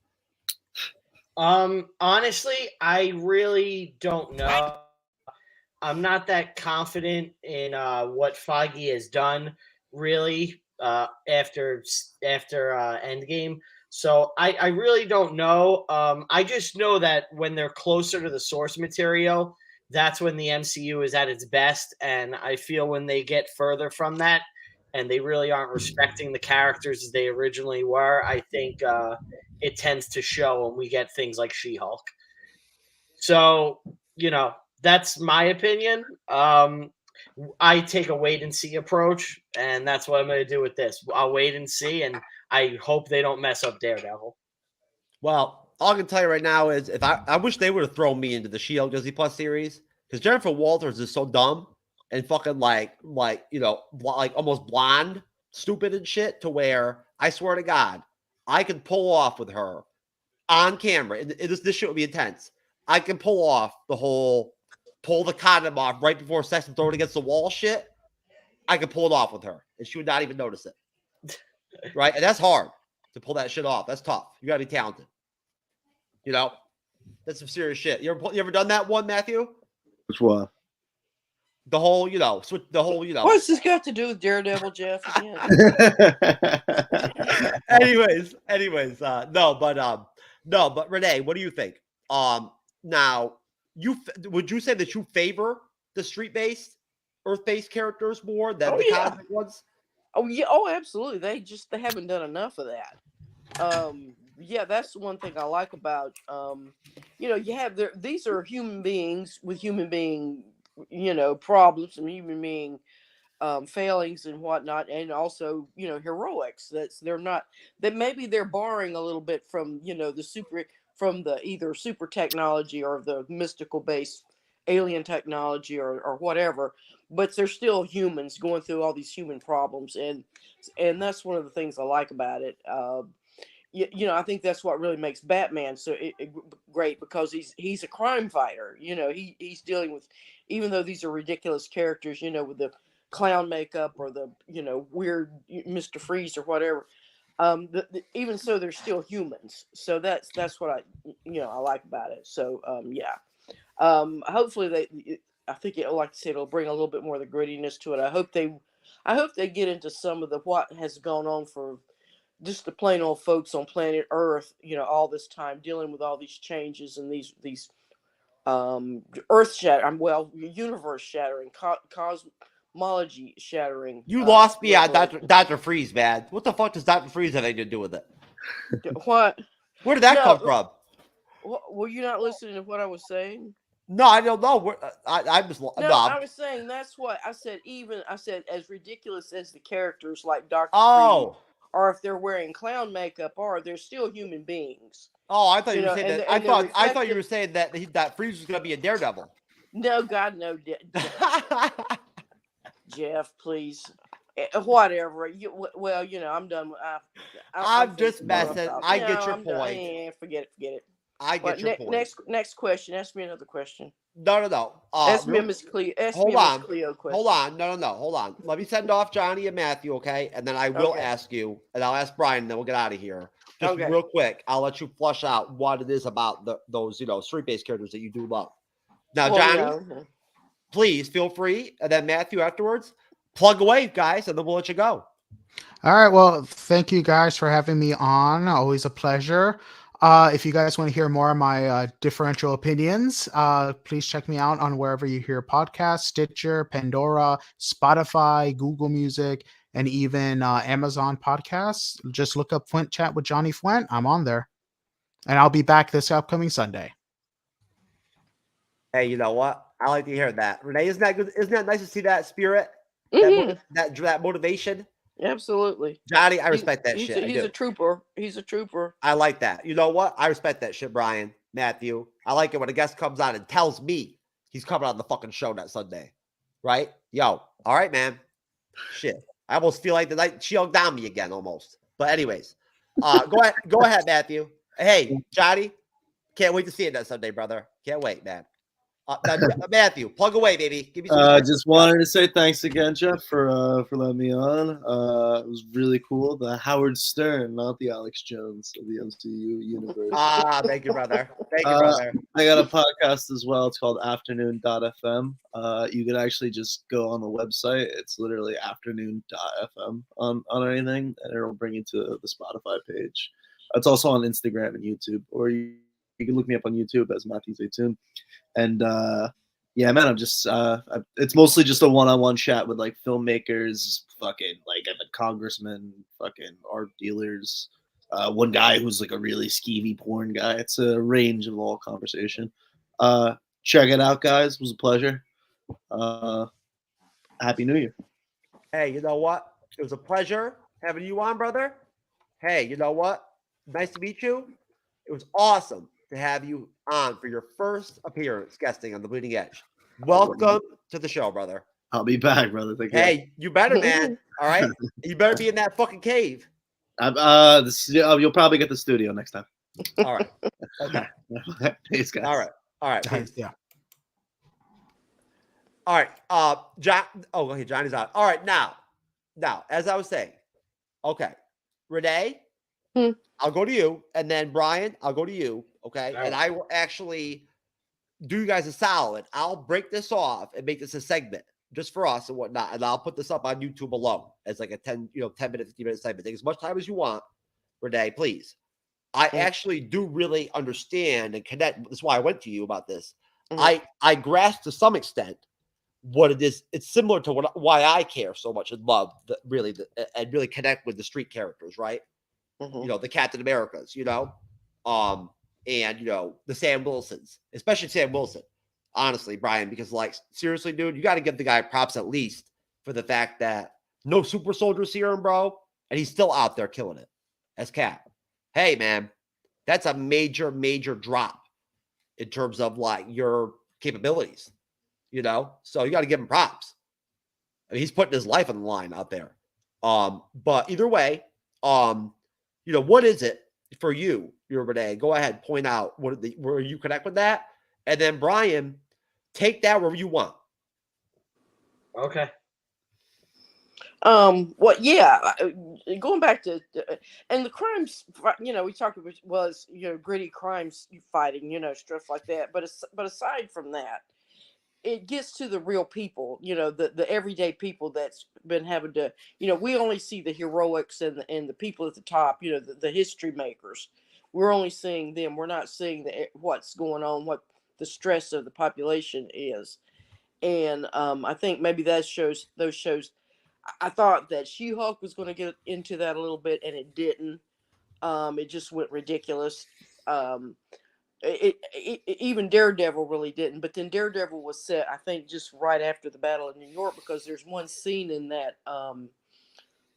Honestly, I really don't know. I'm not that confident in what Feige has done, really, after Endgame. So I really don't know. I just know that when they're closer to the source material, that's when the MCU is at its best. And I feel when they get further from that and they really aren't respecting the characters as they originally were, I think it tends to show when we get things like She-Hulk. So, that's my opinion. I take a wait and see approach, and that's what I'm going to do with this. I'll wait and see, and I hope they don't mess up Daredevil. Well, all I can tell you right now is I wish they would have thrown me into the She-Hulk Disney Plus series, because Jennifer Walters is so dumb and fucking like almost blonde, stupid and shit, to where I swear to God, I could pull off with her on camera. And this shit would be intense. I can pull off pull the condom off right before sex and throw it against the wall shit. I could pull it off with her, and she would not even notice it. Right? And that's hard to pull that shit off. That's tough. You got to be talented. That's some serious shit. You ever done that one, Matthew? Which one? The whole, switch the whole, What's this got to do with Daredevil, Jeff? Again? anyways, no, but Renee, what do you think? Now, would you say that you favor the street-based, Earth-based characters more than the cosmic ones? Oh yeah, oh absolutely. They haven't done enough of that. Yeah, that's the one thing I like about you have these are human beings with human being problems and human being failings and whatnot, and also heroics. That maybe they're borrowing a little bit from the either super technology or the mystical based alien technology or whatever, but they're still humans going through all these human problems, and that's one of the things I like about it. I think that's what really makes Batman so great, because he's a crime fighter. He's dealing with, even though these are ridiculous characters, with the clown makeup or the weird Mr. Freeze or whatever. Even so, they're still humans. So that's what I like about it. So yeah. Hopefully I think it'll bring a little bit more of the grittiness to it. I hope they get into some of what has gone on for just the plain old folks on planet Earth, all this time dealing with all these changes and these earth shattering, universe shattering, cosmology shattering. You lost me on Dr. Freeze, man. What the fuck does Dr. Freeze have anything to do with it? What? Where did that come from? Were you not listening to what I was saying? No, I don't know. I was saying that's what I said. I said as ridiculous as the characters like Dr. Oh. Freeze, or if they're wearing clown makeup, they're still human beings. Oh, I thought you were saying that. I thought you were saying that Freeze was going to be a Daredevil. No, God, no, Jeff, please. Whatever. I'm done. I'm just messing. I get your point. Forget it. I get your point. Next question. Ask me another question. No. Ask me a Miss Cleo. Hold on. Cleo question. Hold on. No. Hold on. Let me send off Johnny and Matthew, okay? And then I will ask you, and I'll ask Brian, and then we'll get out of here. Just real quick, I'll let you flush out what it is about those street-based characters that you do love. Now, Johnny, please feel free, and then Matthew afterwards, plug away, guys, and then we'll let you go. All right. Well, thank you guys for having me on. Always a pleasure. If you guys want to hear more of my differential opinions, please check me out on wherever you hear podcasts: Stitcher, Pandora, Spotify, Google Music, and even Amazon podcasts. Just look up Flint Chat with Johnny Flint. I'm on there. And I'll be back this upcoming Sunday. Hey, you know what? I like to hear that. Renee, isn't that good? Isn't that nice to see that spirit? Mhm. That motivation? Absolutely. Johnny, I respect that He's shit. I he's do. a trooper. He's a trooper. I like that. You know what? I respect that shit, Brian, Matthew. I like it when a guest comes on and tells me he's coming on the fucking show that Sunday. Right? Yo, all right, man. Shit. I almost feel like the night she hugged down me again almost. But anyways, go ahead, Matthew. Hey, Johnny, can't wait to see it that Sunday, brother. Can't wait, man. Matthew, plug away, baby. Give me some. Just wanted to say thanks again, Jeff, for letting me on. It was really cool. The Howard Stern, not the Alex Jones of the MCU universe. Thank you, brother. Thank you, brother. I got a podcast as well. It's called Afternoon.fm. You can actually just go on the website. It's literally Afternoon.fm on anything, and it'll bring you to the Spotify page. It's also on Instagram and YouTube, or you can look me up on YouTube as Matthew Zaytoon. And yeah, man, I'm just it's mostly just a one-on-one chat with like filmmakers, fucking like congressmen, fucking art dealers, one guy who's like a really skeevy porn guy. It's a range of all conversation. Check it out, guys. It was a pleasure. Happy New Year. Hey, you know what? It was a pleasure having you on, brother. Hey, you know what? Nice to meet you. It was awesome to have you on for your first appearance guesting on The Bleeding Edge. Welcome to the show, brother. I'll be back, brother. Thank you. Hey, you better, man. All right? You better be in that fucking cave. You'll probably get the studio next time. All right. Okay. Peace, guys. All right. All right. Peace. Yeah. All right. John. Oh, okay. Johnny's out. All right. Now, as I was saying, okay, Renee, I'll go to you, and then Brian, I'll go to you. Okay, and I will actually do you guys a solid. I'll break this off and make this a segment just for us and whatnot, and I'll put this up on YouTube alone as like a 10-minute, 15-minute segment. Take as much time as you want, Renee, please. I actually do really understand and connect. That's why I went to you about this. I grasp to some extent what it is. It's similar to why I care so much and love and really connect with the street characters, right? You know, the Captain Americas, you know, and you know, the Sam Wilsons, especially Sam Wilson. Honestly, Brian, because like seriously, dude, you got to give the guy props at least for the fact that no super soldier serum, bro, and he's still out there killing it as Cap. Hey, man, that's a major, major drop in terms of like your capabilities, you know. So you got to give him props. I mean, he's putting his life on the line out there. But either way, you know, what is it for you, Renee? Go ahead, point out where you connect with that, and then Brian, take that wherever you want. Okay. Well, yeah, going back to and the crimes, you know, we talked about was, you know, gritty crimes fighting, you know, stuff like that. But aside from that, it gets to the real people, you know, the everyday people that's been having to, you know, we only see the heroics and the people at the top, you know, the history makers. We're only seeing them. We're not seeing what's going on, what the stress of the population is. And I think maybe those shows. I thought that She-Hulk was going to get into that a little bit, and it didn't. It just went ridiculous. Even Daredevil really didn't. But then Daredevil was set, I think, just right after the Battle of New York, because there's one scene in that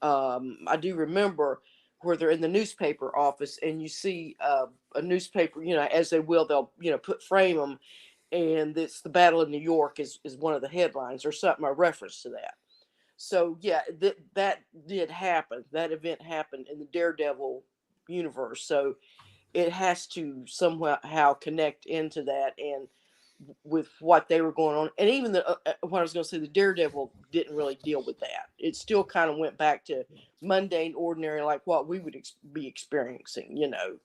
I do remember where they're in the newspaper office, and you see a newspaper, you know, as they'll, you know, frame them, and it's the Battle of New York is one of the headlines or something, a reference to that. So yeah, that did happen. That event happened in the Daredevil universe. So it has to somehow connect into that, and with what they were going on. And even what I was going to say, the Daredevil didn't really deal with that. It still kind of went back to mundane, ordinary, like what we would be experiencing, you know,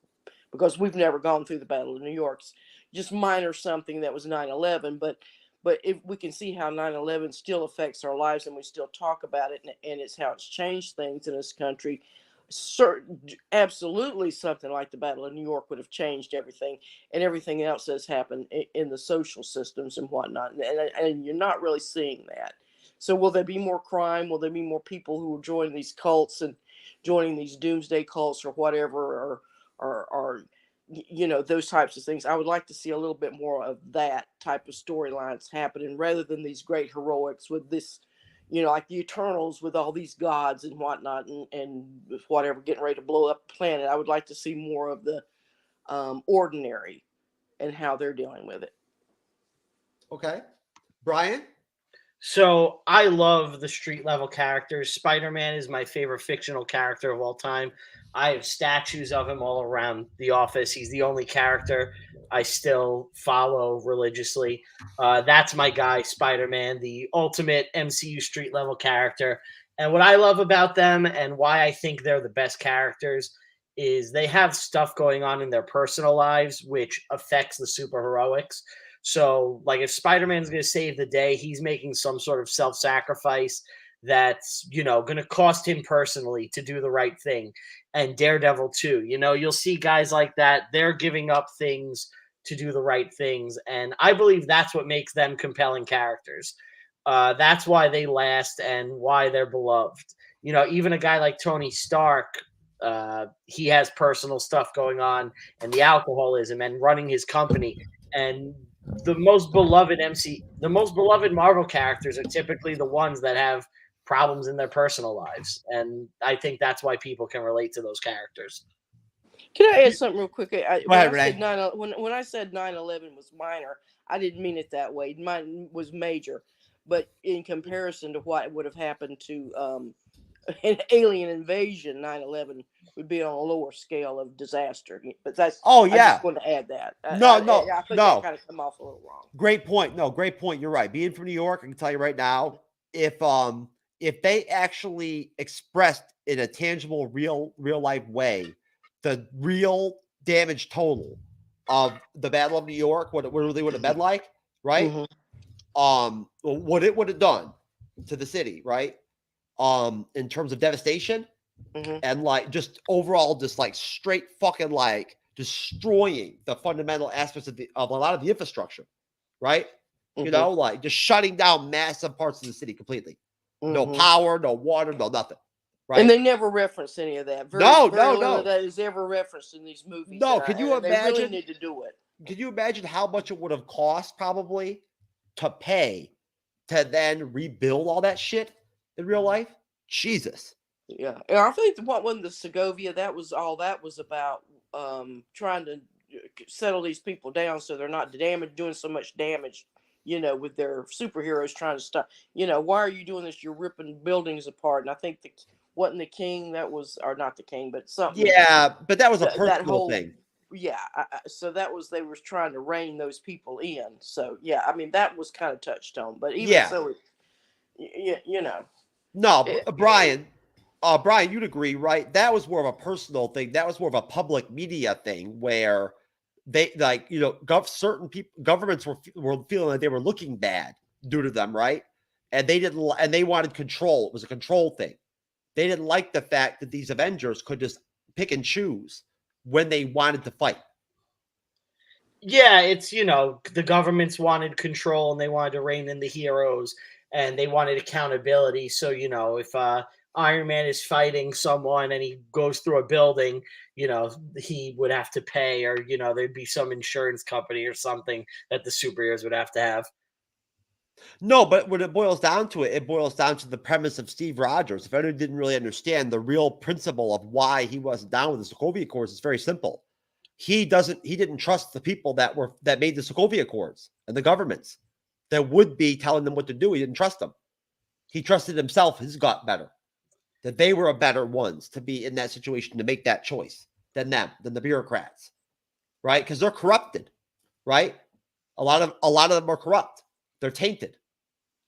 because we've never gone through the Battle of New York. It's just minor something that was 9/11, but But if we can see how 9/11 still affects our lives and we still talk about it, and it's how it's changed things in this country, absolutely something like the Battle of New York would have changed everything, and everything else that's happened in the social systems and whatnot. And you're not really seeing that. So will there be more crime? Will there be more people who will join these cults and joining these doomsday cults or whatever, or those types of things? I would like to see a little bit more of that type of storylines happening rather than these great heroics with this, like the Eternals with all these gods and whatnot and whatever, getting ready to blow up the planet. I would like to see more of the ordinary and how they're dealing with it. Okay. Brian? So I love the street level characters. Spider-Man is my favorite fictional character of all time. I have statues of him all around the office. He's the only character I still follow religiously. That's my guy, Spider-Man, the ultimate MCU street level character. And what I love about them and why I think they're the best characters is they have stuff going on in their personal lives which affects the superheroics. So, like, if Spider-Man's going to save the day, he's making some sort of self-sacrifice that's, going to cost him personally to do the right thing. And Daredevil, too. You'll see guys like that. They're giving up things to do the right things. And I believe that's what makes them compelling characters. That's why they last and why they're beloved. Even a guy like Tony Stark, he has personal stuff going on and the alcoholism and running his company. And the most beloved Marvel characters are typically the ones that have problems in their personal lives, and I think that's why people can relate to those characters. Can I add something real quick? When I said 9/11 was minor, I didn't mean it that way. Mine was major, but in comparison to what would have happened to an alien invasion, 9/11 would be on a lower scale of disaster. But that's I just want to add that. I think that kind of come off a little wrong. Great point. No, great point. You're right. Being from New York, I can tell you right now, if they actually expressed in a tangible, real life way the real damage total of the Battle of New York, what it really would have been like, right? Mm-hmm. What it would have done to the city, right? In terms of devastation, mm-hmm. and like just overall, just like straight fucking like destroying the fundamental aspects of a lot of the infrastructure, right? Mm-hmm. Like just shutting down massive parts of the city completely. Mm-hmm. No power, no water, no nothing. Right? And they never reference any of that. Very little of that is ever referenced in these movies. No, can you imagine? They really need to do it. Can you imagine how much it would have cost probably to pay to then rebuild all that shit in real life? Jesus. Yeah, and I think what when the Segovia, that was about trying to settle these people down so they're not doing so much damage, with their superheroes trying to stop. Why are you doing this? You're ripping buildings apart. And I think wasn't the king that was, or not the king, but something. Yeah, but that was a personal thing. Yeah, so they were trying to rein those people in. So yeah, I mean that was kind of touched on, but even so, No, Brian, you'd agree, right? That was more of a personal thing. That was more of a public media thing where they certain people, governments were feeling like they were looking bad due to them, right? And they wanted control. It was a control thing. They didn't like the fact that these Avengers could just pick and choose when they wanted to fight. Yeah, it's, the governments wanted control and they wanted to rein in the heroes and they wanted accountability. So, if Iron Man is fighting someone and he goes through a building, he would have to pay, or, there'd be some insurance company or something that the superheroes would have to have. No, but when it boils down to it, it boils down to the premise of Steve Rogers. If anyone didn't really understand the real principle of why he wasn't down with the Sokovia Accords, it's very simple. He didn't trust the people that made the Sokovia Accords and the governments that would be telling them what to do. He didn't trust them. He trusted himself, his gut better, that they were better ones to be in that situation to make that choice than the bureaucrats, right? Because they're corrupted, right? A lot of them are corrupt. They're tainted,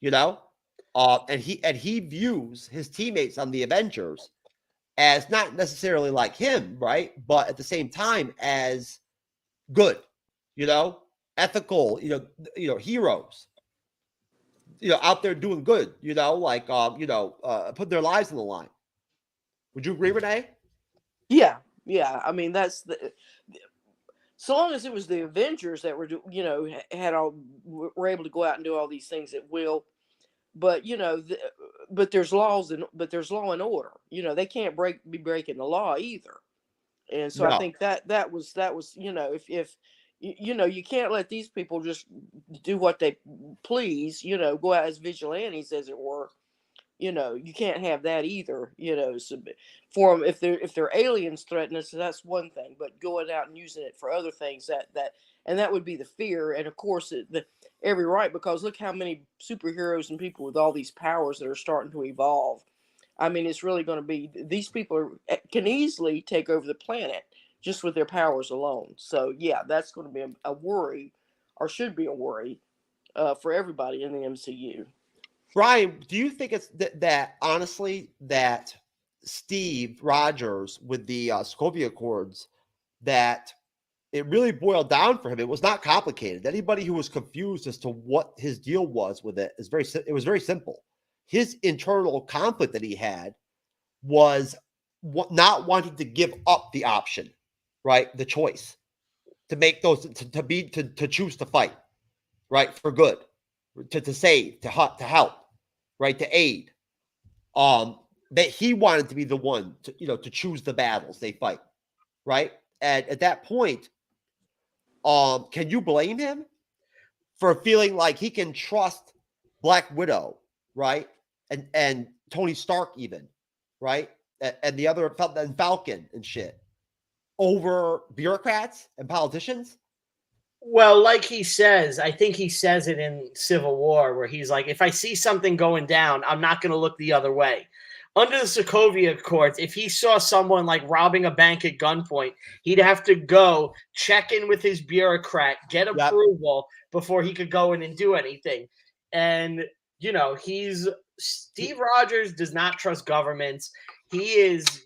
and he views his teammates on the Avengers as not necessarily like him, right? But at the same time as good, ethical, heroes. out there doing good, putting their lives on the line. Would you agree, Renee? Yeah. I mean, that's so long as it was the Avengers that were, were able to go out and do all these things at will. But but there's law and order. They can't be breaking the law either. And so I think that was if you can't let these people just do what they please, go out as vigilantes, as it were. You can't have that either. So for them, if they're aliens threatening us, that's one thing. But going out and using it for other things, that would be the fear. And of course, every right, because look how many superheroes and people with all these powers that are starting to evolve. I mean, it's really going to be, these people can easily take over the planet just with their powers alone. So yeah, that's going to be a worry, or should be a worry, for everybody in the MCU. Brian, do you think it's that honestly that Steve Rogers with the Sokovia Accords, that it really boiled down for him? It was not complicated. Anybody who was confused as to what his deal was with it it was very simple. His internal conflict that he had was not wanting to give up the option, right? The choice to make those to choose to fight, right, for good, to save, to help, right, to aid. That he wanted to be the one to choose the battles they fight, right? And at that point, can you blame him for feeling like he can trust Black Widow, right, and Tony Stark even, right, and the other and Falcon and shit over bureaucrats and politicians? Well, like he says, I think he says it in Civil War, where he's like, if I see something going down, I'm not going to look the other way. Under the Sokovia Accords, if he saw someone like robbing a bank at gunpoint, he'd have to go check in with his bureaucrat, get approval before he could go in and do anything. And, Steve Rogers does not trust governments. He is,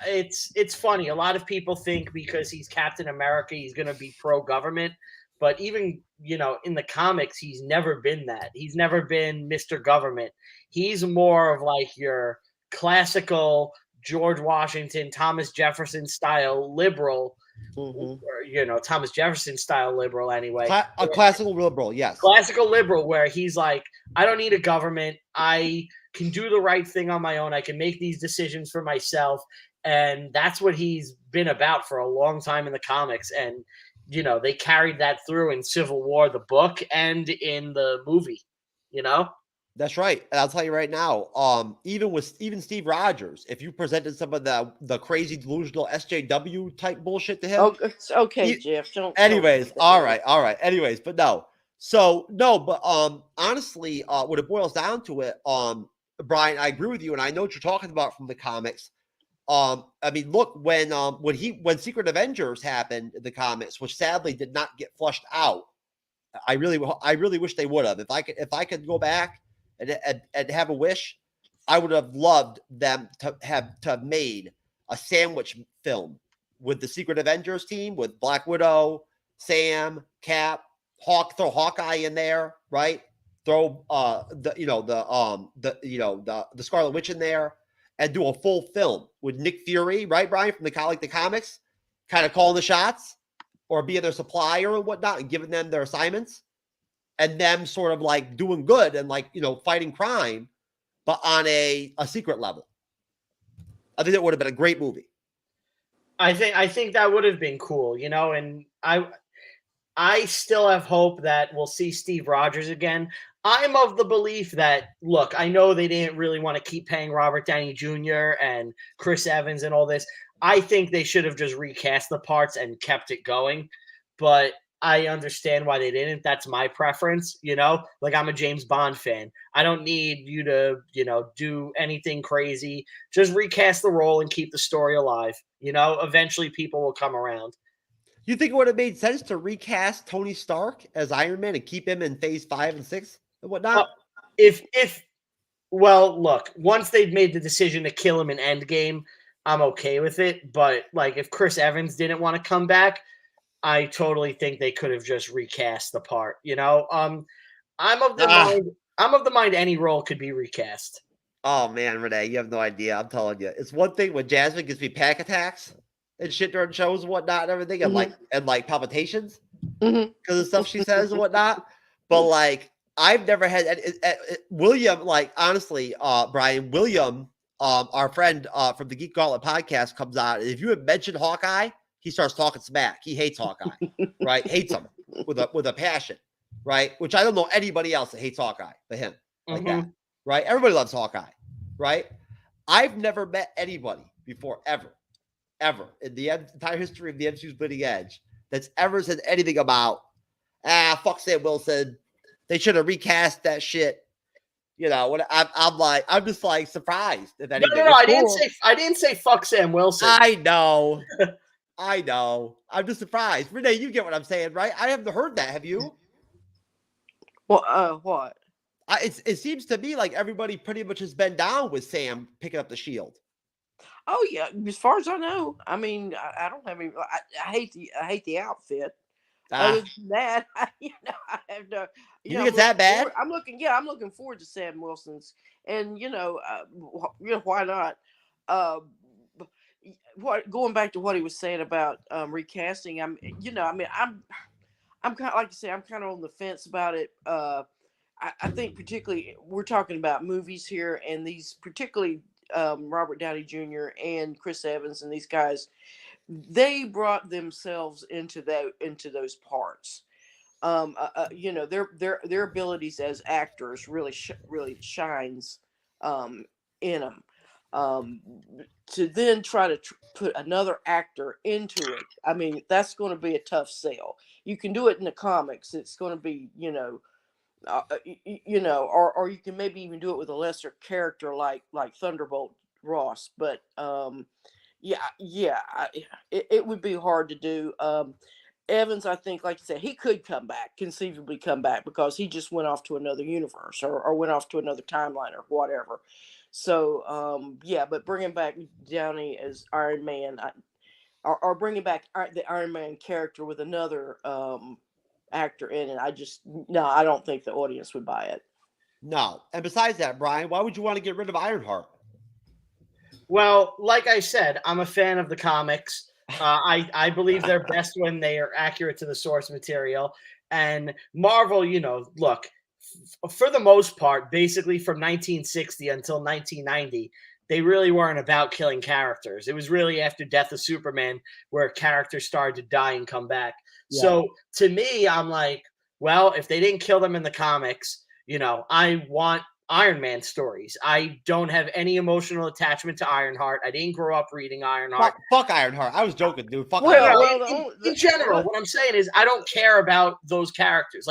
it's funny. A lot of people think because he's Captain America, he's going to be pro-government. But even, in the comics, he's never been that. He's never been Mr. Government. He's more of like your classical George Washington, Thomas Jefferson style liberal, or, Thomas Jefferson style liberal anyway. A classical liberal, yes. Classical liberal, where he's like, I don't need a government. I can do the right thing on my own. I can make these decisions for myself. And that's what he's been about for a long time in the comics. And, they carried that through in Civil War, the book, and in the movie, That's right. And I'll tell you right now, even Steve Rogers, if you presented some of the crazy delusional SJW type bullshit to him. Oh, it's okay, Jeff. Anyways, all right. Anyways, but no. So no, but honestly, when it boils down to it, Brian, I agree with you, and I know what you're talking about from the comics. I mean, look, when Secret Avengers happened in the comics, which sadly did not get flushed out, I really wish they would have. If I could go back and have a wish, I would have loved them to have made a sandwich film with the Secret Avengers team, with Black Widow, Sam, Cap, throw Hawkeye in there, right? Throw the Scarlet Witch in there, and do a full film with Nick Fury, right, Brian, from the comics, kind of calling the shots, or being their supplier and whatnot, and giving them their assignments, and them sort of like doing good and fighting crime, but on a secret level. I think that would have been a great movie. I think that would have been cool, and I still have hope that we'll see Steve Rogers again. I'm of the belief that, look, I know they didn't really want to keep paying Robert Downey Jr. and Chris Evans and all this. I think they should have just recast the parts and kept it going. But I understand why they didn't. That's my preference, Like, I'm a James Bond fan. I don't need you to, do anything crazy. Just recast the role and keep the story alive. Eventually people will come around. You think it would have made sense to recast Tony Stark as Iron Man and keep him in Phase 5 and 6 and whatnot? Well, look, once they've made the decision to kill him in Endgame, I'm okay with it. But like, if Chris Evans didn't want to come back, I totally think they could have just recast the part. I'm of the mind. I'm of the mind any role could be recast. Oh man, Renee, you have no idea. I'm telling you, it's one thing when Jasmine gives me panic attacks and shit during shows and whatnot and everything, and like palpitations because of stuff she says and whatnot. But like, I've never had William. Like honestly, Brian William, our friend from the Geek Gauntlet podcast, comes on. And if you had mentioned Hawkeye, he starts talking smack. He hates Hawkeye, right? Hates him with a passion, right? Which I don't know anybody else that hates Hawkeye but him like that. Right? Everybody loves Hawkeye, right? I've never met anybody before, ever, in the entire history of the MCU's Bleeding Edge that's ever said anything about, fuck Sam Wilson. They should have recast that shit. You know, what I'm just like surprised. If anything. No, I didn't say fuck Sam Wilson. I know. I know. I'm just surprised. Renee, you get what I'm saying, right? I haven't heard that. Have you? Well, what? It seems to me like everybody pretty much has been down with Sam picking up the shield. Oh yeah, as far as I know. I mean, I don't have any. I hate the outfit. Other than that, I have no. You think it's that bad? I'm looking forward to Sam Wilson's, and why not? Going back to what he was saying about recasting, I'm kind of like I say, I'm kind of on the fence about it. I think particularly we're talking about movies here, and these particularly Robert Downey Jr. and Chris Evans and these guys, they brought themselves into those parts. Their abilities as actors really shines in them. To then try to put another actor into it, I mean, that's going to be a tough sell. You can do it in the comics; it's going to be, or you can maybe even do it with a lesser character like Thunderbolt Ross. But it would be hard to do. Evans, I think, like you said, he could conceivably come back because he just went off to another universe or went off to another timeline or whatever. So but bringing back Downey as Iron Man, or bringing back the Iron Man character with another actor in it, I don't think the audience would buy it. No. And besides that, Brian, why would you want to get rid of Ironheart? Well, like I said, I'm a fan of the comics. I believe they're best when they are accurate to the source material. And Marvel, look, for the most part, basically from 1960 until 1990, they really weren't about killing characters. It was really after Death of Superman where characters started to die and come back. Yeah. So to me, I'm like, well, if they didn't kill them in the comics, I want Iron Man stories. I don't have any emotional attachment to Ironheart. I didn't grow up reading Ironheart. Fuck Ironheart. I was joking, dude. Fuck Ironheart. In general, what I'm saying is I don't care about those characters.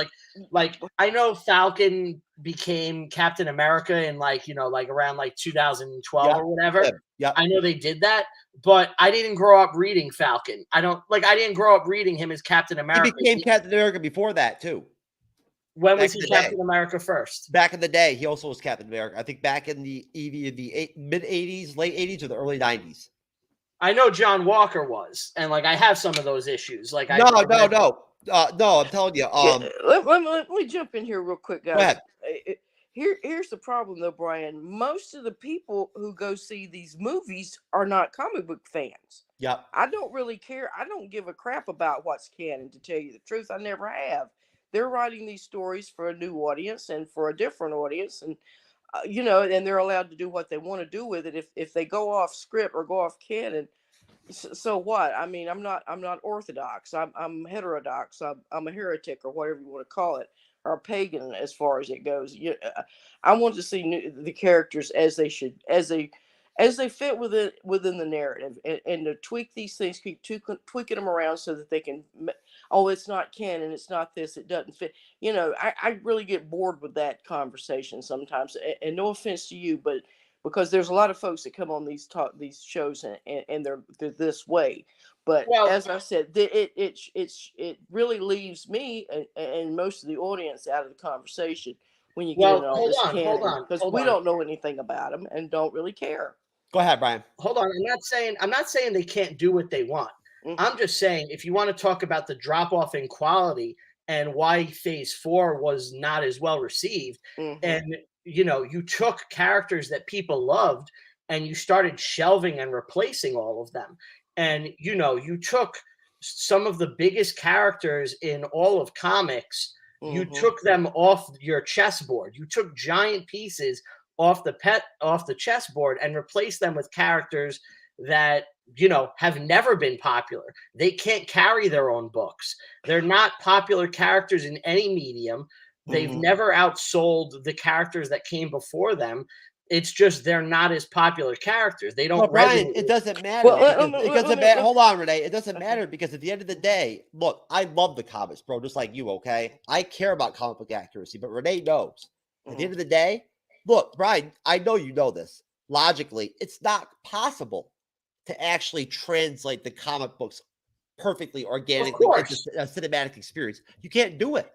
Like I know Falcon became Captain America in around 2012 or whatever. Yeah. I know they did that, but I didn't grow up reading Falcon. I didn't grow up reading him as Captain America. He became Captain America before that too. When was he Captain America first? Back in the day, he also was Captain America. I think back in the mid 80s, late 80s, or the early 90s. I know John Walker was, and I have some of those issues. No. I'm telling you. Let me jump in here real quick, guys. Go ahead. Here's the problem, though, Brian. Most of the people who go see these movies are not comic book fans. Yep. I don't really care. I don't give a crap about what's canon, to tell you the truth. I never have. They're writing these stories for a new audience and for a different audience, and and they're allowed to do what they want to do with it. If they go off script or go off canon, so what? I mean, I'm not orthodox. I'm heterodox. I'm a heretic, or whatever you want to call it, or a pagan as far as it goes. I want to see the characters as they fit within the narrative, and to tweak these things, keep tweaking them around so that they can. Oh, it's not canon. It's not this. It doesn't fit. I really get bored with that conversation sometimes. And no offense to you, but because there's a lot of folks that come on these shows and they're this way. But as I said, it really leaves me and most of the audience out of the conversation when you get into all this canon, because we don't know anything about them and don't really care. Go ahead, Brian. Hold on. I'm not saying they can't do what they want. Mm-hmm. I'm just saying, if you want to talk about the drop off in quality and why Phase 4 was not as well received. And, you know, you took characters that people loved and you started shelving and replacing all of them. And, you know, you took some of the biggest characters in all of comics, you took them off your chessboard. You took giant pieces off the chessboard and replaced them with characters that, you know, have never been popular. They can't carry their own books. They're not popular characters in any medium. They've never outsold the characters that came before them. It's just they're not as popular characters. They don't. Well, Brian, resonate. it doesn't matter. Hold on, Renee. It doesn't matter because at the end of the day, look, I love the comics, bro, just like you. Okay, I care about comic book accuracy, but Renee knows. At the end of the day, look, Brian, I know you know this. Logically, it's not possible to actually translate the comic books perfectly, organically into a cinematic experience. You can't do it.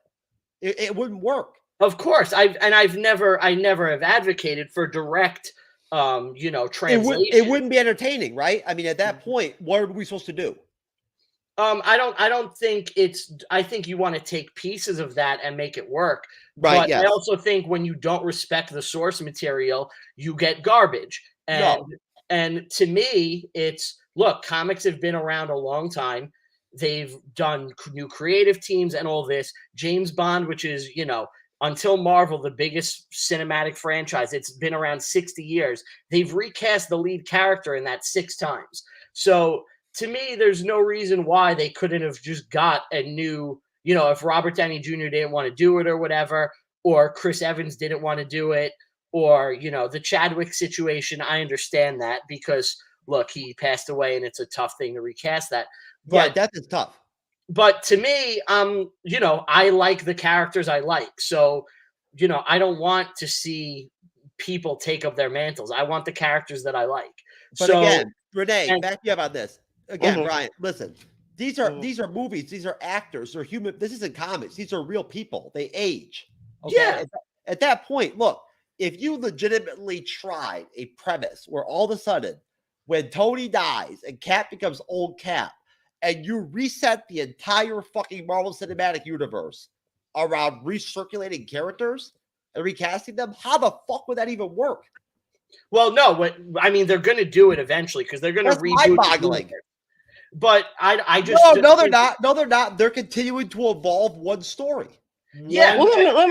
It wouldn't work. Of course, I never have advocated for direct, you know, translation. It wouldn't be entertaining, right? I mean, at that point, what are we supposed to do? I don't think I think you want to take pieces of that and make it work. Right. But yes. I also think when you don't respect the source material, you get garbage. And to me, it's look, comics have been around a long time. They've done new creative teams and all this. James Bond, which is, you know, until Marvel, the biggest cinematic franchise, it's been around 60 years. They've recast the lead character in that 6 times. So to me, there's no reason why they couldn't have just got a new, you know, if Robert Downey Jr. didn't want to do it or whatever, or Chris Evans didn't want to do it, or, you know, the Chadwick situation, I understand that because, look, he passed away and it's a tough thing to recast that. But, yeah, death is tough. But to me, you know, I like the characters I like. So, you know, I don't want to see people take up their mantles. I want the characters that I like. But so, again, Renee, back you up on this. Again, Brian, listen. These are movies. These are actors. They're human. This isn't comics. These are real people. They age. Okay? Yeah. At that point, look, if you legitimately tried a premise where all of a sudden, when Tony dies and Cap becomes old Cap, and you reset the entire fucking Marvel Cinematic Universe around recirculating characters and recasting them, how the fuck would that even work? Well, no, I mean, they're going to do it eventually because they're going to reboot. Mind-boggling. But I just no, they're not. No, they're not. They're continuing to evolve one story. Yeah. Well, let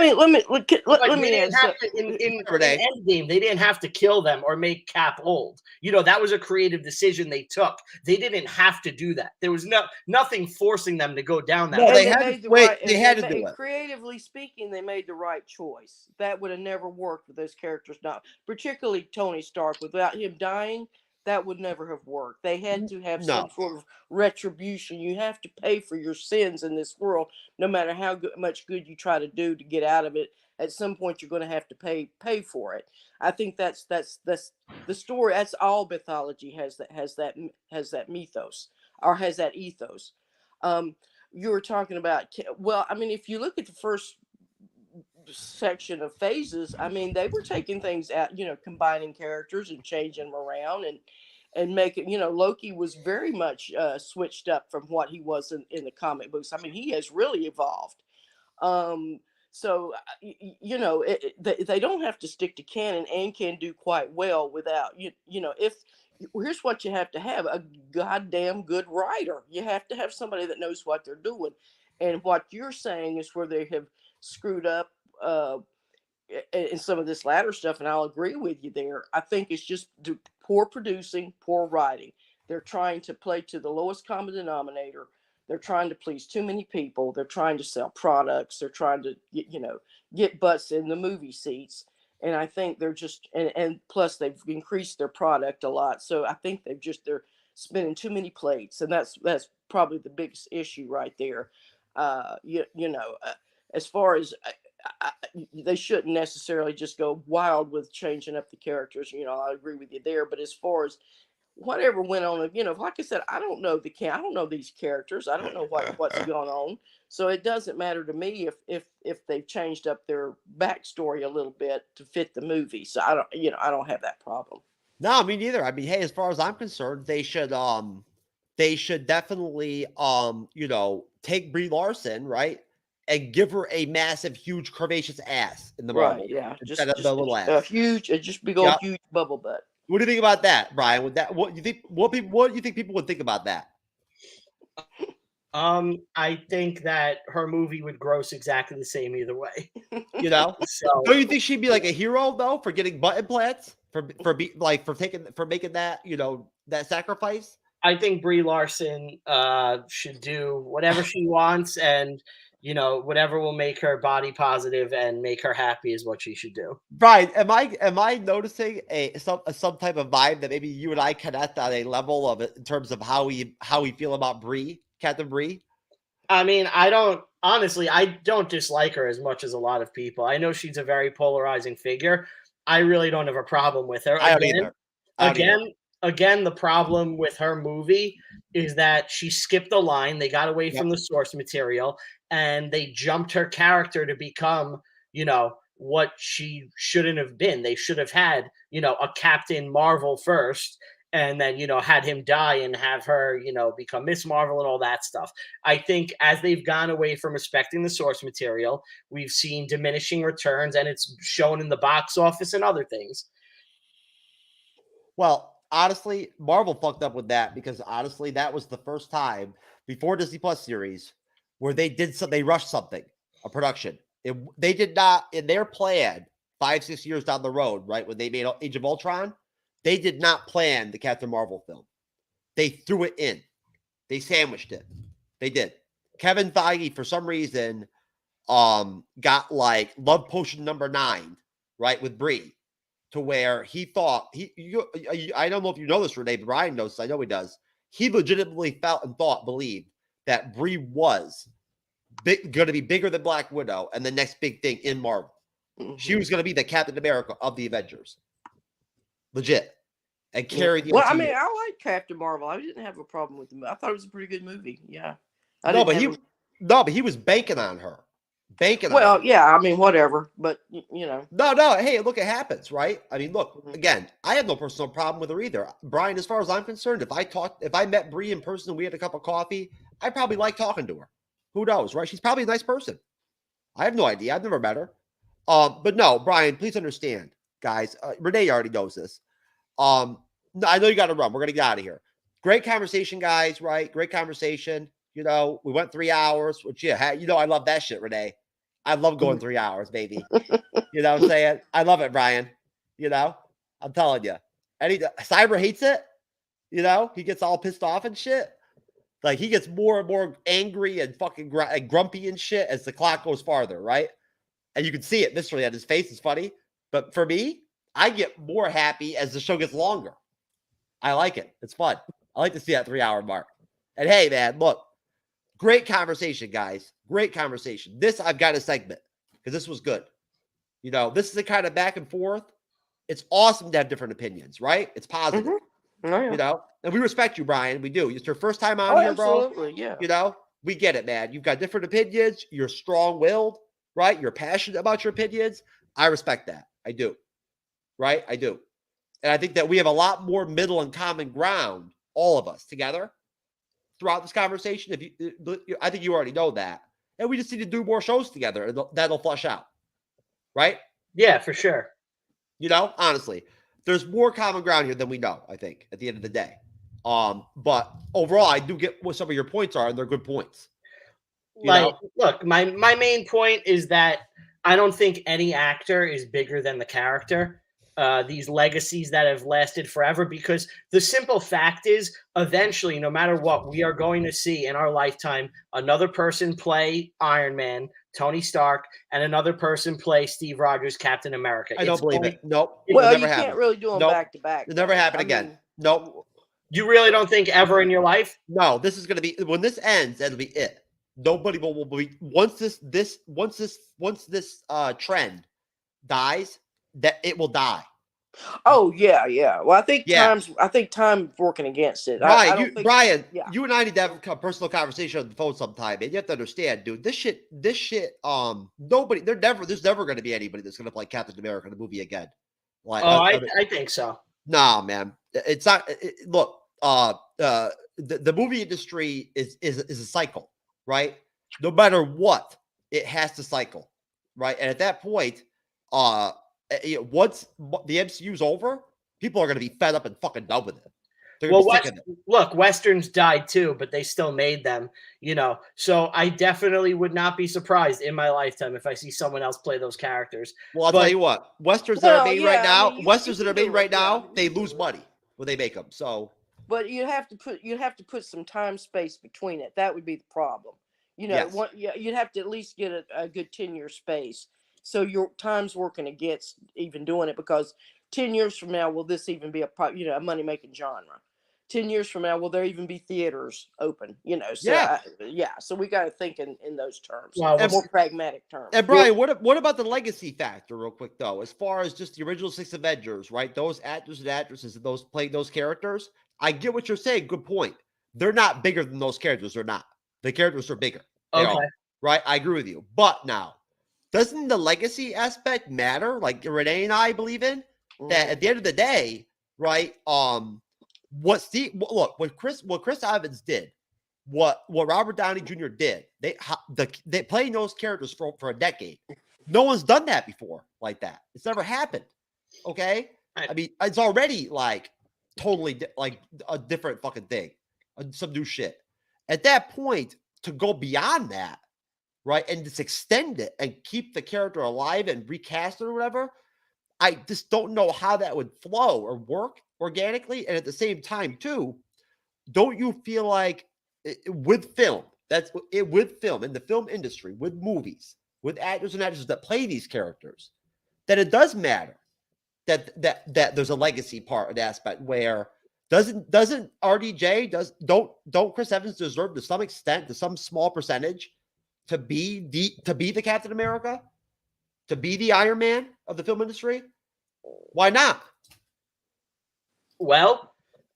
me answer. In Endgame, they didn't have to kill them or make Cap old. You know, that was a creative decision they took. They didn't have to do that. There was nothing forcing them to go down that. No, way. they had to do it. Creatively speaking, they made the right choice. That would have never worked with those characters. Not particularly Tony Stark. Without him dying, that would never have worked. They had to have some sort of retribution. You have to pay for your sins in this world, no matter how much good you try to do to get out of it. At some point, you're going to have to pay for it. I think that's the story. That's all mythology has that mythos or has that ethos. You were talking about. Well, I mean, if you look at the first section of phases, I mean, they were taking things out, you know, combining characters and changing them around and making, you know, Loki was very much switched up from what he was in the comic books. I mean, he has really evolved. So, you know, they don't have to stick to canon and can do quite well without, you know, here's what you have to have: a goddamn good writer. You have to have somebody that knows what they're doing. And what you're saying is where they have screwed up in some of this latter stuff, and I'll agree with you there. I think it's just poor producing, poor writing. They're trying to play to the lowest common denominator. They're trying to please too many people. They're trying to sell products. They're trying to get butts in the movie seats. And I think they're just and plus they've increased their product a lot. So I think they're spinning too many plates, and that's probably the biggest issue right there. As far as they shouldn't necessarily just go wild with changing up the characters. You know, I agree with you there. But as far as whatever went on, you know, like I said, I don't know I don't know these characters. I don't know what's going on. So it doesn't matter to me if they've changed up their backstory a little bit to fit the movie. So I don't have that problem. No, me neither. I mean, hey, as far as I'm concerned, they should definitely take Brie Larson, right? and give her a massive, huge, curvaceous ass in the Marvel. Right, yeah. Instead of the little ass. A huge, just big old Yep. huge bubble butt. What do you think about that, Brian? Would that what do you think people would think about that? I think that her movie would gross exactly the same either way. You know? So Don't you think she'd be like a hero though for getting butt implants? For making that, you know, that sacrifice? I think Brie Larson should do whatever she wants, and you know, whatever will make her body positive and make her happy is what she should do. Brian, am I noticing some type of vibe that maybe you and I connect on a level of it in terms of how we feel about Brie, Captain Brie? I mean, I don't dislike her as much as a lot of people. I know she's a very polarizing figure. I really don't have a problem with her. I don't either. Again, the problem with her movie is that she skipped the line. They got away from the source material and they jumped her character to become, you know, what she shouldn't have been. They should have had, you know, a Captain Marvel first and then, you know, had him die and have her, you know, become Miss Marvel and all that stuff. I think as they've gone away from respecting the source material, we've seen diminishing returns, and it's shown in the box office and other things. Well, honestly, Marvel fucked up with that because honestly, that was the first time before Disney Plus series where they rushed something, a production. They did not, in their plan 5-6 years down the road, right, when they made Age of Ultron, they did not plan the Captain Marvel film. They threw it in. They sandwiched it. They did. Kevin Feige, for some reason, got like love potion number 9, right, with Brie, to where he thought I don't know if you know this, Renee, but Brian knows. I know he does. He legitimately felt and believed that Brie was going to be bigger than Black Widow and the next big thing in Marvel. Mm-hmm. She was going to be the Captain America of the Avengers. Legit. And carry the I mean, I like Captain Marvel. I didn't have a problem with him. I thought it was a pretty good movie. Yeah. But he was banking on her. Yeah, I mean, whatever. But you know. No. Hey, look, it happens, right? I mean, look, again, I have no personal problem with her either. Brian, as far as I'm concerned, if I met Brie in person and we had a cup of coffee, I'd probably like talking to her. Who knows, right? She's probably a nice person. I have no idea. I've never met her. But no, Brian, please understand, guys. Renee already knows this. No, I know you got to run. We're going to get out of here. Great conversation, guys, right? Great conversation. You know, we went 3 hours, which, yeah, you know, I love that shit, Renee. I love going 3 hours, baby. You know what I'm saying? I love it, Brian. You know, I'm telling you. Cyber hates it. You know, he gets all pissed off and shit. Like, he gets more and more angry and fucking grumpy and shit as the clock goes farther, right? And you can see it viscerally on his face. It's funny. But for me, I get more happy as the show gets longer. I like it. It's fun. I like to see that 3 hour mark. And hey, man, look, great conversation, guys. Great conversation. This, I've got a segment because this was good. You know, this is the kind of back and forth. It's awesome to have different opinions, right? It's positive. Mm-hmm. Oh, yeah. You know, and we respect you, Brian. We do. It's your first time on here, bro. Absolutely, yeah. You know, we get it, man. You've got different opinions. You're strong-willed, right? You're passionate about your opinions. I respect that. I do. Right? I do. And I think that we have a lot more middle and common ground, all of us together, throughout this conversation. I think you already know that. And we just need to do more shows together, and that'll flush out. Right? Yeah, for sure. You know, honestly, there's more common ground here than we know, I think, at the end of the day. But overall, I do get what some of your points are, and they're good points. Look, my main point is that I don't think any actor is bigger than the character. These legacies that have lasted forever, because the simple fact is, eventually, no matter what, we are going to see in our lifetime another person play Iron Man, Tony Stark, and another person play Steve Rogers, Captain America. I don't believe it. Nope. Well, you can't really do them back to back. It'll never happen again. Nope. You really don't think ever in your life? No, this is going to be, when this ends, that'll be it. Nobody will be, once this trend dies, that it will die. Oh yeah. Well, I think time's working against it. Brian, you and I need to have a personal conversation on the phone sometime. And you have to understand, dude, this shit. There's never going to be anybody that's going to play Captain America in a movie again. Like, I think so. Nah, man, it's not. Look, the movie industry is a cycle, right? No matter what, it has to cycle, right? And at that point, once the MCU's over, people are going to be fed up and fucking done with it. They're going to be sick of it. Look, Westerns died too, but they still made them, So I definitely would not be surprised in my lifetime if I see someone else play those characters. Well, I'll tell you what, Westerns that are made right now, they lose money when they make them. So, but you have to put some time space between it. That would be the problem. Yes. You'd have to at least get a good 10-year space, so your time's working against even doing it, because 10 years from now, will this even be a money-making genre? 10 years from now, will there even be theaters open? So we got to think in those terms, more pragmatic terms. And Brian, what about the legacy factor, real quick though? As far as just the original 6 Avengers, right? Those actors and actresses, those playing those characters, I get what you're saying. Good point. They're not bigger than those characters. They're not. The characters are bigger. They are, right? I agree with you. But now, doesn't the legacy aspect matter? Like Renee and I believe in that at the end of the day, right? What Chris Evans did, what Robert Downey Jr. did, they playing those characters for a decade. No one's done that before like that. It's never happened. Okay, I mean it's already like totally like a different fucking thing, some new shit. At that point, to go beyond that, right, and just extend it and keep the character alive and recast it or whatever, I just don't know how that would flow or work organically. And at the same time, too, don't you feel like with film, with film in the film industry, with movies, with actors and actresses that play these characters, that it does matter that there's a legacy part of the aspect where doesn't RDJ don't Chris Evans deserve to some extent, to some small percentage, to be the Captain America, to be the Iron Man of the film industry? Why not? Well,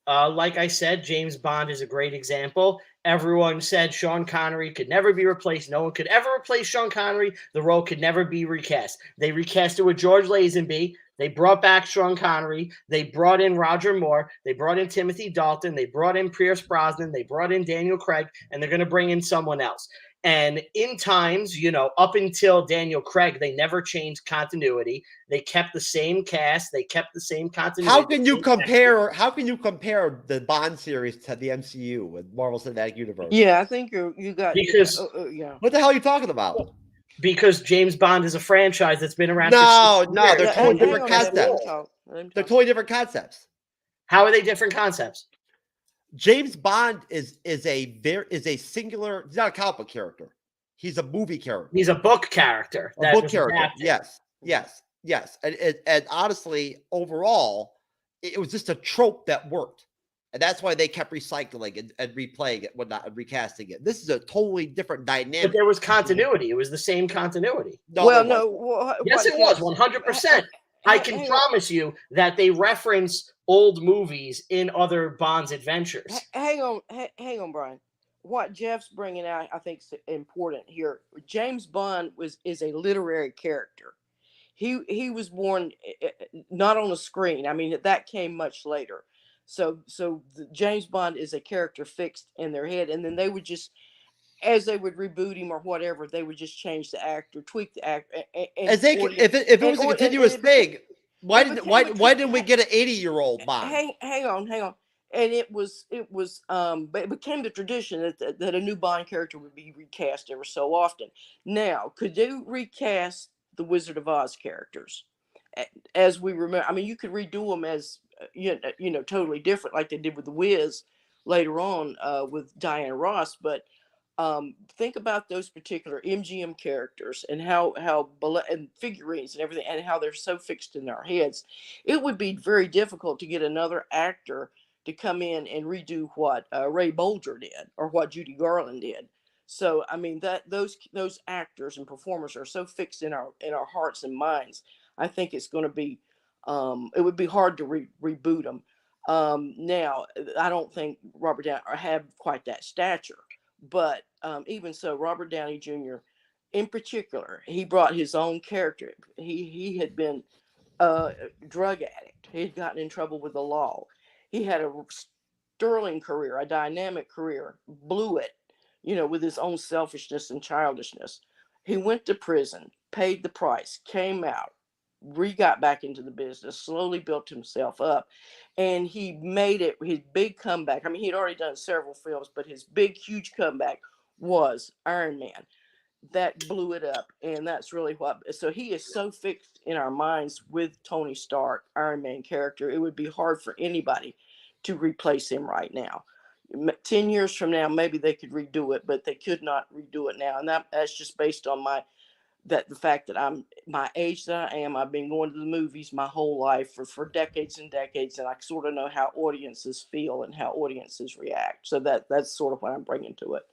like I said, James Bond is a great example. Everyone said Sean Connery could never be replaced. No one could ever replace Sean Connery. The role could never be recast. They recast it with George Lazenby. They brought back Sean Connery. They brought in Roger Moore. They brought in Timothy Dalton. They brought in Pierce Brosnan. They brought in Daniel Craig, and they're going to bring in someone else. And in times, up until Daniel Craig, they never changed continuity. They kept the same cast. They kept the same continuity. How can you compare the Bond series to the MCU with Marvel Cinematic Universe? Yeah, I think you got because what the hell are you talking about? Because James Bond is a franchise that's been around. No, they're totally different concepts. They're totally different concepts. How are they different concepts? James Bond is a singular. He's not a comic book character. He's a movie character. He's a book character. A book character. Yes. And honestly, overall, it was just a trope that worked, and that's why they kept recycling and replaying it, whatnot, and recasting it. This is a totally different dynamic. But there was continuity. It was the same continuity. Yes, it was 100%. I can promise you that they reference old movies in other Bond's adventures. Hang on, Brian. What Jeff's bringing out, I think, is important here. James Bond is a literary character. He was born not on the screen. I mean, that came much later. So James Bond is a character fixed in their head, and then they would just, as they would reboot him or whatever, they would just change the actor, tweak the actor. If it was a continuous thing, why didn't we get an 80-year-old Bond? Hang on. And it became the tradition that a new Bond character would be recast every so often. Now, could they recast the Wizard of Oz characters as we remember? I mean, you could redo them as totally different, like they did with the Wiz later on with Diana Ross, but. Think about those particular MGM characters and how and figurines and everything, and how they're so fixed in our heads. It would be very difficult to get another actor to come in and redo what Ray Bolger did or what Judy Garland did. So I mean that those actors and performers are so fixed in our hearts and minds. I think it's going to be it would be hard to reboot them. Now I don't think Robert Downey have quite that stature. But even so, Robert Downey Jr. in particular, he brought his own character. He had been a drug addict. He had gotten in trouble with the law. He had a sterling career, a dynamic career, blew it, with his own selfishness and childishness. He went to prison, paid the price, came out, got back into the business, slowly built himself up, and he made it his big comeback. I mean, he'd already done several films, but his big, huge comeback was Iron Man. That blew it up, and that's really what. So he is so fixed in our minds with Tony Stark, Iron Man character. It would be hard for anybody to replace him right now. 10 years from now, maybe they could redo it, but they could not redo it now, and that's just based on the fact that I'm my age that I am. I've been going to the movies my whole life for decades and decades, and I sort of know how audiences feel and how audiences react. So that's sort of what I'm bringing to it.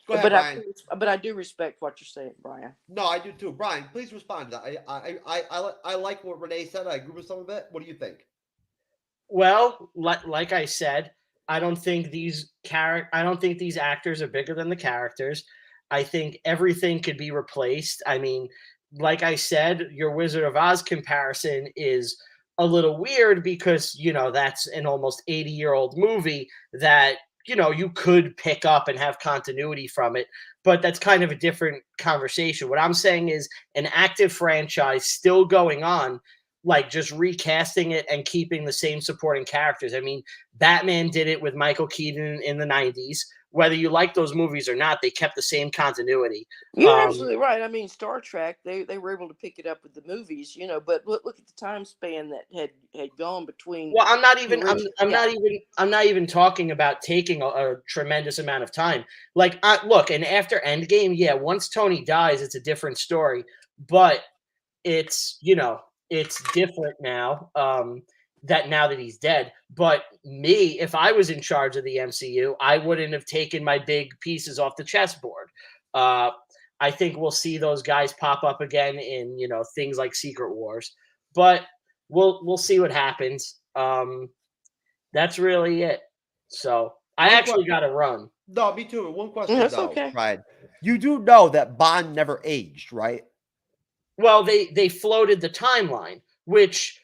Go ahead, Brian. But I do respect what you're saying, Brian. No, I do too. Brian, please respond to that. I like what Renee said. I agree with some of it. What do you think? Well, like I said, I don't think these actors are bigger than the characters. I think everything could be replaced. I mean, like I said, your Wizard of Oz comparison is a little weird because, that's an almost 80-year-old movie that, you could pick up and have continuity from it, but that's kind of a different conversation. What I'm saying is an active franchise still going on, like just recasting it and keeping the same supporting characters. I mean, Batman did it with Michael Keaton in the 90s. Whether you like those movies or not, they kept the same continuity. You're absolutely right. I mean, Star Trek, they were able to pick it up with the movies, but look at the time span that had gone between. Well, I'm not even talking about taking a tremendous amount of time. Like, look, and after Endgame, yeah, once Tony dies, it's a different story, but it's different now. Now that he's dead. But me, if I was in charge of the MCU, I wouldn't have taken my big pieces off the chessboard. I think we'll see those guys pop up again in, things like Secret Wars, but we'll see what happens. That's really it. So I actually got to run. No, me too. One question That's though, okay. Brian. You do know that Bond never aged, right? Well, they floated the timeline, which,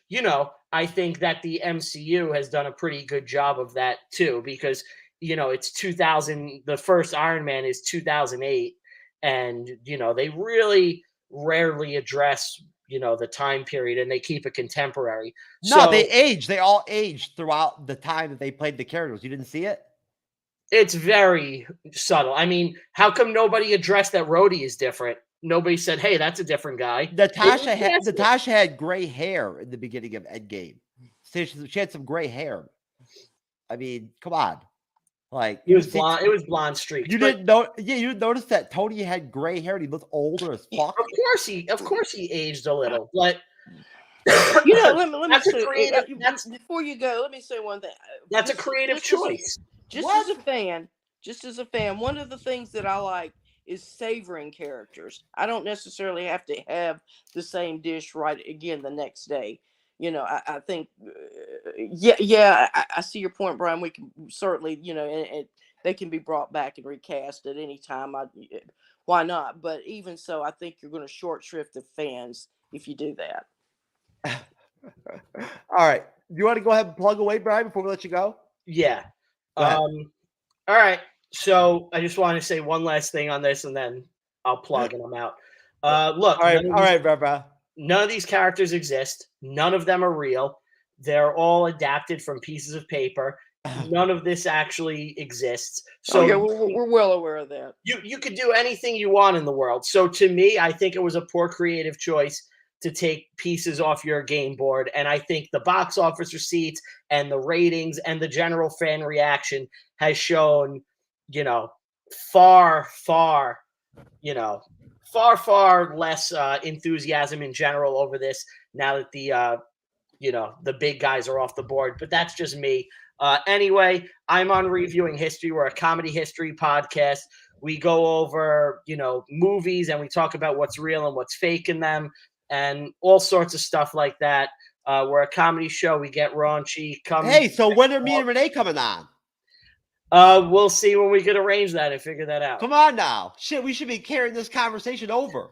I think that the MCU has done a pretty good job of that too, because, it's 2000, the first Iron Man is 2008. And, they really rarely address, the time period, and they keep it contemporary. No, they age. They all aged throughout the time that they played the characters. You didn't see it? It's very subtle. I mean, how come nobody addressed that Rhodey is different? Nobody said, "Hey, that's a different guy." Natasha had gray hair in the beginning of Endgame. She had some gray hair. I mean, come on. Like it was blonde. It was blonde streaks. You didn't know? Yeah, you didn't notice that Tony had gray hair and he looked older as fuck. Of course, he aged a little, but let me say, before you go, let me say one thing. That's a creative choice. Just as a fan, one of the things that I like is savoring characters. I don't necessarily have to have the same dish right again the next day. I think, I see your point, Brian. We can certainly, and they can be brought back and recast at any time. Why not? But even so, I think you're going to short shrift the fans if you do that. All right. You want to go ahead and plug away, Brian, before we let you go? Yeah. All right. So I just want to say one last thing on this, and then I'll plug and I'm out. Look. All right, bro. None of these characters exist. None of them are real. They're all adapted from pieces of paper. None of this actually exists. So we're well aware of that. You could do anything you want in the world. So to me, I think it was a poor creative choice to take pieces off your game board. And I think the box office receipts and the ratings and the general fan reaction has shown, far less enthusiasm in general over this now that the big guys are off the board. But that's just me. Anyway, I'm on Reviewing History. We're a comedy history podcast. We go over, movies, and we talk about what's real and what's fake in them and all sorts of stuff like that. We're a comedy show. We get raunchy. Hey, so when are me and Renee coming on? We'll see when we can arrange that and figure that out. Come on now. Shit, we should be carrying this conversation over.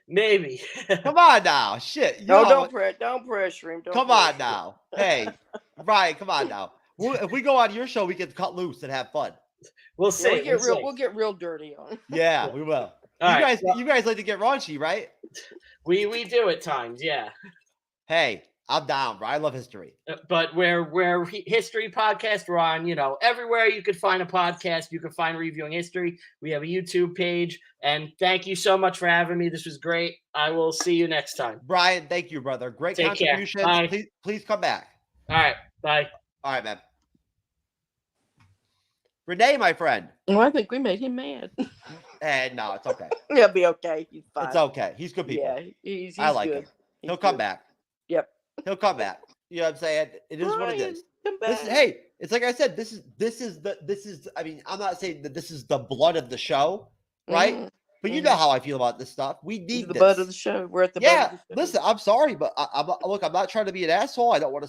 Maybe. Come on now. Shit. Don't pressure him. Come on now. Hey, Brian, come on now. If we go on your show, we can cut loose and have fun. We'll see. We'll get real dirty on. Yeah, we will. You guys like to get raunchy, right? We do at times, yeah. Hey, I'm down, bro. I love history. But we're history podcast. We're on, everywhere you could find a podcast. You can find Reviewing History. We have a YouTube page. And thank you so much for having me. This was great. I will see you next time. Brian, thank you, brother. Great Take care. contributions. Bye. Please come back. All right. Bye. All right, man. Renee, my friend. Well, I think we made him mad. No, it's okay. He'll be okay. He's fine. It's okay. He's good people. Yeah, he's I like good. him. He'll come back. Yep. He'll come back. You know what I'm saying? It is what it is. Come back. Hey, it's like I said, this is I mean, I'm not saying that this is the blood of the show, right? Mhm. But you know how I feel about this stuff. We need the this. butt of the show. We're at the butt of the show. Listen, I'm sorry, but I'm not trying to be an asshole. I don't want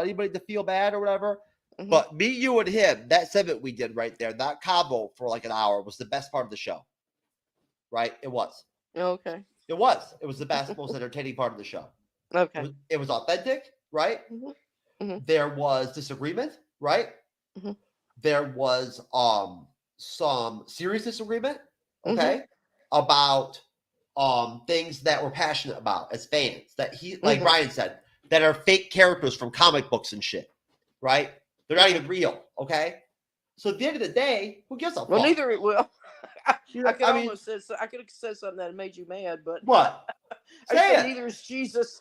anybody to feel bad or whatever. Mhm. But me, you, and him, that segment we did right there, that combo for like an hour was the best part of the show. Right? It was. Okay. It was. It was the best, most entertaining part of the show. Okay. It was authentic, right? Mhm. There was disagreement, right? Mhm. There was some serious disagreement, Mm-hmm. okay, about things that we're passionate about as fans. That like Mhm. Brian said, that are fake characters from comic books and shit, right? They're not even real, okay? So at the end of the day, who gives a fuck? Well, neither it will. I could I mean- almost said I could have said something that made you mad, but What? I Say said it. neither is Jesus.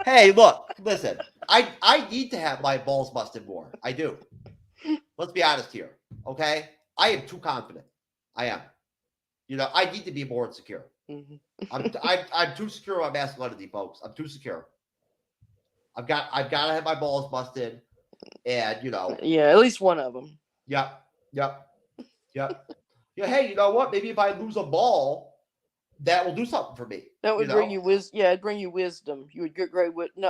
Hey, look, listen. I need to have my balls busted more. I do. Let's be honest here, okay? I am too confident. I am. I need to be more insecure. Mhm. I'm too secure on masculinity, folks. I'm too secure. I've got to have my balls busted, and Yeah, at least one of them. Yep. Yeah. Hey, you know what? Maybe if I lose a ball, that will do something for me. That would bring you wisdom. Yeah, it'd bring you wisdom. You would get great with. No,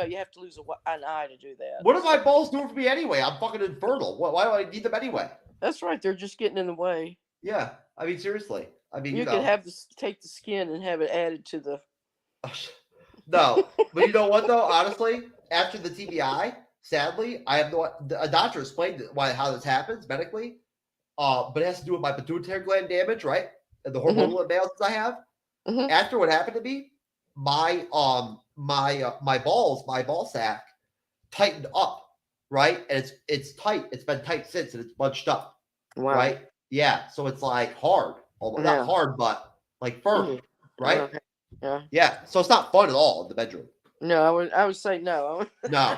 you have to lose an eye to do that. What are my balls doing for me anyway? I'm fucking infertile. Why do I need them anyway? That's right. They're just getting in the way. Yeah. I mean, seriously. I mean, You could take the skin and have it added to the. No, but you know what though? Honestly, after the TBI, sadly, I have a doctor explained how this happens medically. But it has to do with my pituitary gland damage, right? And the hormonal imbalances I have. Mhm. After what happened to me, my ball sack tightened up, right? And it's tight. It's been tight since, and it's bunched up, Wow. right? Yeah. So it's like hard, almost Yeah. not hard, but like firm, Mhm. right? Okay. Yeah. Yeah. So it's not fun at all in the bedroom. No, I would say no. No,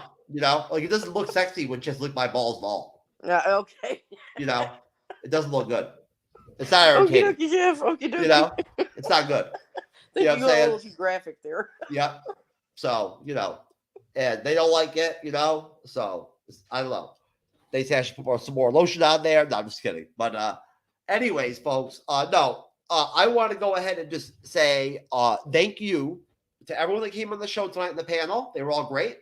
like it doesn't look sexy when just lick my balls and all. No, okay. It doesn't look good. It's not Okie irritating. dokie, Jeff. Okie dokie. It's not good. Think You know you what I'm got a saying? little too graphic there. Yep. So, and they don't like it, so I don't know. They say I should put some more lotion on there. No, I'm just kidding. But anyways, folks, I want to go ahead and just say thank you to everyone that came on the show tonight in the panel. They were all great.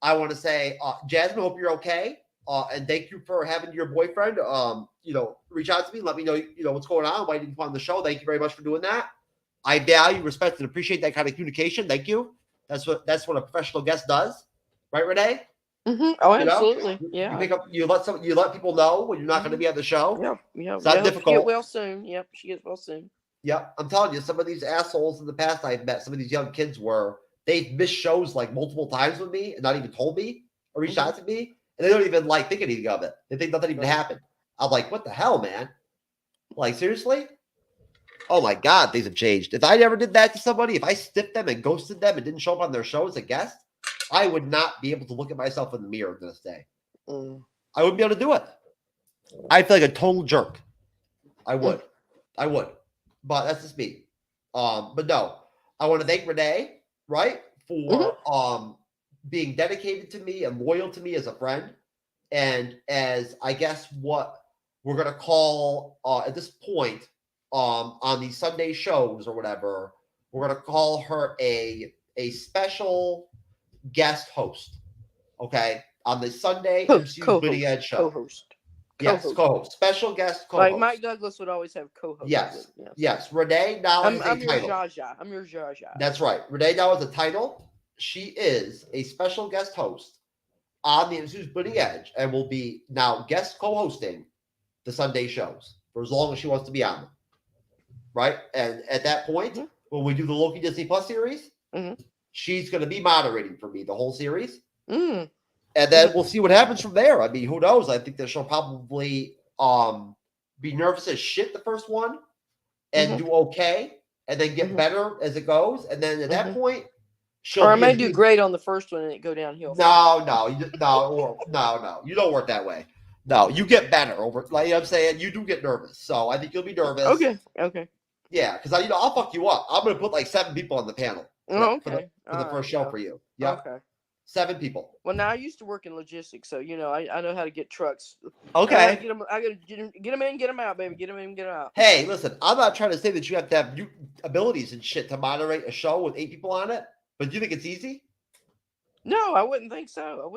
I want to say, Jasmine, hope you're okay. And thank you for having your boyfriend, reach out to me, let me know, what's going on, why you didn't come on the show. Thank you very much for doing that. I value, respect, and appreciate that kind of communication. Thank you. That's what a professional guest does, right, Renee? Mm-hmm. Oh, absolutely. Yeah. You let people know when you're not going to be at the show. Yeah. It's not difficult. She get well soon. Yep. She gets well soon. Yep. I'm telling you, some of these assholes in the past I've met, some of these young kids they've missed shows like multiple times with me and not even told me or reached out to me. And they don't even think anything of it. They think nothing even happened. I'm like, what the hell, man? Like, seriously? Oh my God, things have changed. If I ever did that to somebody, if I stiffed them and ghosted them and didn't show up on their show as a guest, I would not be able to look at myself in the mirror this day. I wouldn't be able to do it. I feel like a total jerk. I would. But that's just me. But no, I want to thank Renee, right, for being dedicated to me and loyal to me as a friend, and as I guess what we're gonna call at this point on these Sunday shows or whatever, we're gonna call her a special guest host. Okay, on the Sunday MCU'S Bleeding Edge show. Co-host. Yes, co-host. Special guest co-host. Like Mike Douglas would always have co-host. Yes. Renee now has a I'm your title. Zsa Zsa. I'm your Zsa Zsa. That's right. Renee now has a title. She is a special guest host on the MCU'S Bleeding Edge and will be now guest co-hosting the Sunday shows for as long as she wants to be on them. right? And at that point, when we do the Loki Disney Plus series, she's going to be moderating for me the whole series. And then we'll see what happens from there. I mean, who knows? I think that she'll probably be nervous as shit the first one and do okay and then get better as it goes. And then at that point, she'll Or I be may do great on the first one and it go downhill. No. You don't work that way. No, you get better over. Like you know what I'm saying, you do get nervous. So I think you'll be nervous. Okay. Yeah, because I'll fuck you up. I'm gonna put like 7 people on the panel for the first show for you. Yeah. Okay. 7 people. Well, now I used to work in logistics, so I know how to get trucks. Okay. I gotta get them in, get them out, baby. Get them in, get them out. Hey, listen, I'm not trying to say that you have to have new abilities and shit to moderate a show with 8 people on it, but do you think it's easy? No, I wouldn't think so.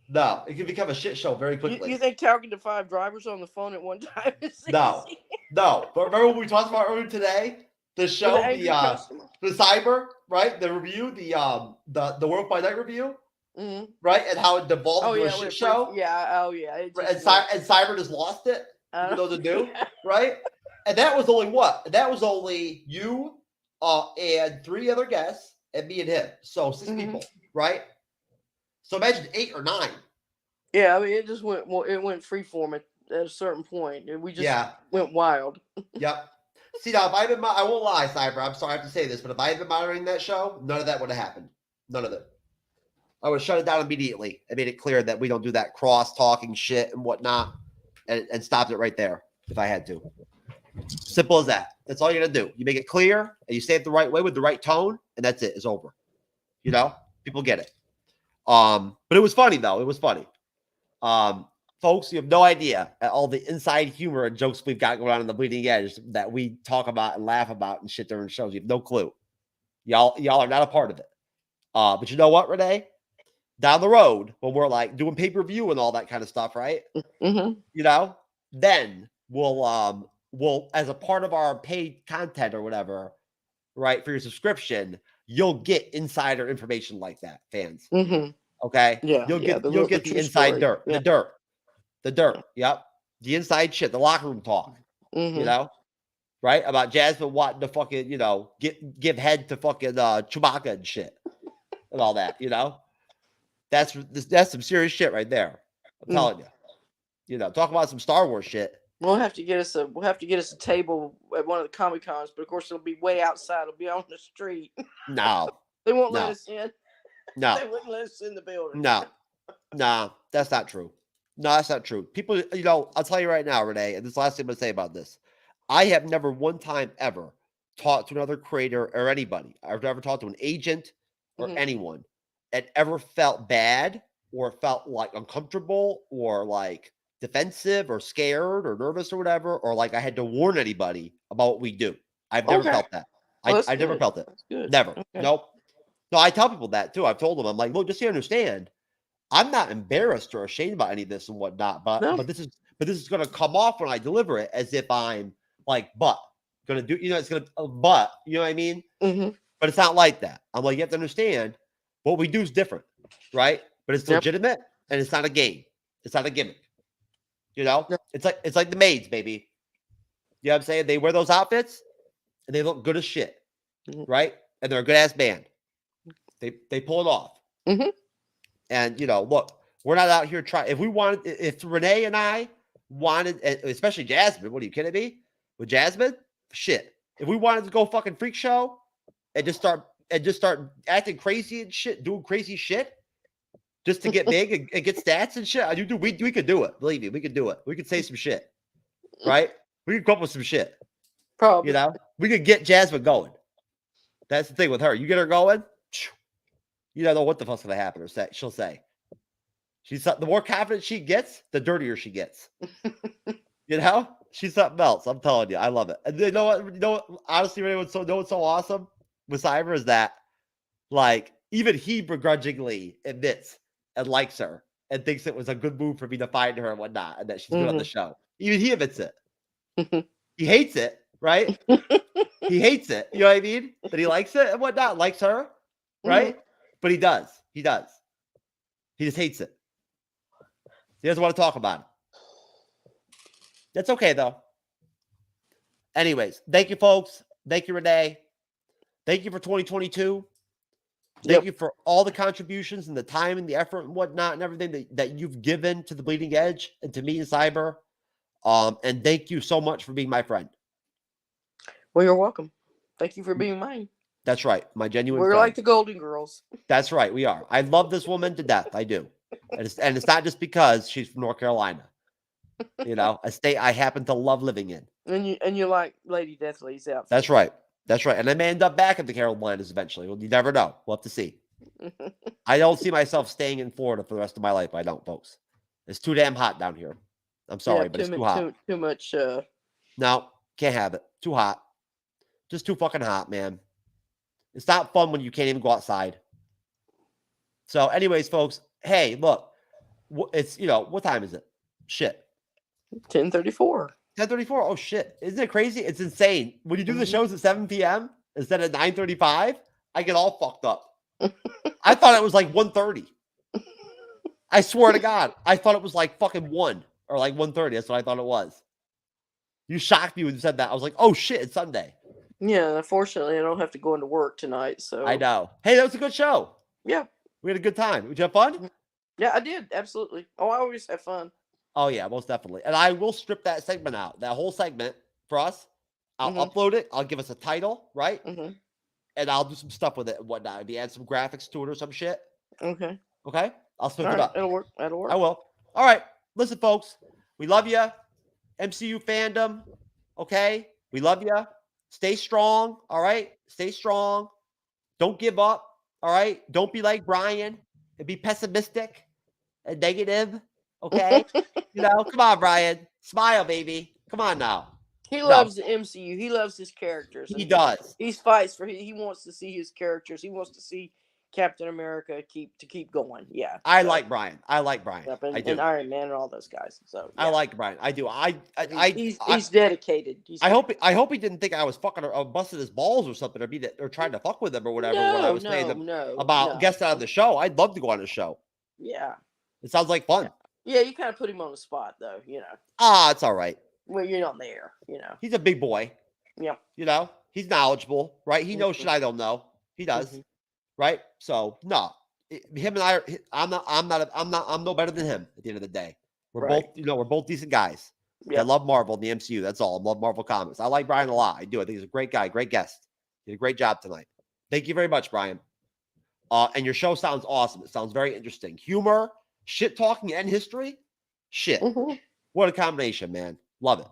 No, it can become a shit show very quickly. You think talking to 5 drivers on the phone at one time is No. easy? No. But remember what we talked about earlier today? The show, the cyber, right? The review, the Work by Night review, right? And how it devolved into a shit show. Yeah. And cyber just lost it. You know to do, right? And that was only what? That was only you and 3 other guests and me and him. So 6 people, right? So imagine 8 or 9. Yeah, I mean it just went freeform at a certain point, and we just went wild. Yep. See now, if I won't lie, Cyber. I'm sorry I have to say this, but if I had been moderating that show, none of that would have happened. None of it. I would shut it down immediately. I made it clear that we don't do that cross talking shit and whatnot, and stopped it right there if I had to. Simple as that. That's all you're gonna do. You make it clear and you say it the right way with the right tone, and that's it. It's over. You know, people get it. But it was funny though. It was funny. Folks, you have no idea at all the inside humor and jokes we've got going on in the Bleeding Edge that we talk about and laugh about and shit during shows. You have no clue. Y'all are not a part of it. But you know what, Renee? Down the road, when we're like doing pay-per-view and all that kind of stuff, right? You know, then we'll as a part of our paid content or whatever, right, for your subscription, you'll get insider information like that, fans. Okay? Yeah. You'll get the inside dirt. The dirt. Yep. The inside shit, the locker room talk. You know? Right? About Jasmine wanting to fucking, you know, give head to fucking Chewbacca and shit. And all that, you know? That's some serious shit right there. I'm telling you. You know, talk about some Star Wars shit. We'll have to get us a table at one of the Comic Cons, but of course it'll be way outside. It'll be on the street. No. They won't let us in. No. They wouldn't let us in the building. No, that's not true. No, that's not true. People, you know, I'll tell you right now, Renee, and this is the last thing I'm going to say about this. I have never one time ever talked to another creator or anybody. I've never talked to an agent or anyone and ever felt bad or felt like uncomfortable or like defensive or scared or nervous or whatever, or like I had to warn anybody about what we do. I've never felt that. I've never felt it. Never. Okay. Nope. No, I tell people that too. I've told them, I'm like, look, just so you understand, I'm not embarrassed or ashamed about any of this and whatnot, but this is going to come off when I deliver it as if I'm like, going to do, you know, it's going to, you know what I mean? But it's not like that. I'm like, you have to understand what we do is different, right? But it's legitimate and it's not a game. It's not a gimmick. You know, it's like the maids, baby. You know what I'm saying? They wear those outfits and they look good as shit, right? And they're a good ass band. They pull it off. And you know, look, we're not out here trying. If Renee and I wanted, especially Jasmine, what are you kidding me? With Jasmine, shit. If we wanted to go fucking freak show and just start acting crazy and shit, doing crazy shit, just to get big and get stats and shit, we could do it. Believe me, we could do it. We could say some shit, right? We could come up with some shit. Probably. You know, we could get Jasmine going. That's the thing with her. You get her going, you don't know what the fuck's gonna happen. She'll say, the more confident she gets, the dirtier she gets. You know, she's something else. I'm telling you, I love it. And you know what? Honestly, what's so awesome with Cyber is that, like, even he begrudgingly admits and likes her and thinks it was a good move for me to find her and whatnot, and that she's good on the show. Even he admits it. He hates it, right? He hates it. You know what I mean? That he likes it and whatnot, likes her, right? But he does. He does. He just hates it. He doesn't want to talk about it. That's okay, though. Anyways, thank you, folks. Thank you, Renee. Thank you for 2022. Thank you for all the contributions and the time and the effort and whatnot and everything that you've given to the Bleeding Edge and to me and Cyber. And thank you so much for being my friend. Well, you're welcome. Thank you for being mine. That's right. My genuine We're friend. like the Golden Girls. That's right. We are. I love this woman to death. I do. And it's not just because she's from North Carolina. You know, a state I happen to love living in. And you like Lady Deathly's outfit. That's right. That's right. And I may end up back in the Carolinas eventually. Well, you never know. We'll have to see. I don't see myself staying in Florida for the rest of my life. I don't, folks. It's too damn hot down here. I'm sorry, but it's too hot. Too much. No, can't have it. Too hot. Just too fucking hot, man. It's not fun when you can't even go outside. So, anyways, folks. Hey, look. It's, what time is it? Shit. 10:34. 10:34. Oh shit! Isn't it crazy? It's insane. When you do the shows at 7 p.m. instead of 9:35, I get all fucked up. I thought it was like 1:30. I swear to God, I thought it was like fucking 1 or like 1:30. That's what I thought it was. You shocked me when you said that. I was like, oh shit, it's Sunday. Yeah, unfortunately, I don't have to go into work tonight. So I know. Hey, that was a good show. Yeah, we had a good time. Did you have fun? Yeah, I did. Absolutely. Oh, I always have fun. Oh, yeah, most definitely. And I will strip that segment out, that whole segment for us. I'll upload it. I'll give us a title, right? And I'll do some stuff with it and whatnot. Maybe add some graphics to it or some shit. Okay. Okay? I'll split All it right, up. It'll work. That'll work. I will. All right. Listen, folks. We love you. MCU fandom. Okay? We love you. Stay strong. All right? Stay strong. Don't give up. All right? Don't be like Brian and be pessimistic and negative. Okay? Come on, Brian. Smile, baby. Come on now. He loves the MCU. He loves his characters. He does. He fights for. He wants to see his characters. He wants to see Captain America keep going. Yeah. I like Brian. I like Brian. And, I do. and Iron Man and all those guys. So yeah. I like Brian. I do. He's dedicated. I hope he didn't think I was fucking or busting his balls or something or trying to fuck with him or whatever when I was saying about guests out of the show. I'd love to go on the show. Yeah. It sounds like fun. Yeah, you kind of put him on the spot though. It's all right. Well, you're not there. He's a big boy. Yeah. He's knowledgeable, right? He knows shit I don't know. He does. Right? So no. Him and I are I'm no better than him at the end of the day. We're both decent guys. I love Marvel and the MCU. That's all. I love Marvel comics. I like Brian a lot. I do. I think he's a great guy, great guest. He did a great job tonight. Thank you very much, Brian. And your show sounds awesome. It sounds very interesting. Humor, shit talking, and history. Shit. What a combination, man. Love it.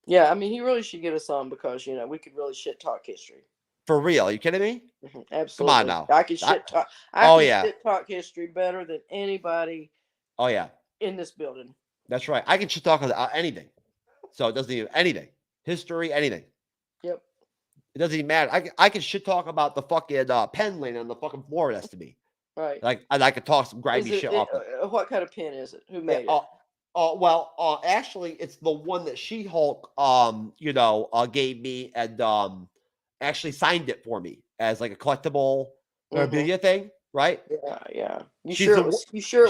Yeah, I mean, he really should get us on because we could really shit talk history. For real? Are you kidding me? Absolutely. Come on now. I can shit talk. Shit talk history better than anybody. Oh yeah. In this building. That's right. I can shit talk about anything. So it doesn't even anything. History, anything. Yep. It doesn't even matter. I can shit talk about the fucking pen laying on the fucking floor next to me. Right. Like I could talk some grimy shit off it. What kind of pen is it? Who made it? Actually, it's the one that She-Hulk, gave me and actually signed it for me as like a collectible memorabilia thing, right? Yeah. You sure it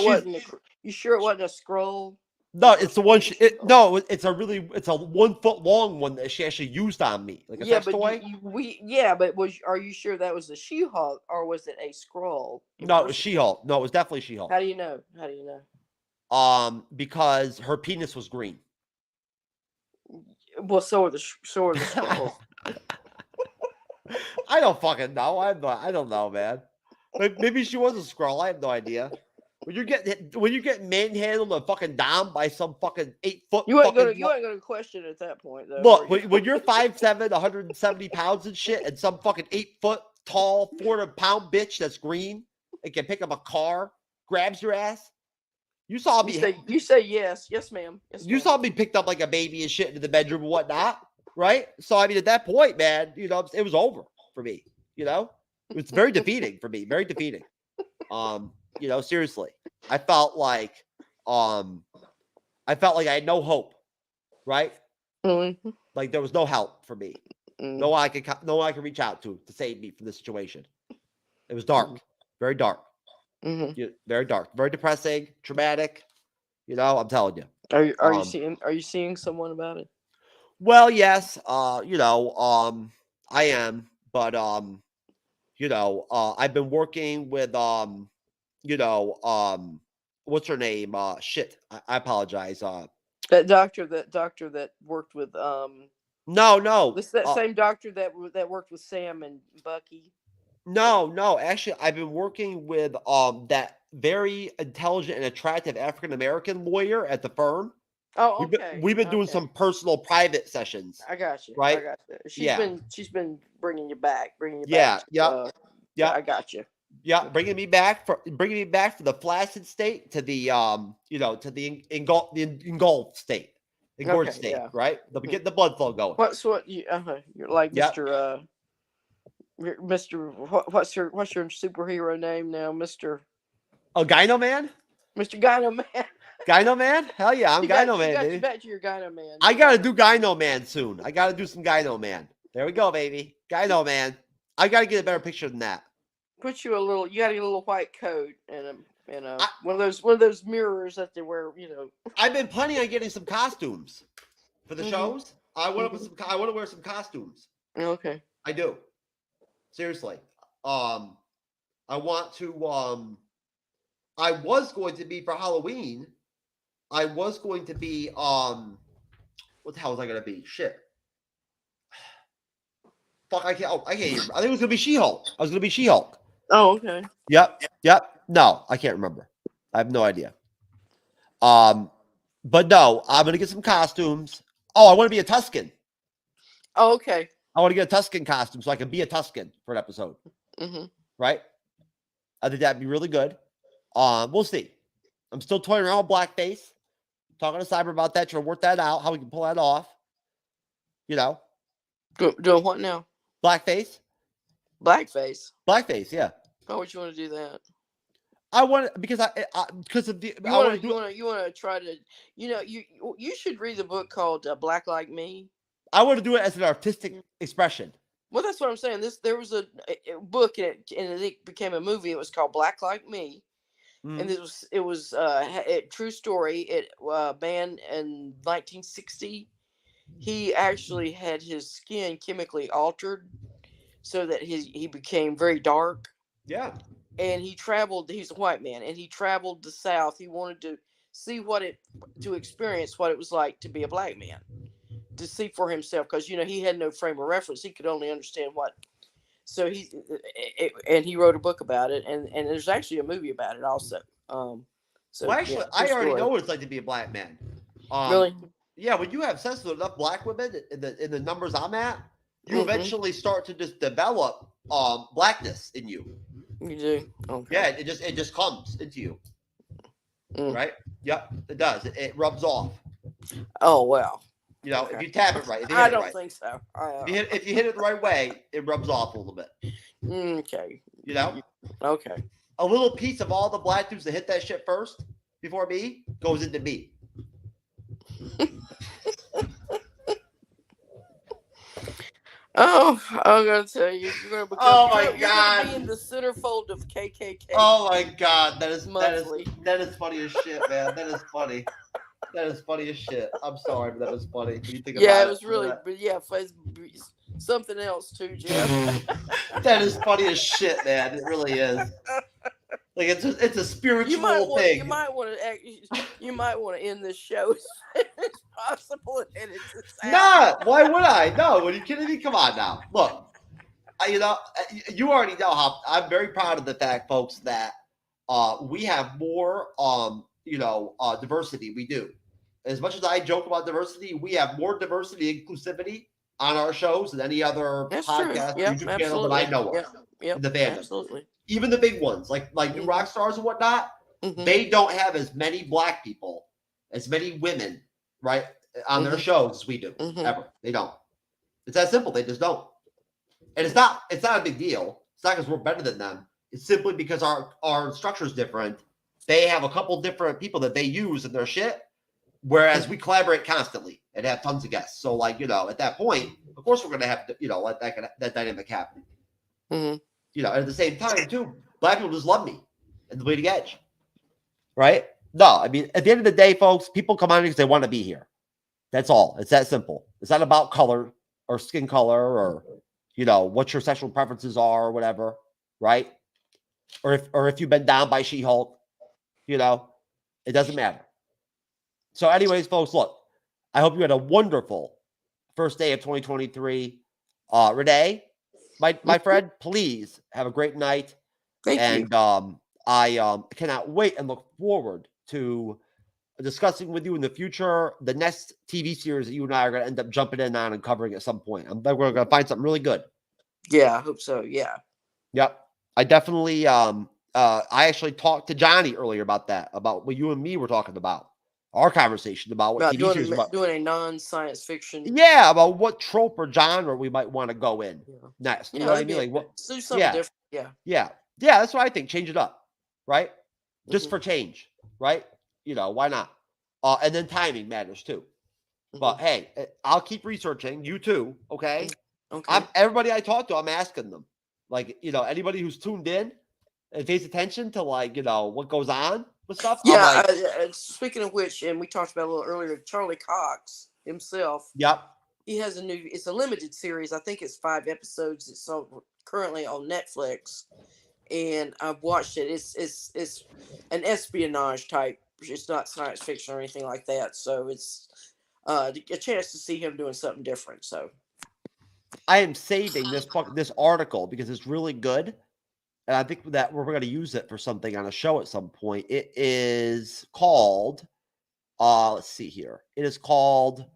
wasn't a scroll? No, it's the one. It's a 1 foot long one that she actually used on me, like a sex toy. But are you sure that was a She-Hulk or was it a scroll? No, it was She-Hulk. No, it was definitely She-Hulk. How do you know? Because her penis was green. Well, so are the scrolls. I don't fucking know. I don't know, man. Maybe she was a scroll. I have no idea. When you get manhandled and fucking down by some fucking 8 foot, you ain't gonna question it at that point, though. Look, when you're 5'7", 170 pounds and shit, and some fucking 8 foot tall, 400-pound bitch that's green and can pick up a car, grabs your ass. You saw me. You say yes, ma'am. Yes, you saw me picked up like a baby and shit into the bedroom and whatnot, right? So I mean, at that point, man, it was over for me. It's very defeating for me. Very defeating. Seriously, I felt like I had no hope, right? Mm-hmm. Like there was no help for me. No one I could reach out to save me from this situation. It was dark, very dark. Very dark, very depressing, traumatic. I'm telling you. Are you seeing someone about it? Well, yes, I am, but I've been working with what's her name? Shit, I apologize. That doctor that worked with No. that same doctor that worked with Sam and Bucky. No. Actually, I've been working with that very intelligent and attractive African American lawyer at the firm. Oh, okay. We've been doing some personal private sessions. I got you. Right? I got you. She's been bringing you back. Yeah. I got you. Yeah, bringing me back from the flaccid state to the to the engulfed state, engorged state, yeah. right? They'll be getting the blood flow going. You're like Yep. Mr. What's your superhero name now, Mr. Oh, Gyno Man? Mr. Gyno Man. Gyno Man? Hell yeah, I'm Gyno Man, baby. You back to your Gyno Man. I gotta do Gyno Man soon. I gotta do some Gyno Man. There we go, baby. Gyno Man. I gotta get a better picture than that. Put you you gotta get a little white coat and one of those mirrors that they wear, I've been planning on getting some costumes for the shows. I want to wear some costumes. Okay. I do. Seriously. I want to I was going to be for Halloween. I was going to be what the hell was I gonna be? Shit. Fuck, I can't even. I think it was gonna be She-Hulk. I was gonna be She-Hulk. Oh, okay. Yep. No, I can't remember. I have no idea. But no, I'm gonna get some costumes. Oh, I want to be a Tuscan. Oh, okay. I want to get a Tuscan costume so I can be a Tuscan for an episode. Mm-hmm. Right? I think that'd be really good. We'll see. I'm still toying around with blackface. Talking to Cyber about that, trying to work that out, how we can pull that off. Doing what now? Blackface. Blackface. Blackface, yeah. How would you want to do that? I want because of the you want to try to you should read the book called Black Like Me. I want to do it as an artistic expression. Well, that's what I'm saying. There was a book and it became a movie. It was called Black Like Me, and it was a true story. It man in 1960, he actually had his skin chemically altered so that he became very dark. Yeah. And he traveled. He's a white man, and he traveled the South. He wanted to see to experience what it was like to be a black man, to see for himself, because he had no frame of reference. He could only understand what. So he wrote a book about it, and there's actually a movie about it also. Well, actually, I already know what it's like to be a black man. Really? Yeah, when you have sex with enough black women in the numbers I'm at, you eventually start to just develop blackness in you. You do? Okay. Yeah, it just comes into you. Right? Yep, it does. It rubs off. Oh well. Okay. If you tap it right. I don't think so. If you hit it the right way, it rubs off a little bit. Okay. Okay. A little piece of all the black dudes that hit that shit first before me goes into me. Oh, I'm gonna tell you, you're gonna become. Oh my you're God! gonna be in the centerfold of KKK. Oh my God, that is funny as shit, man. That is funny. That is funny as shit. I'm sorry, but that was funny. When you think about it was really, but yeah, something else too, Jeff. That is funny as shit, man. It really is. Like it's a spiritual thing. You might want to end this show as possible and edit this out. Nah, why would I? No, are you kidding me? Come on now. Look, you already know how I'm very proud of the fact, folks, that we have more diversity. We do. As much as I joke about diversity, we have more diversity and inclusivity on our shows than any other podcast YouTube channel that I know of in the fandom. Absolutely. Even the big ones, like New Rock Stars and whatnot, they don't have as many black people, as many women, right, on their shows as we do. Ever. They don't. It's that simple. They just don't. And it's not a big deal. It's not because we're better than them. It's simply because our structure is different. They have a couple different people that they use in their shit, whereas we collaborate constantly and have tons of guests. So, at that point, of course, we're going to have to, let that dynamic happen. At the same time, too, black people just love me at the bleeding edge. Right? No, I mean, at the end of the day, folks, people come on because they want to be here. That's all. It's that simple. It's not about color or skin color or, you know, what your sexual preferences are or whatever, right? Or if you've been down by She-Hulk, you know, it doesn't matter. So anyways, folks, look, I hope you had a wonderful first day of 2023. Renee, my friend, please have a great night. Thank you. And I cannot wait and look forward to discussing with you in the future the next TV series that you and I are going to end up jumping in on and covering at some point. We're going to find something really good. Yeah, I hope so. Yeah. Yep. I definitely I actually talked to Johnny earlier about that, about what you and me were talking about. Our conversation about what TV series about. Doing a non-science fiction. Yeah, about what trope or genre we might want to go in next. You Yeah, know what I mean? Like what? Let's do something different. Yeah. Yeah. That's what I think. Change it up, right? Just for change, right? You know, why not? And then timing matters too. But hey, I'll keep researching. You too, okay? Okay. Everybody I talk to, I'm asking them, like, you know, anybody who's tuned in and pays attention to, like, you know, what goes on with stuff. Yeah. I'm like, Speaking of which, and we talked about a little earlier, Charlie Cox himself. Yep. He has it's a limited series. I think it's 5 episodes. It's currently on Netflix, and I've watched it. It's an espionage type. It's not science fiction or anything like that. So it's a chance to see him doing something different. So I am saving this article because it's really good, and I think that we're going to use it for something on a show at some point. It is called, let's see here. It is called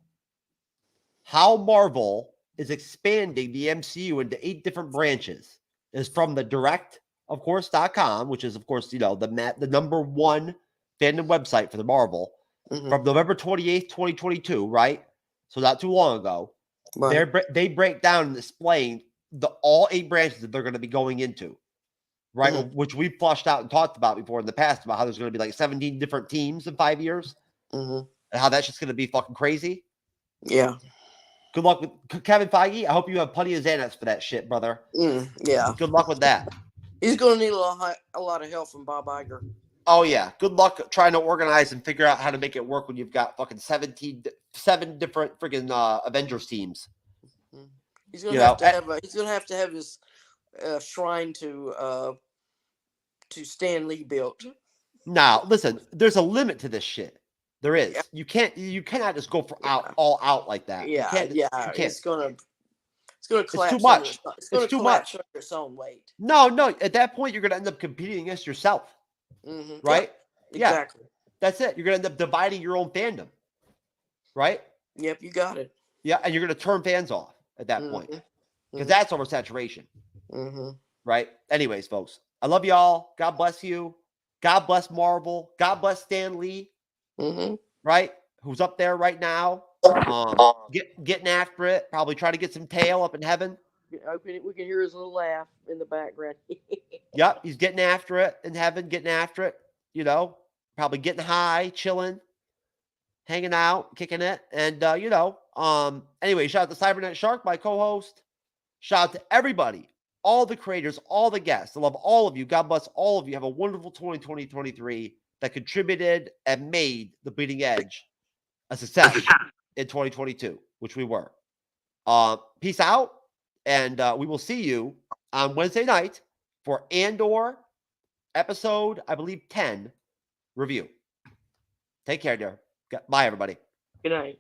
How Marvel is Expanding the MCU into 8 different branches. It's from the direct.com, which is, of course, you know, the number 1 fandom website for the Marvel, from November 28th, 2022, right? So not too long ago. Right. They break down and explain all 8 branches that they're going to be going into, right? Which we've flushed out and talked about before in the past, about how there's going to be like 17 different teams in 5 years, and how that's just going to be fucking crazy. Yeah. Good luck with Kevin Feige. I hope you have plenty of Xanax for that shit, brother. Yeah. Good luck with that. He's going to need a lot of help from Bob Iger. Oh, yeah. Good luck trying to organize and figure out how to make it work when you've got fucking 7 different freaking Avengers teams. He's going to have to have his shrine to Stan Lee built. Now, listen, there's a limit to this shit. There is. Yeah. You cannot just go for all out like that. Yeah, you can't. It's gonna collapse. It's too much. It's too much under its own weight. No. At that point, you're gonna end up competing against yourself. Right? Yeah, exactly. That's it. You're gonna end up dividing your own fandom. Right? Yep, you got it. Yeah, and you're gonna turn fans off at that point. Because that's oversaturation. Right? Anyways, folks, I love y'all. God bless you. God bless Marvel. God bless Stan Lee. Right? Who's up there right now? Getting after it. Probably trying to get some tail up in heaven. We can hear his little laugh in the background. Yep, he's getting after it in heaven, getting after it. You know, probably getting high, chilling, hanging out, kicking it, and you know. Anyway, shout out to Cybernet Shark, my co-host. Shout out to everybody, all the creators, all the guests. I love all of you. God bless all of you. Have a wonderful 2023 that contributed and made the Bleeding Edge a success in 2022, which we were. Peace out, and we will see you on Wednesday night for Andor episode, I believe, 10 review. Take care, dear. Bye, everybody. Good night.